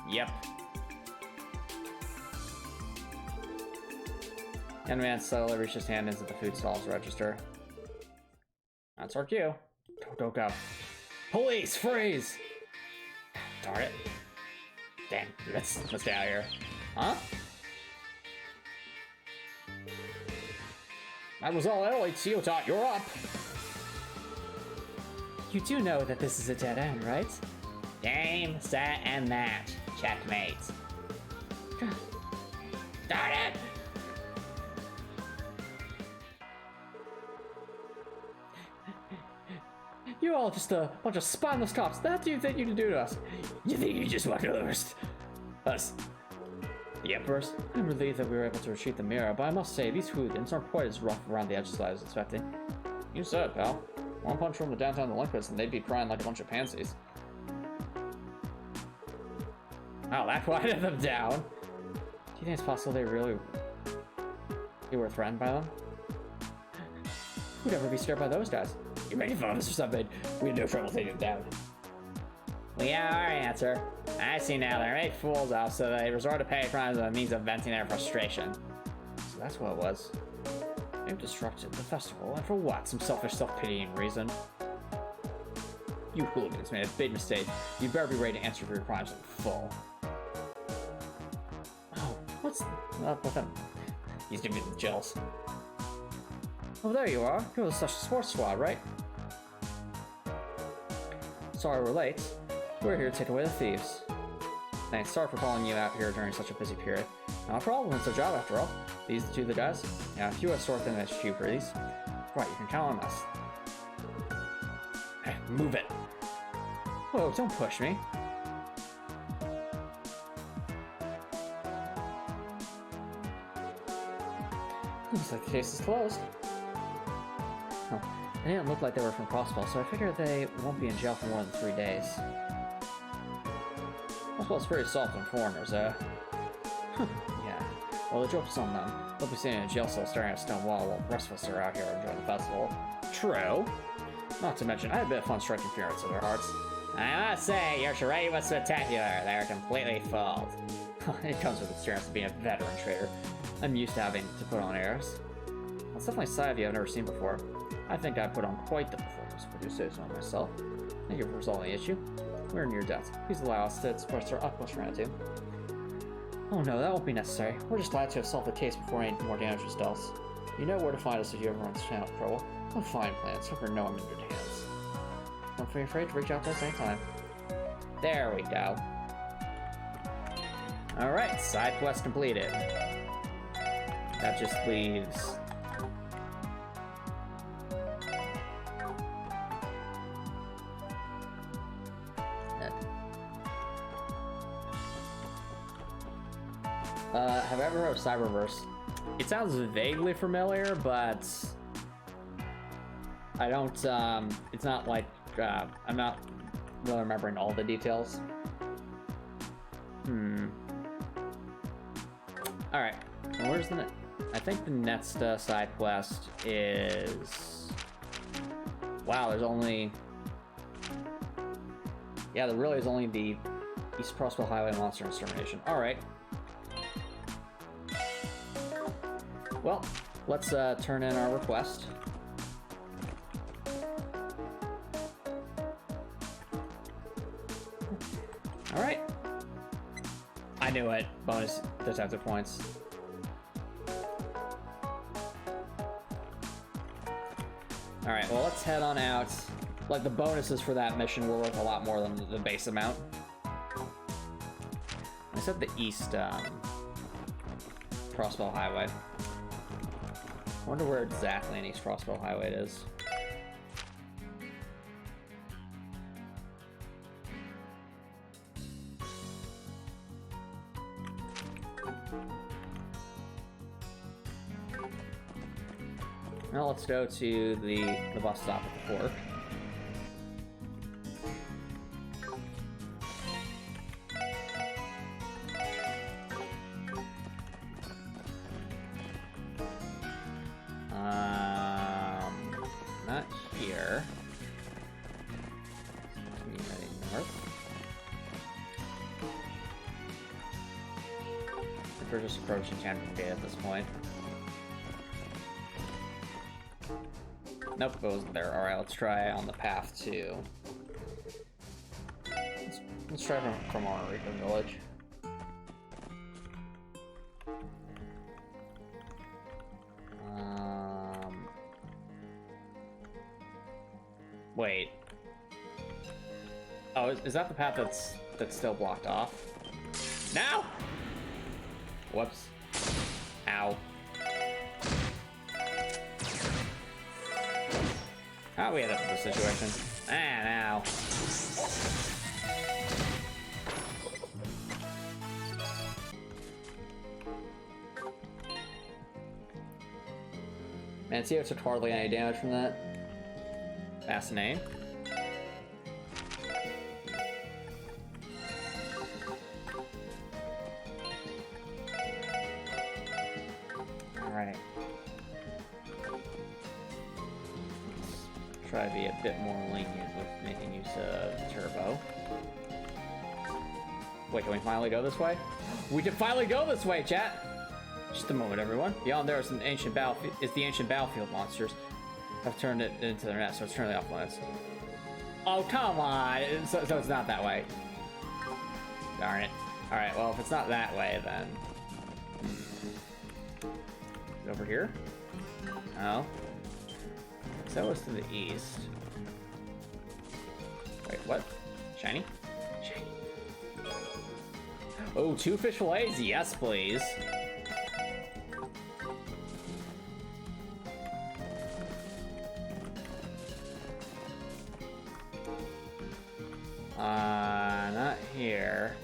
Yep. Young man slowly reached his hand into the food stall's register. That's our cue. Go. Police, freeze! Darn it. Damn, let's get out of here. Huh? Mademoiselle Lloyd and Tio, you're up! You do know that this is a dead end, right? Game, set, and match. Checkmate. Darn it! You all just a bunch of spineless cops. That do you think you can do to us? You think you just want to arrest us? The Emperors? I'm relieved that we were able to retrieve the mirror, but I must say, these hooligans aren't quite as rough around the edges as I was expecting. You said it, pal. One punch from the downtown delinquents and they'd be crying like a bunch of pansies. Wow, that quieted them down. Do you think it's possible they were threatened by them? Who'd ever be scared by those guys? You making fun of us or something? We had no trouble taking them down. We have our answer. I see now they're made fools of, so they resort to petty crimes as a means of venting their frustration. So that's what it was. They've disrupted the festival, and for what? Some selfish, self-pitying reason? You hooligans made a big mistake. You better be ready to answer for your crimes in full. Oh, what's up with him? He's giving me the chills. Oh, there you are. You're the Special Sports Squad, right? Sorry we're late. We're here to take away the thieves. Thanks, sorry for calling you out here during such a busy period. Not a problem, it's a job after all. These two the guys? Yeah, if you have sort them as HQ for these. Right, you can count on us. Hey, move it. Whoa, don't push me. Looks like the case is closed. Oh, they didn't look like they were from Crossbell, so I figured they won't be in jail for more than 3 days. Crossbell's pretty soft on foreigners, yeah. Well, the joke's on them. They'll be sitting in a jail cell staring at a stone wall while the rest of us are out here enjoying the festival. True. Not to mention, I had a bit of fun striking fear into their hearts. I must say, your charade was spectacular. They are completely fooled. It comes with experience of being a veteran trader. I'm used to having to put on airs. It's definitely a side of you I've never seen before. I think I put on quite the performance, but you say so myself. Thank you for resolving the issue. We're near death. Please allow us to express our utmost gratitude. Oh no, that won't be necessary. We're just glad to have solved the case before any more damage is dealt. You know where to find us if you ever run into trouble. A fine plan, so for no I'm in good hands. Don't be afraid to reach out to us anytime. There we go. Alright, side quest completed. That just leaves... have I ever heard of Cyberverse? It sounds vaguely familiar, but I don't, it's not like, I'm not really remembering all the details. Alright, well, where's the I think the next side quest is... Wow, there's only... Yeah, there really is only the East Crossbell Highway Monster Extermination. Alright. Well, let's turn in our request. Alright. I knew it. Bonus detective points. Alright, well, let's head on out. Like, the bonuses for that mission were worth a lot more than the base amount. I said the East Crossbell Highway. I wonder where exactly in East Crossbell Highway it is. Now let's go to the bus stop at the fork. Not here. Heading north. I think we're just approaching Tantrum Gate at this point. Nope, it wasn't there. Alright, let's try on the path to... Let's try from Rico Village. Wait. Oh, is that the path that's still blocked off? Now! Whoops. Ow. How we end up in this situation? Ah, now. Man, Tio took hardly any damage from that. Fascinating. Alright. Try to be a bit more lenient with making use of turbo. Wait, can we finally go this way? We can finally go this way, chat! Just a moment, everyone. Beyond there is an ancient battlefield. Is the ancient battlefield monsters have turned it into their nest, so it's currently off limits. Oh, come on! So it's not that way. Darn it. Alright, well, if it's not that way, then... Over here? Oh. So it's to the east. Wait, what? Shiny? Shiny. Oh, 2 fish fillets? Yes, please. Not here.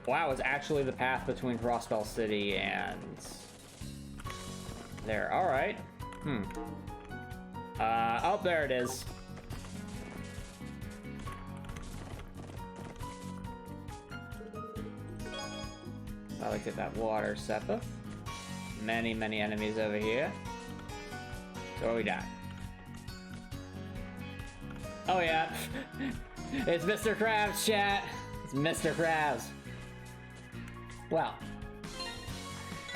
Wow, it's actually the path between Crossbell City and... there. Alright. Oh, there it is. I like at that water, Sepith. Many, many enemies over here. So what we got? Oh yeah. It's Mr. Krabs, chat. It's Mr. Krabs. Well,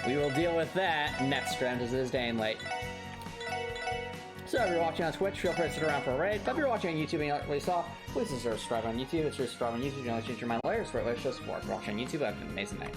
we will deal with that next round as it is day and late. So if you're watching on Twitch, feel free to sit around for a raid. But if you're watching on YouTube and you like what you saw, please subscribe on YouTube. If you're subscribed on YouTube, you know, change your mind later. It's great way to show support. If you're watching on YouTube, have an amazing night.